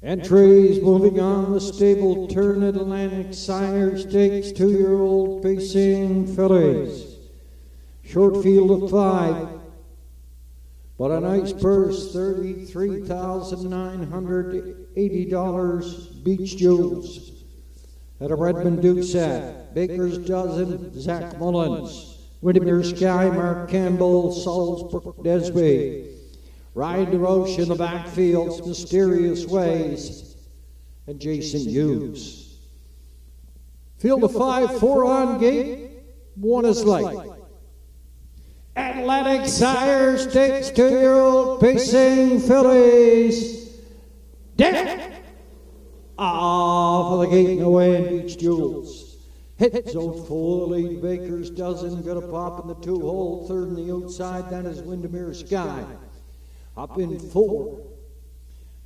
Entries moving on the stable turn at Atlantic Sire Stakes 2-year-old pacing fillies. Short field of 5, but a nice purse, $33,980. Beach Jewels at a Redmond Doucette. Baker's Dozen, Zach Mullins. Windermere Sky, Mark Campbell, Salisbury Desby. Ride the Roche in the backfields, Mysterious Ways, and Jason Hughes. Field of 5, 4 on gate, 1 is light. Atlantic Sire Stakes 2-year-old pacing fillies. Down! Off of the gate and away in Beach Jewels. Hit zone full, lead Baker's Dozen, got a pop in the 2-hole, 3rd in the outside, then is Windermere Sky. Up in 4.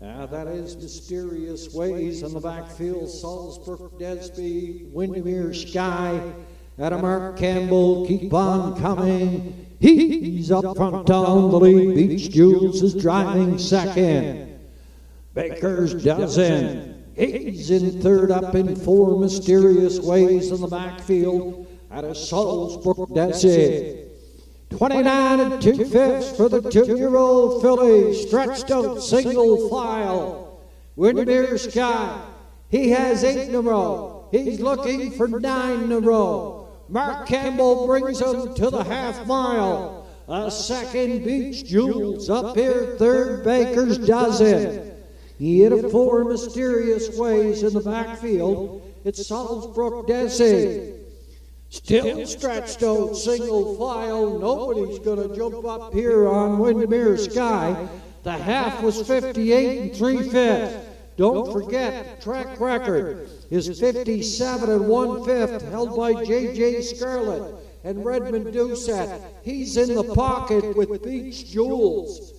That is Mysterious Ways on the backfield. Salisbury Desby, Windermere Sky. Adam Mark Campbell, keep on coming. He's up front on the lead. Beach Jewels is driving second. Baker's Dozen. He's in 3rd, up in 4. Mysterious Ways on the backfield. At a Salisbury Desby. 29 2/5 for the 2-year-old filly, stretched out single file. Windermere Sky, he has 8 in a row. He's looking for 9 in a row. Mark Campbell brings him to the half mile. A second, Beach Jewels up here, 3rd, Baker's Dozen. He hit a 4, Mysterious Ways in the backfield. It's Salisbury Desby. Still stretched out single file. Nobody's going to jump up here on Windermere Sky. The half was 58 3/5. Don't forget, the track record is 57 1/5, held by J.J. Scarlett and Redmond Doucette. He's in the pocket with Beach Jewels.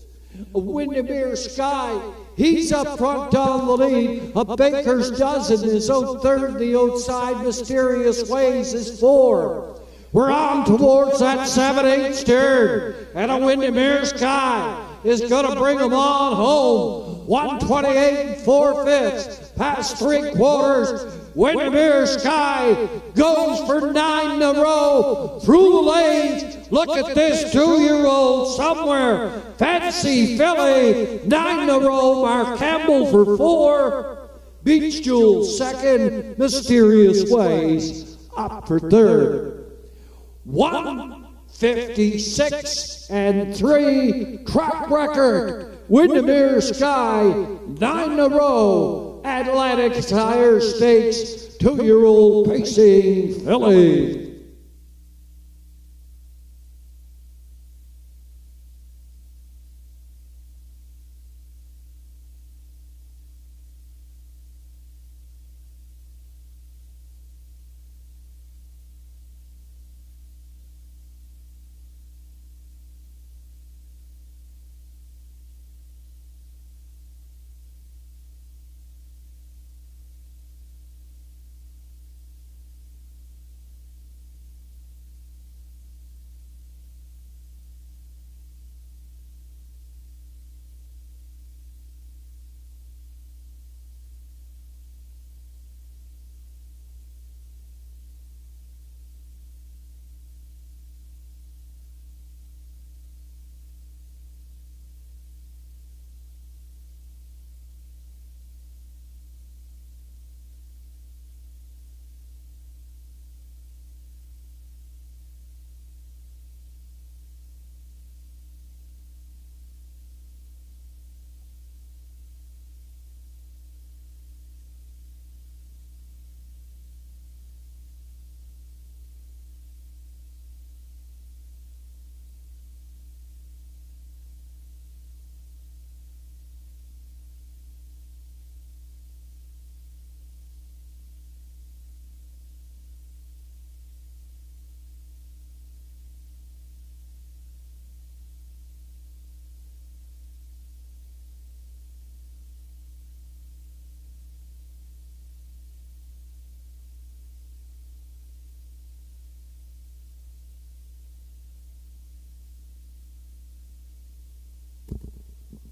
Windermere Sky, he's up front on the lead. A Baker's Dozen is out third. The outside Mysterious Ways is 4. We're on towards that 7/8 turn, and a Windermere Sky is going to bring them on home. 128 4/5, past 3/4. Windermere Sky goes for 9 in a row through the lanes. Look at this 2-year-old somewhere. Fancy Philly, 9 in a row. Mark Campbell for 4. Beach Jewel second. Mysterious Ways up for third. 1:56 and 3 track record. Windermere Sky, 9 in a row. Atlantic Tire Stakes, 2-year-old pacing filly.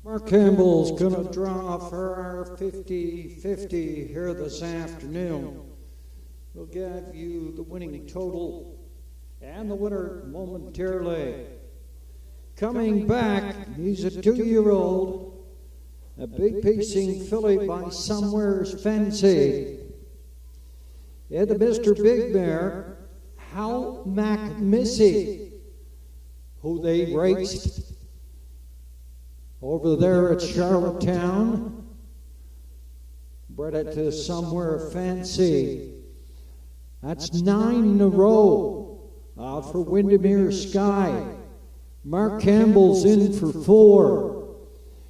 Mark Campbell's going to draw for our 50-50 here this afternoon. We'll give you the winning total and the winner momentarily. Coming back, he's a 2-year-old, a big pacing filly by Somewhere's Fancy. And the Mr. Big Mare, Hal Mac Missy, who they raced over there at Charlottetown, bred it to Somewhere Fancy. That's 9 in a row for Windermere Sky. Mark Campbell's in for 4.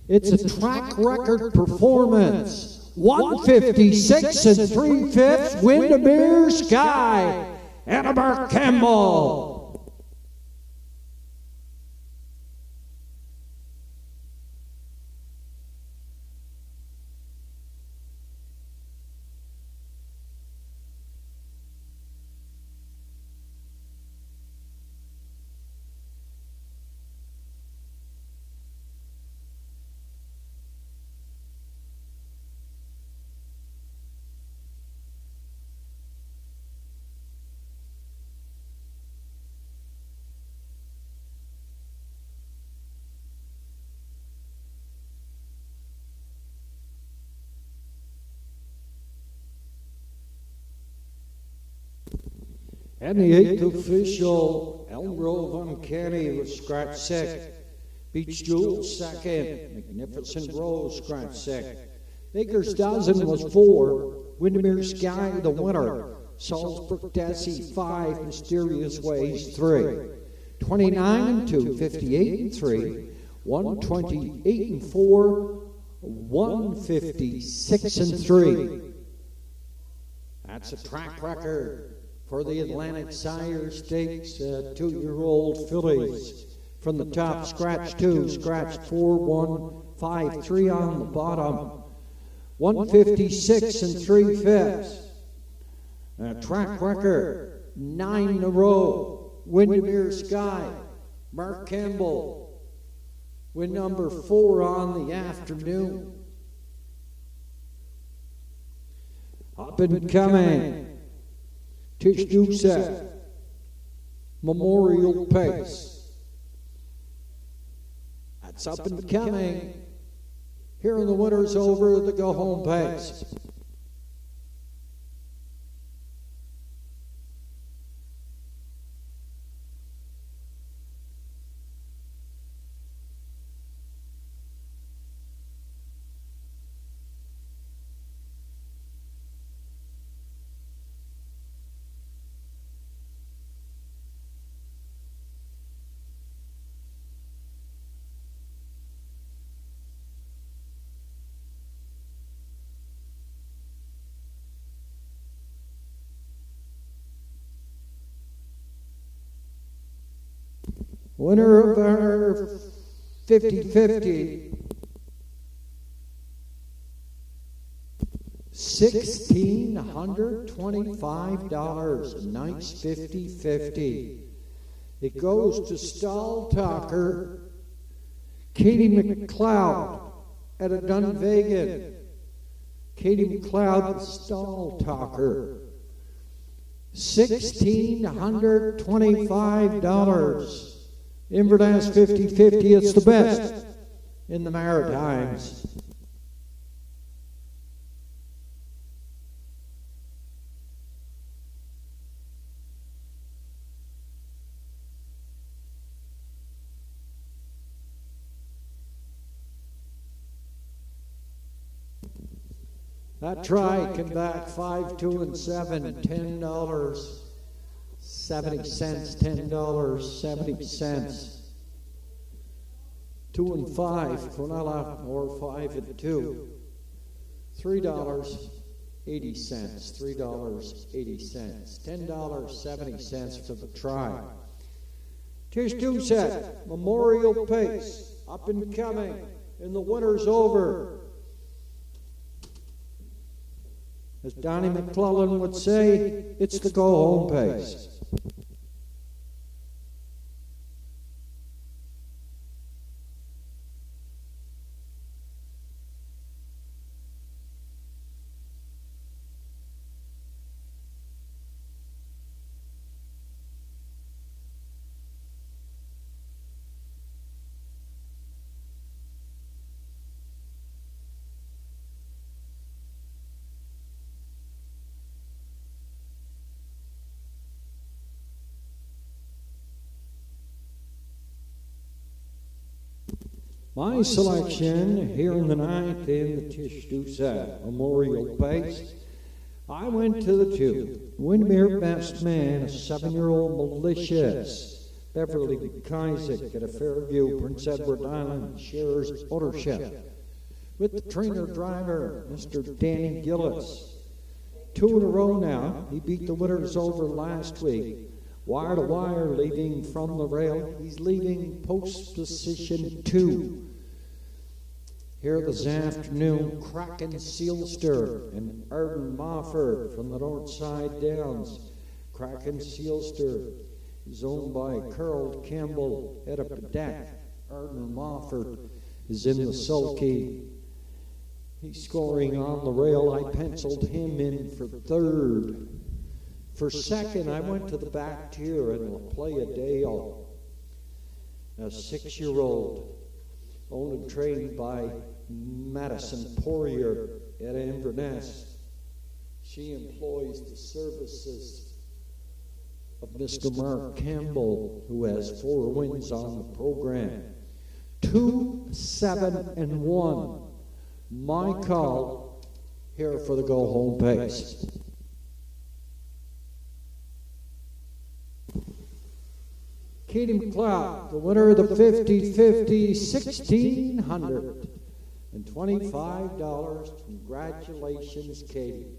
It's a track record performance. 1:56 and 3/5, Windermere Sky, and a Mark Campbell. And the 8th official, Elm Grove Uncanny was scratch second. Beach Jewel second. Magnificent Rose scratch second. Baker's Dozen was 4. Windermere Sky the winner. Salzburg Desi 5. Mysterious Ways 3. 29 and 2. 58 and 3. 128 and 4. 156 and 3. That's a track record for the Atlantic Sire Stakes 2-year-old fillies from the top, scratch 2, scratch 4, 1, 5, 3 on the bottom. 156 and 3/5. Track record, 9 in a row. Windermere Sky, Mark Campbell. Win number 4 on the afternoon. Up and coming, Tish Doucette, Memorial Pace. That's up and coming. Here in the winners over the go home pace. Winner of our 50-50, $1,625. Nice 50-50. It goes to Stall Talker, Katie McLeod at a Dunvegan. Katie McLeod, Stall Talker. $1,625. Inverness 50-50, it's the best in the Maritimes. That try came back 5, 2, and 7, $10. 70 cents, $10.70. 2 and 5, Quinella, or 5 and 2. $3.80, $3.80. $10.70 for the try. Tish Doucette, Memorial Pace, up and coming, and the winner's over. As Donnie McClellan would say, it's the go-home pace. My selection here in the ninth in the Tish Doucette Memorial Pace, I went to the 2. Windermere Best Man, a 7-year-old Malicious. Beverly Kaisek at a Fairview, Prince Edward Island, shares ownership with the trainer driver, Mr. Danny Gillis. 2 in a row now. He beat the winners over last week. Wire to wire, leading from the rail. He's leading post position 2. Here this afternoon, Kraken Sealster and Arden Mofford from the North Side Downs. Kraken Sealster is owned by Carl Campbell at a deck. Arden Mofford is in the sulky. He's scoring on the rail. I penciled him in for 3rd. For 2nd, I went to the back tier and will play a Dale, a 6-year-old, owned and trained by Madison Poirier at Inverness. She employs the services of Mr. Mark Campbell, who has 4 wins on the program. 2, 7, and 1. My call here for the go-home pace. Katie McLeod, the winner of the 50-50, $1,625. Congratulations, Katie.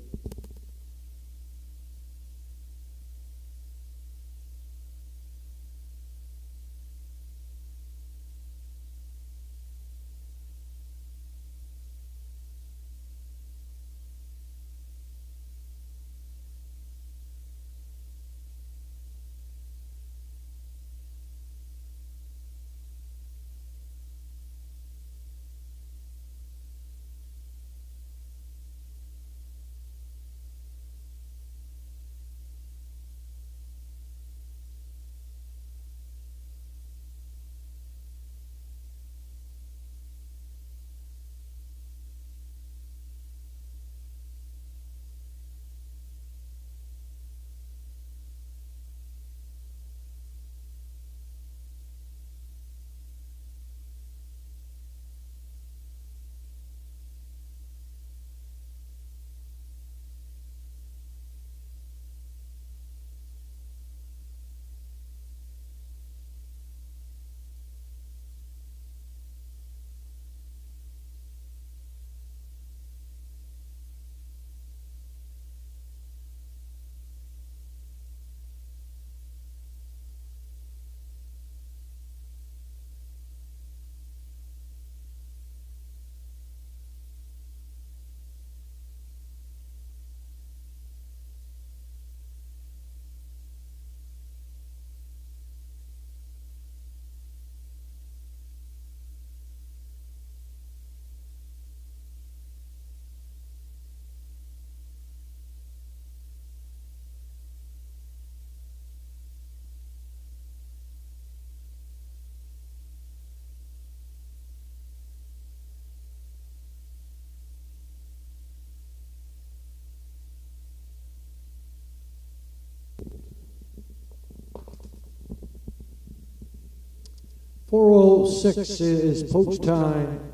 4:06 is post time.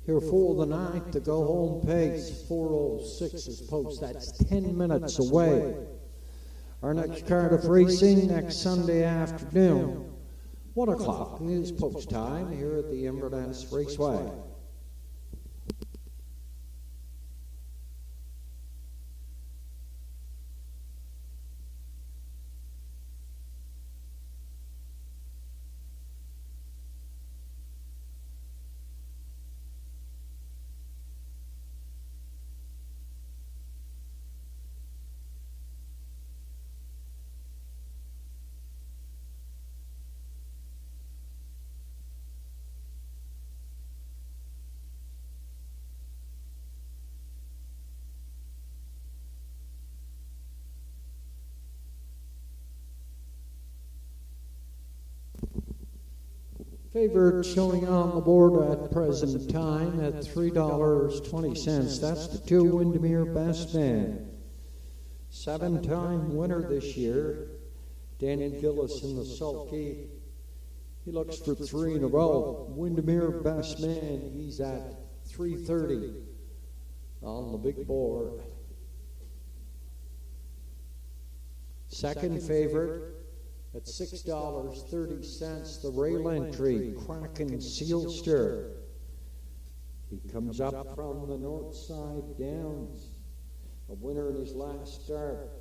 Here for the ninth, the go home pace. 4:06 is post. That's 10 minutes away. Our next Cardiff racing next Sunday afternoon. 1 o'clock is post time here at the Inverness Raceway. Favored showing on the board at present time at $3.20. That's the 2 Windermere Best Man. 7-time winner this year. Danny Gillis in the sulky. He looks for 3 in a row. Windermere Best Man, he's at $3.30 on the big board. Second favorite at $6.30, the rail entry, Kraken Sealster. He comes up from the north side Downs, a winner in his last start,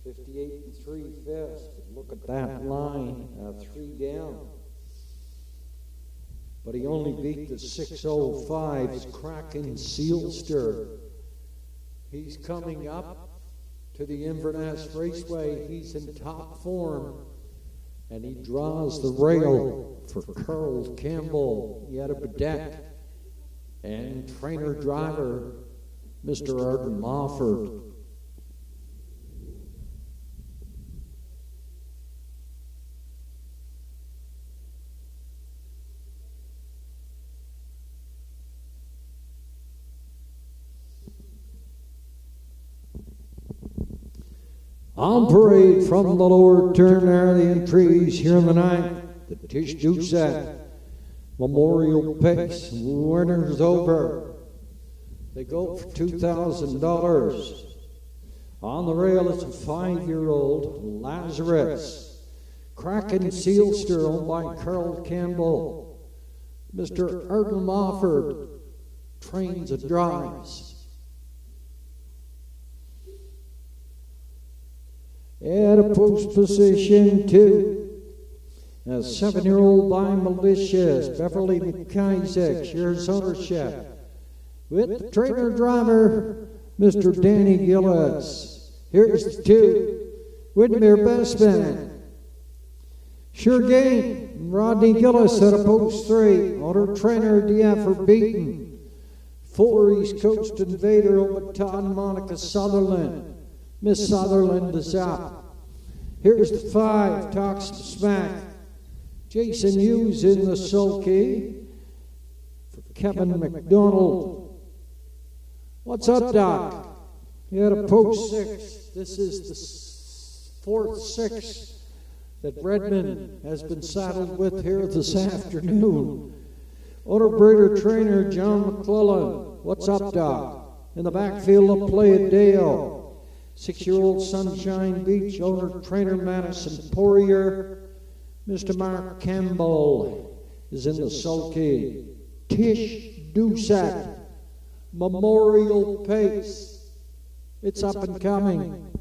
58 3/5. Look at that line, 3 down. But he only beat the 6:05's Kraken Sealster. He's coming up to the Inverness Raceway. He's in top form, and he draws the rail for Carl Campbell, yet a Bedeck, and trainer-driver, Mr. Arden Mofford. On parade from the lower turn there, the entries here in the ninth, the Tish Doucette Memorial Pace, winners over. They go for $2,000. On the rail, it's a 5-year-old Lazarus. Kraken Sealster, owned by Carl Campbell. Mr. Arden Mofford trains and drives. At a post position 2, a 7-year-old by Malicious, Beverly McIsaac shares ownership with the trainer-driver, Mr. Danny Gillis. Here's the 2, Windermere Best Man. Sure Game, Rodney Gillis at a post 3, owner trainer DF Beaton. 4, East Coast Invader over Todd and Monica Sutherland. Miss Sutherland is up. Here's the 5, Talks Smack. Jason Hughes in the sulky for Kevin McDonald. What's up, Doc? He had a post 6. This is the 4th 6 that Redmond has been saddled with here this afternoon. Owner breeder trainer John McClellan. What's up, Doc? In the backfield of Play at Dale. 6-year-old Sunshine Beach, owner trainer Madison Poirier. Mr. Mark Campbell is in the sulky. Tish Doucette Memorial Pace. It's up and coming.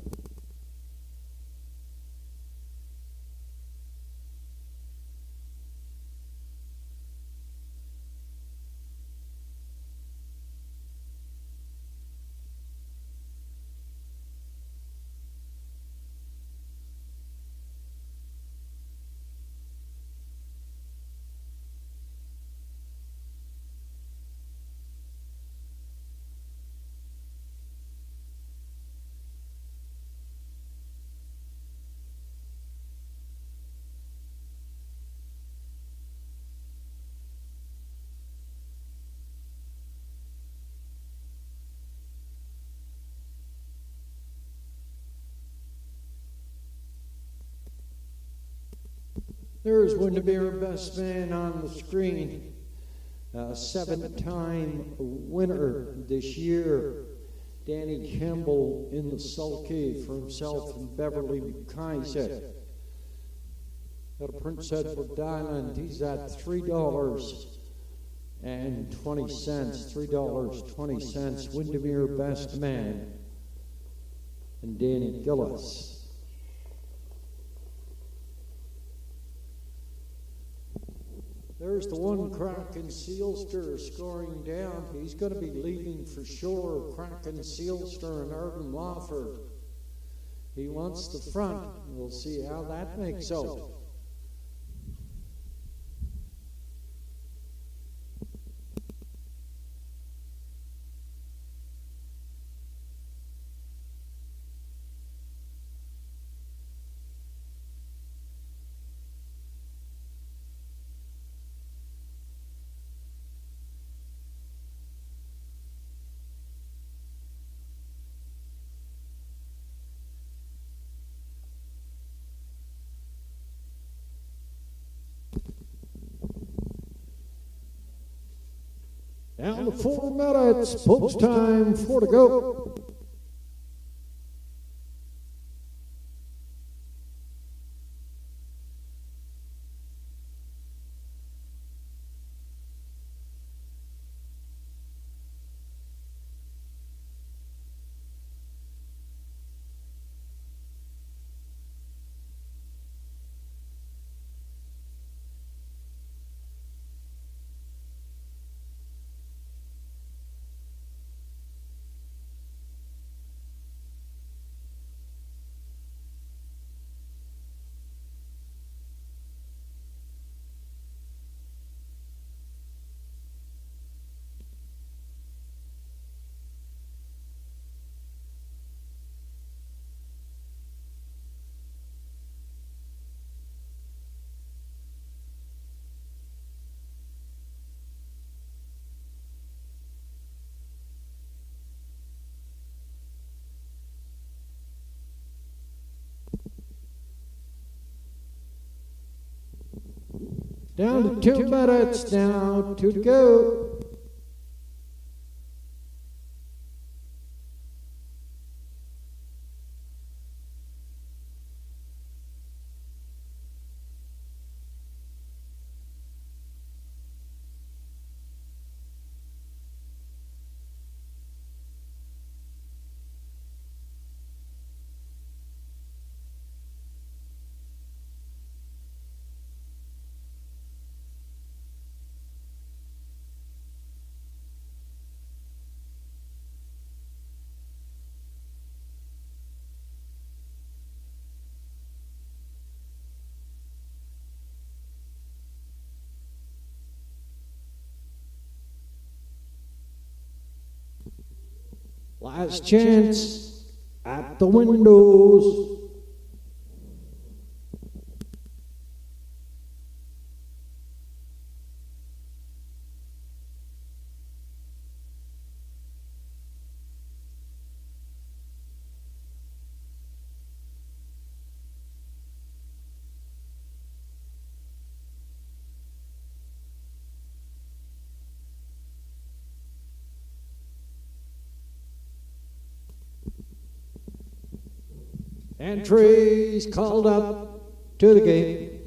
There's Windermere best man on the screen. Seven-time winner this year. Danny Campbell in the sulky for himself and Beverly Kaiser. Got a Prince Edward Diamond. He's at $3.20. $3.20. Windermere best man. And Danny Gillis. There's the one Kraken Sealster scoring down. He's going to be leaving for sure. Kraken Sealster and Irvin Lawford. He wants the front. We'll see how that makes out. Down to 4 minutes, post time, 4 to go. Down to 2 minutes now, 2 to go. Last chance at the windows. Entries called up to the gate.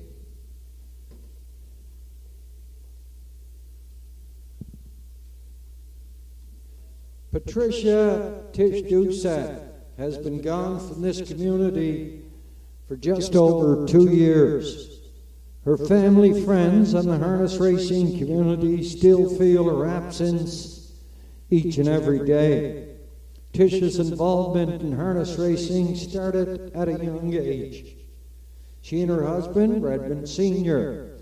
Patricia Tish-Doucette has been gone from this community for just over 2 years. Her family, friends, and the harness racing community still feel her absence each and every day. Tish's involvement in harness racing started at a young age. She and her husband, Redmond Sr.,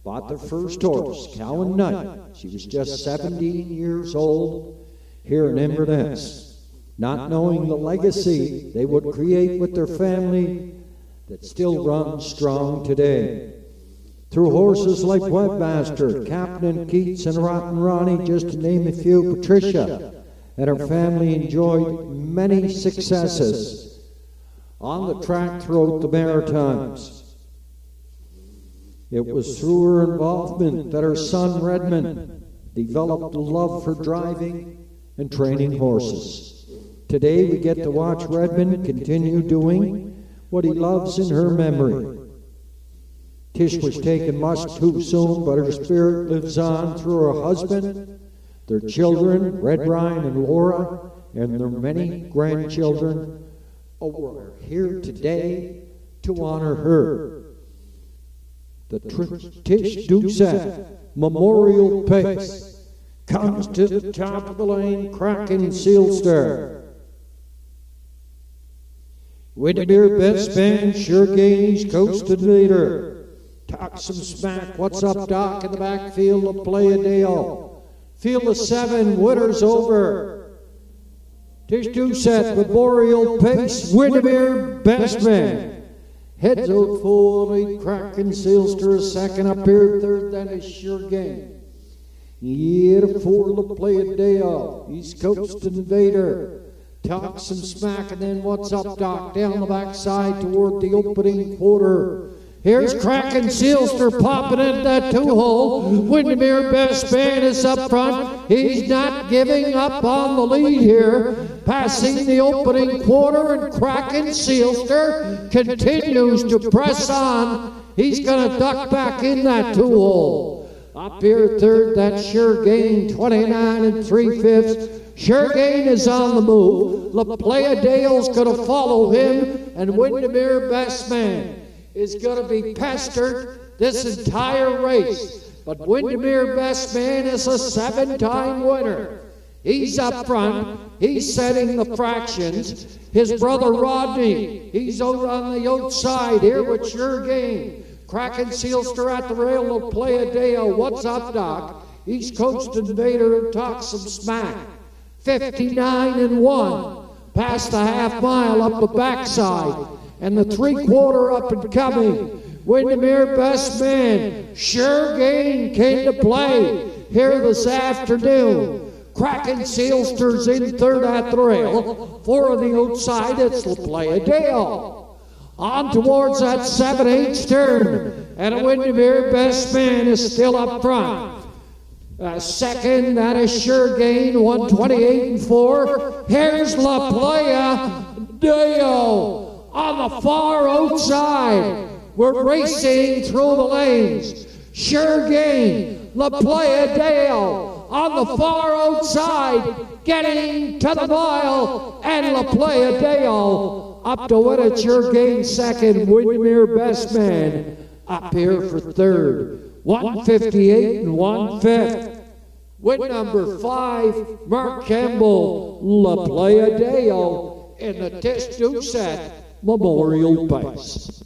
bought their first horse, Cow and Nut. She was just 17 years old here in Inverness, not knowing the legacy they would create with their family that still runs strong today. Through horses like Webmaster, Captain Keats, and Rotten Ronnie, just to name a few, Patricia and her family enjoyed many successes on the track throughout the Maritimes. It was through her involvement that her son Redmond developed a love for driving and training horses. Today we get to watch Redmond continue doing what he loves in her memory. Tish was taken much too soon, but her spirit lives on through her husband, their children, Red Ryan and Laura, and their many grandchildren. We're here today to honor her. The Tish Doucette Memorial Pace comes to the top of the lane, cracking Sealster. Windermere best man, sure gains, coasted leader. Talk some smack, what's up, Doc, in the backfield of Play a Dale. Field of 7, Winter's over. Tish Doucette Memorial Pace, Windermere best man. Heads out full lead, cracking Sealster a second, up here third, then a sure gain. Yeah, the 4 to Play a Dale. East Coast Invader. Talk some smack, and then what's up, Doc, down the backside toward the opening quarter. Here's cracking Sealster popping into that 2-hole. Windermere best man is up front. He's not giving up on the lead here. Passing the opening quarter, and cracking Sealster continues to press on. He's going to duck back in that 2-hole. Up here third, that Sure Gain, 29 3/5. Sure Gain is on the move. La Playa Dale's going to follow him, and Windermere best man is going to be pestered this entire race. But Windermere best man is a 7-time winner. He's up front. He's setting the fractions. His brother Rodney, he's over on the outside here with Sure Gain. Cracking Sealster at the rail will Play a Dale. What's up, Doc? East Coast Invader and talk some smack. 59 1. Past the half mile up the backside. And the 3/4 up and coming. Windermere best man, Sure Gain came to play here this afternoon. Cracking Sealster's in third at the rail. 4 on the outside, it's La Playa Dale. On towards that 7/8 turn. And a Windermere best man is still up front. Second, that is Sure Gain, 128 4. Here's La Playa Dale. On the far outside, we're racing through the lanes. Sure Gain, La Playa Dale, on the far outside, getting to the mile, and La Playa Dale up to win it. Sure Gain second, Windermere best man up here for third. 158 1/5. Win number 5, Mark Campbell, La Playa Dale in the Tish Doucette Memorial Pace.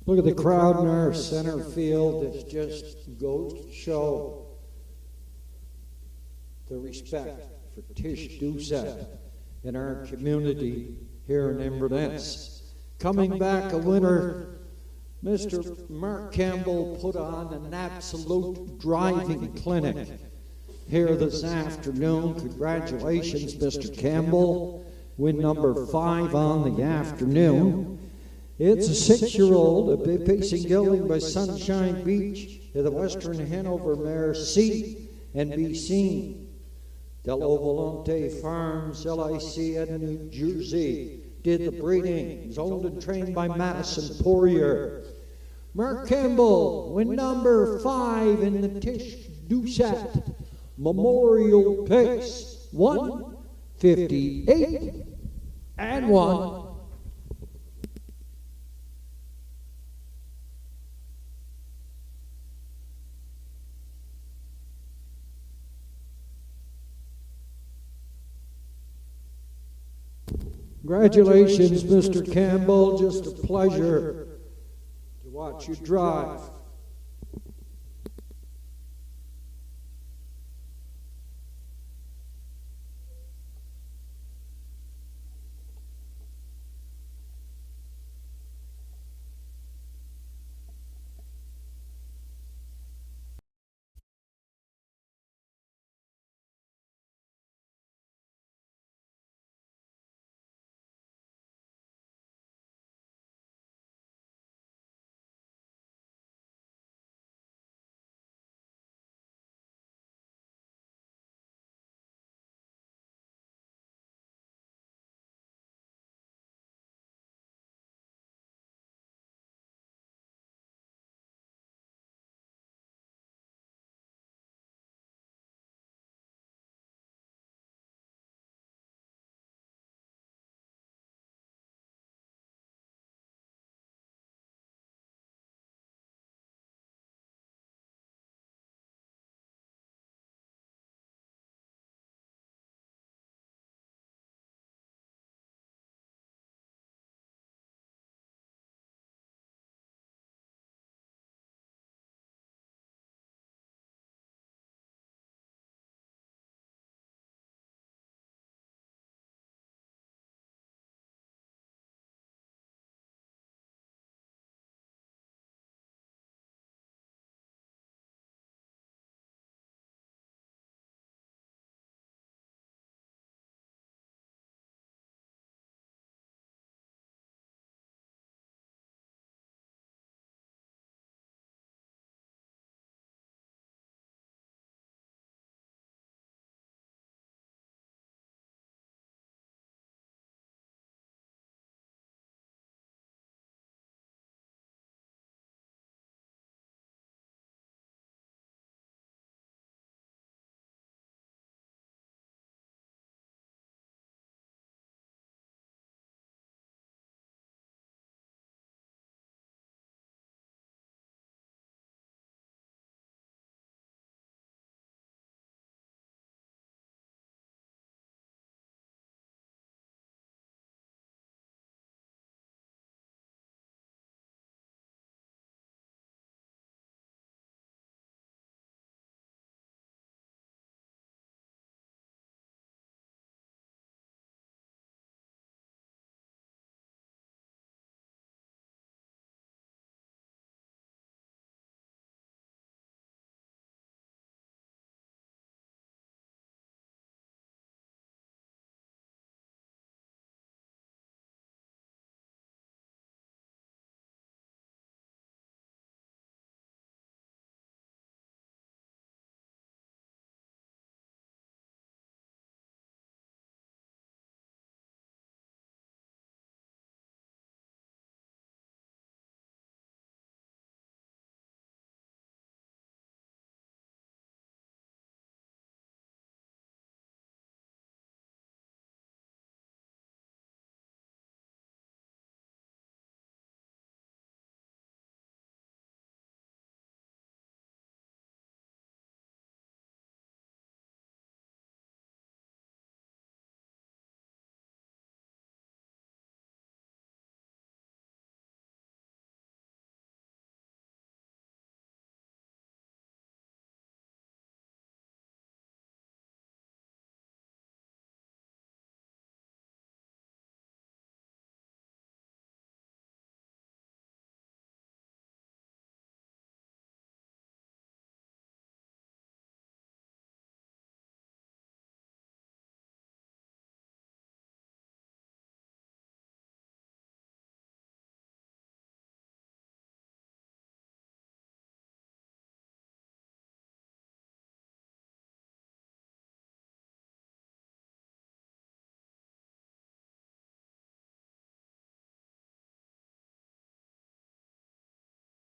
Look at the crowd in our center field. It just goes to show the respect for Tish Doucette in our community here in Inverness. Coming back a winner, Mr. Mark Campbell put on an absolute driving clinic here this afternoon. Congratulations, Mr. Campbell. Win number 5 on the afternoon. It's a 6-year-old, a pacing gelding by Sunshine Beach at the Western Hanover mare C and be seen. Dello Volante Farms, LIC in New Jersey, did the breeding. He's owned and trained by Madison Poirier. Mark Campbell, win number 5 in the Tish Doucette Memorial Pace, 1:58 and 1. Congratulations, Mr. Campbell. Just a pleasure to watch you drive.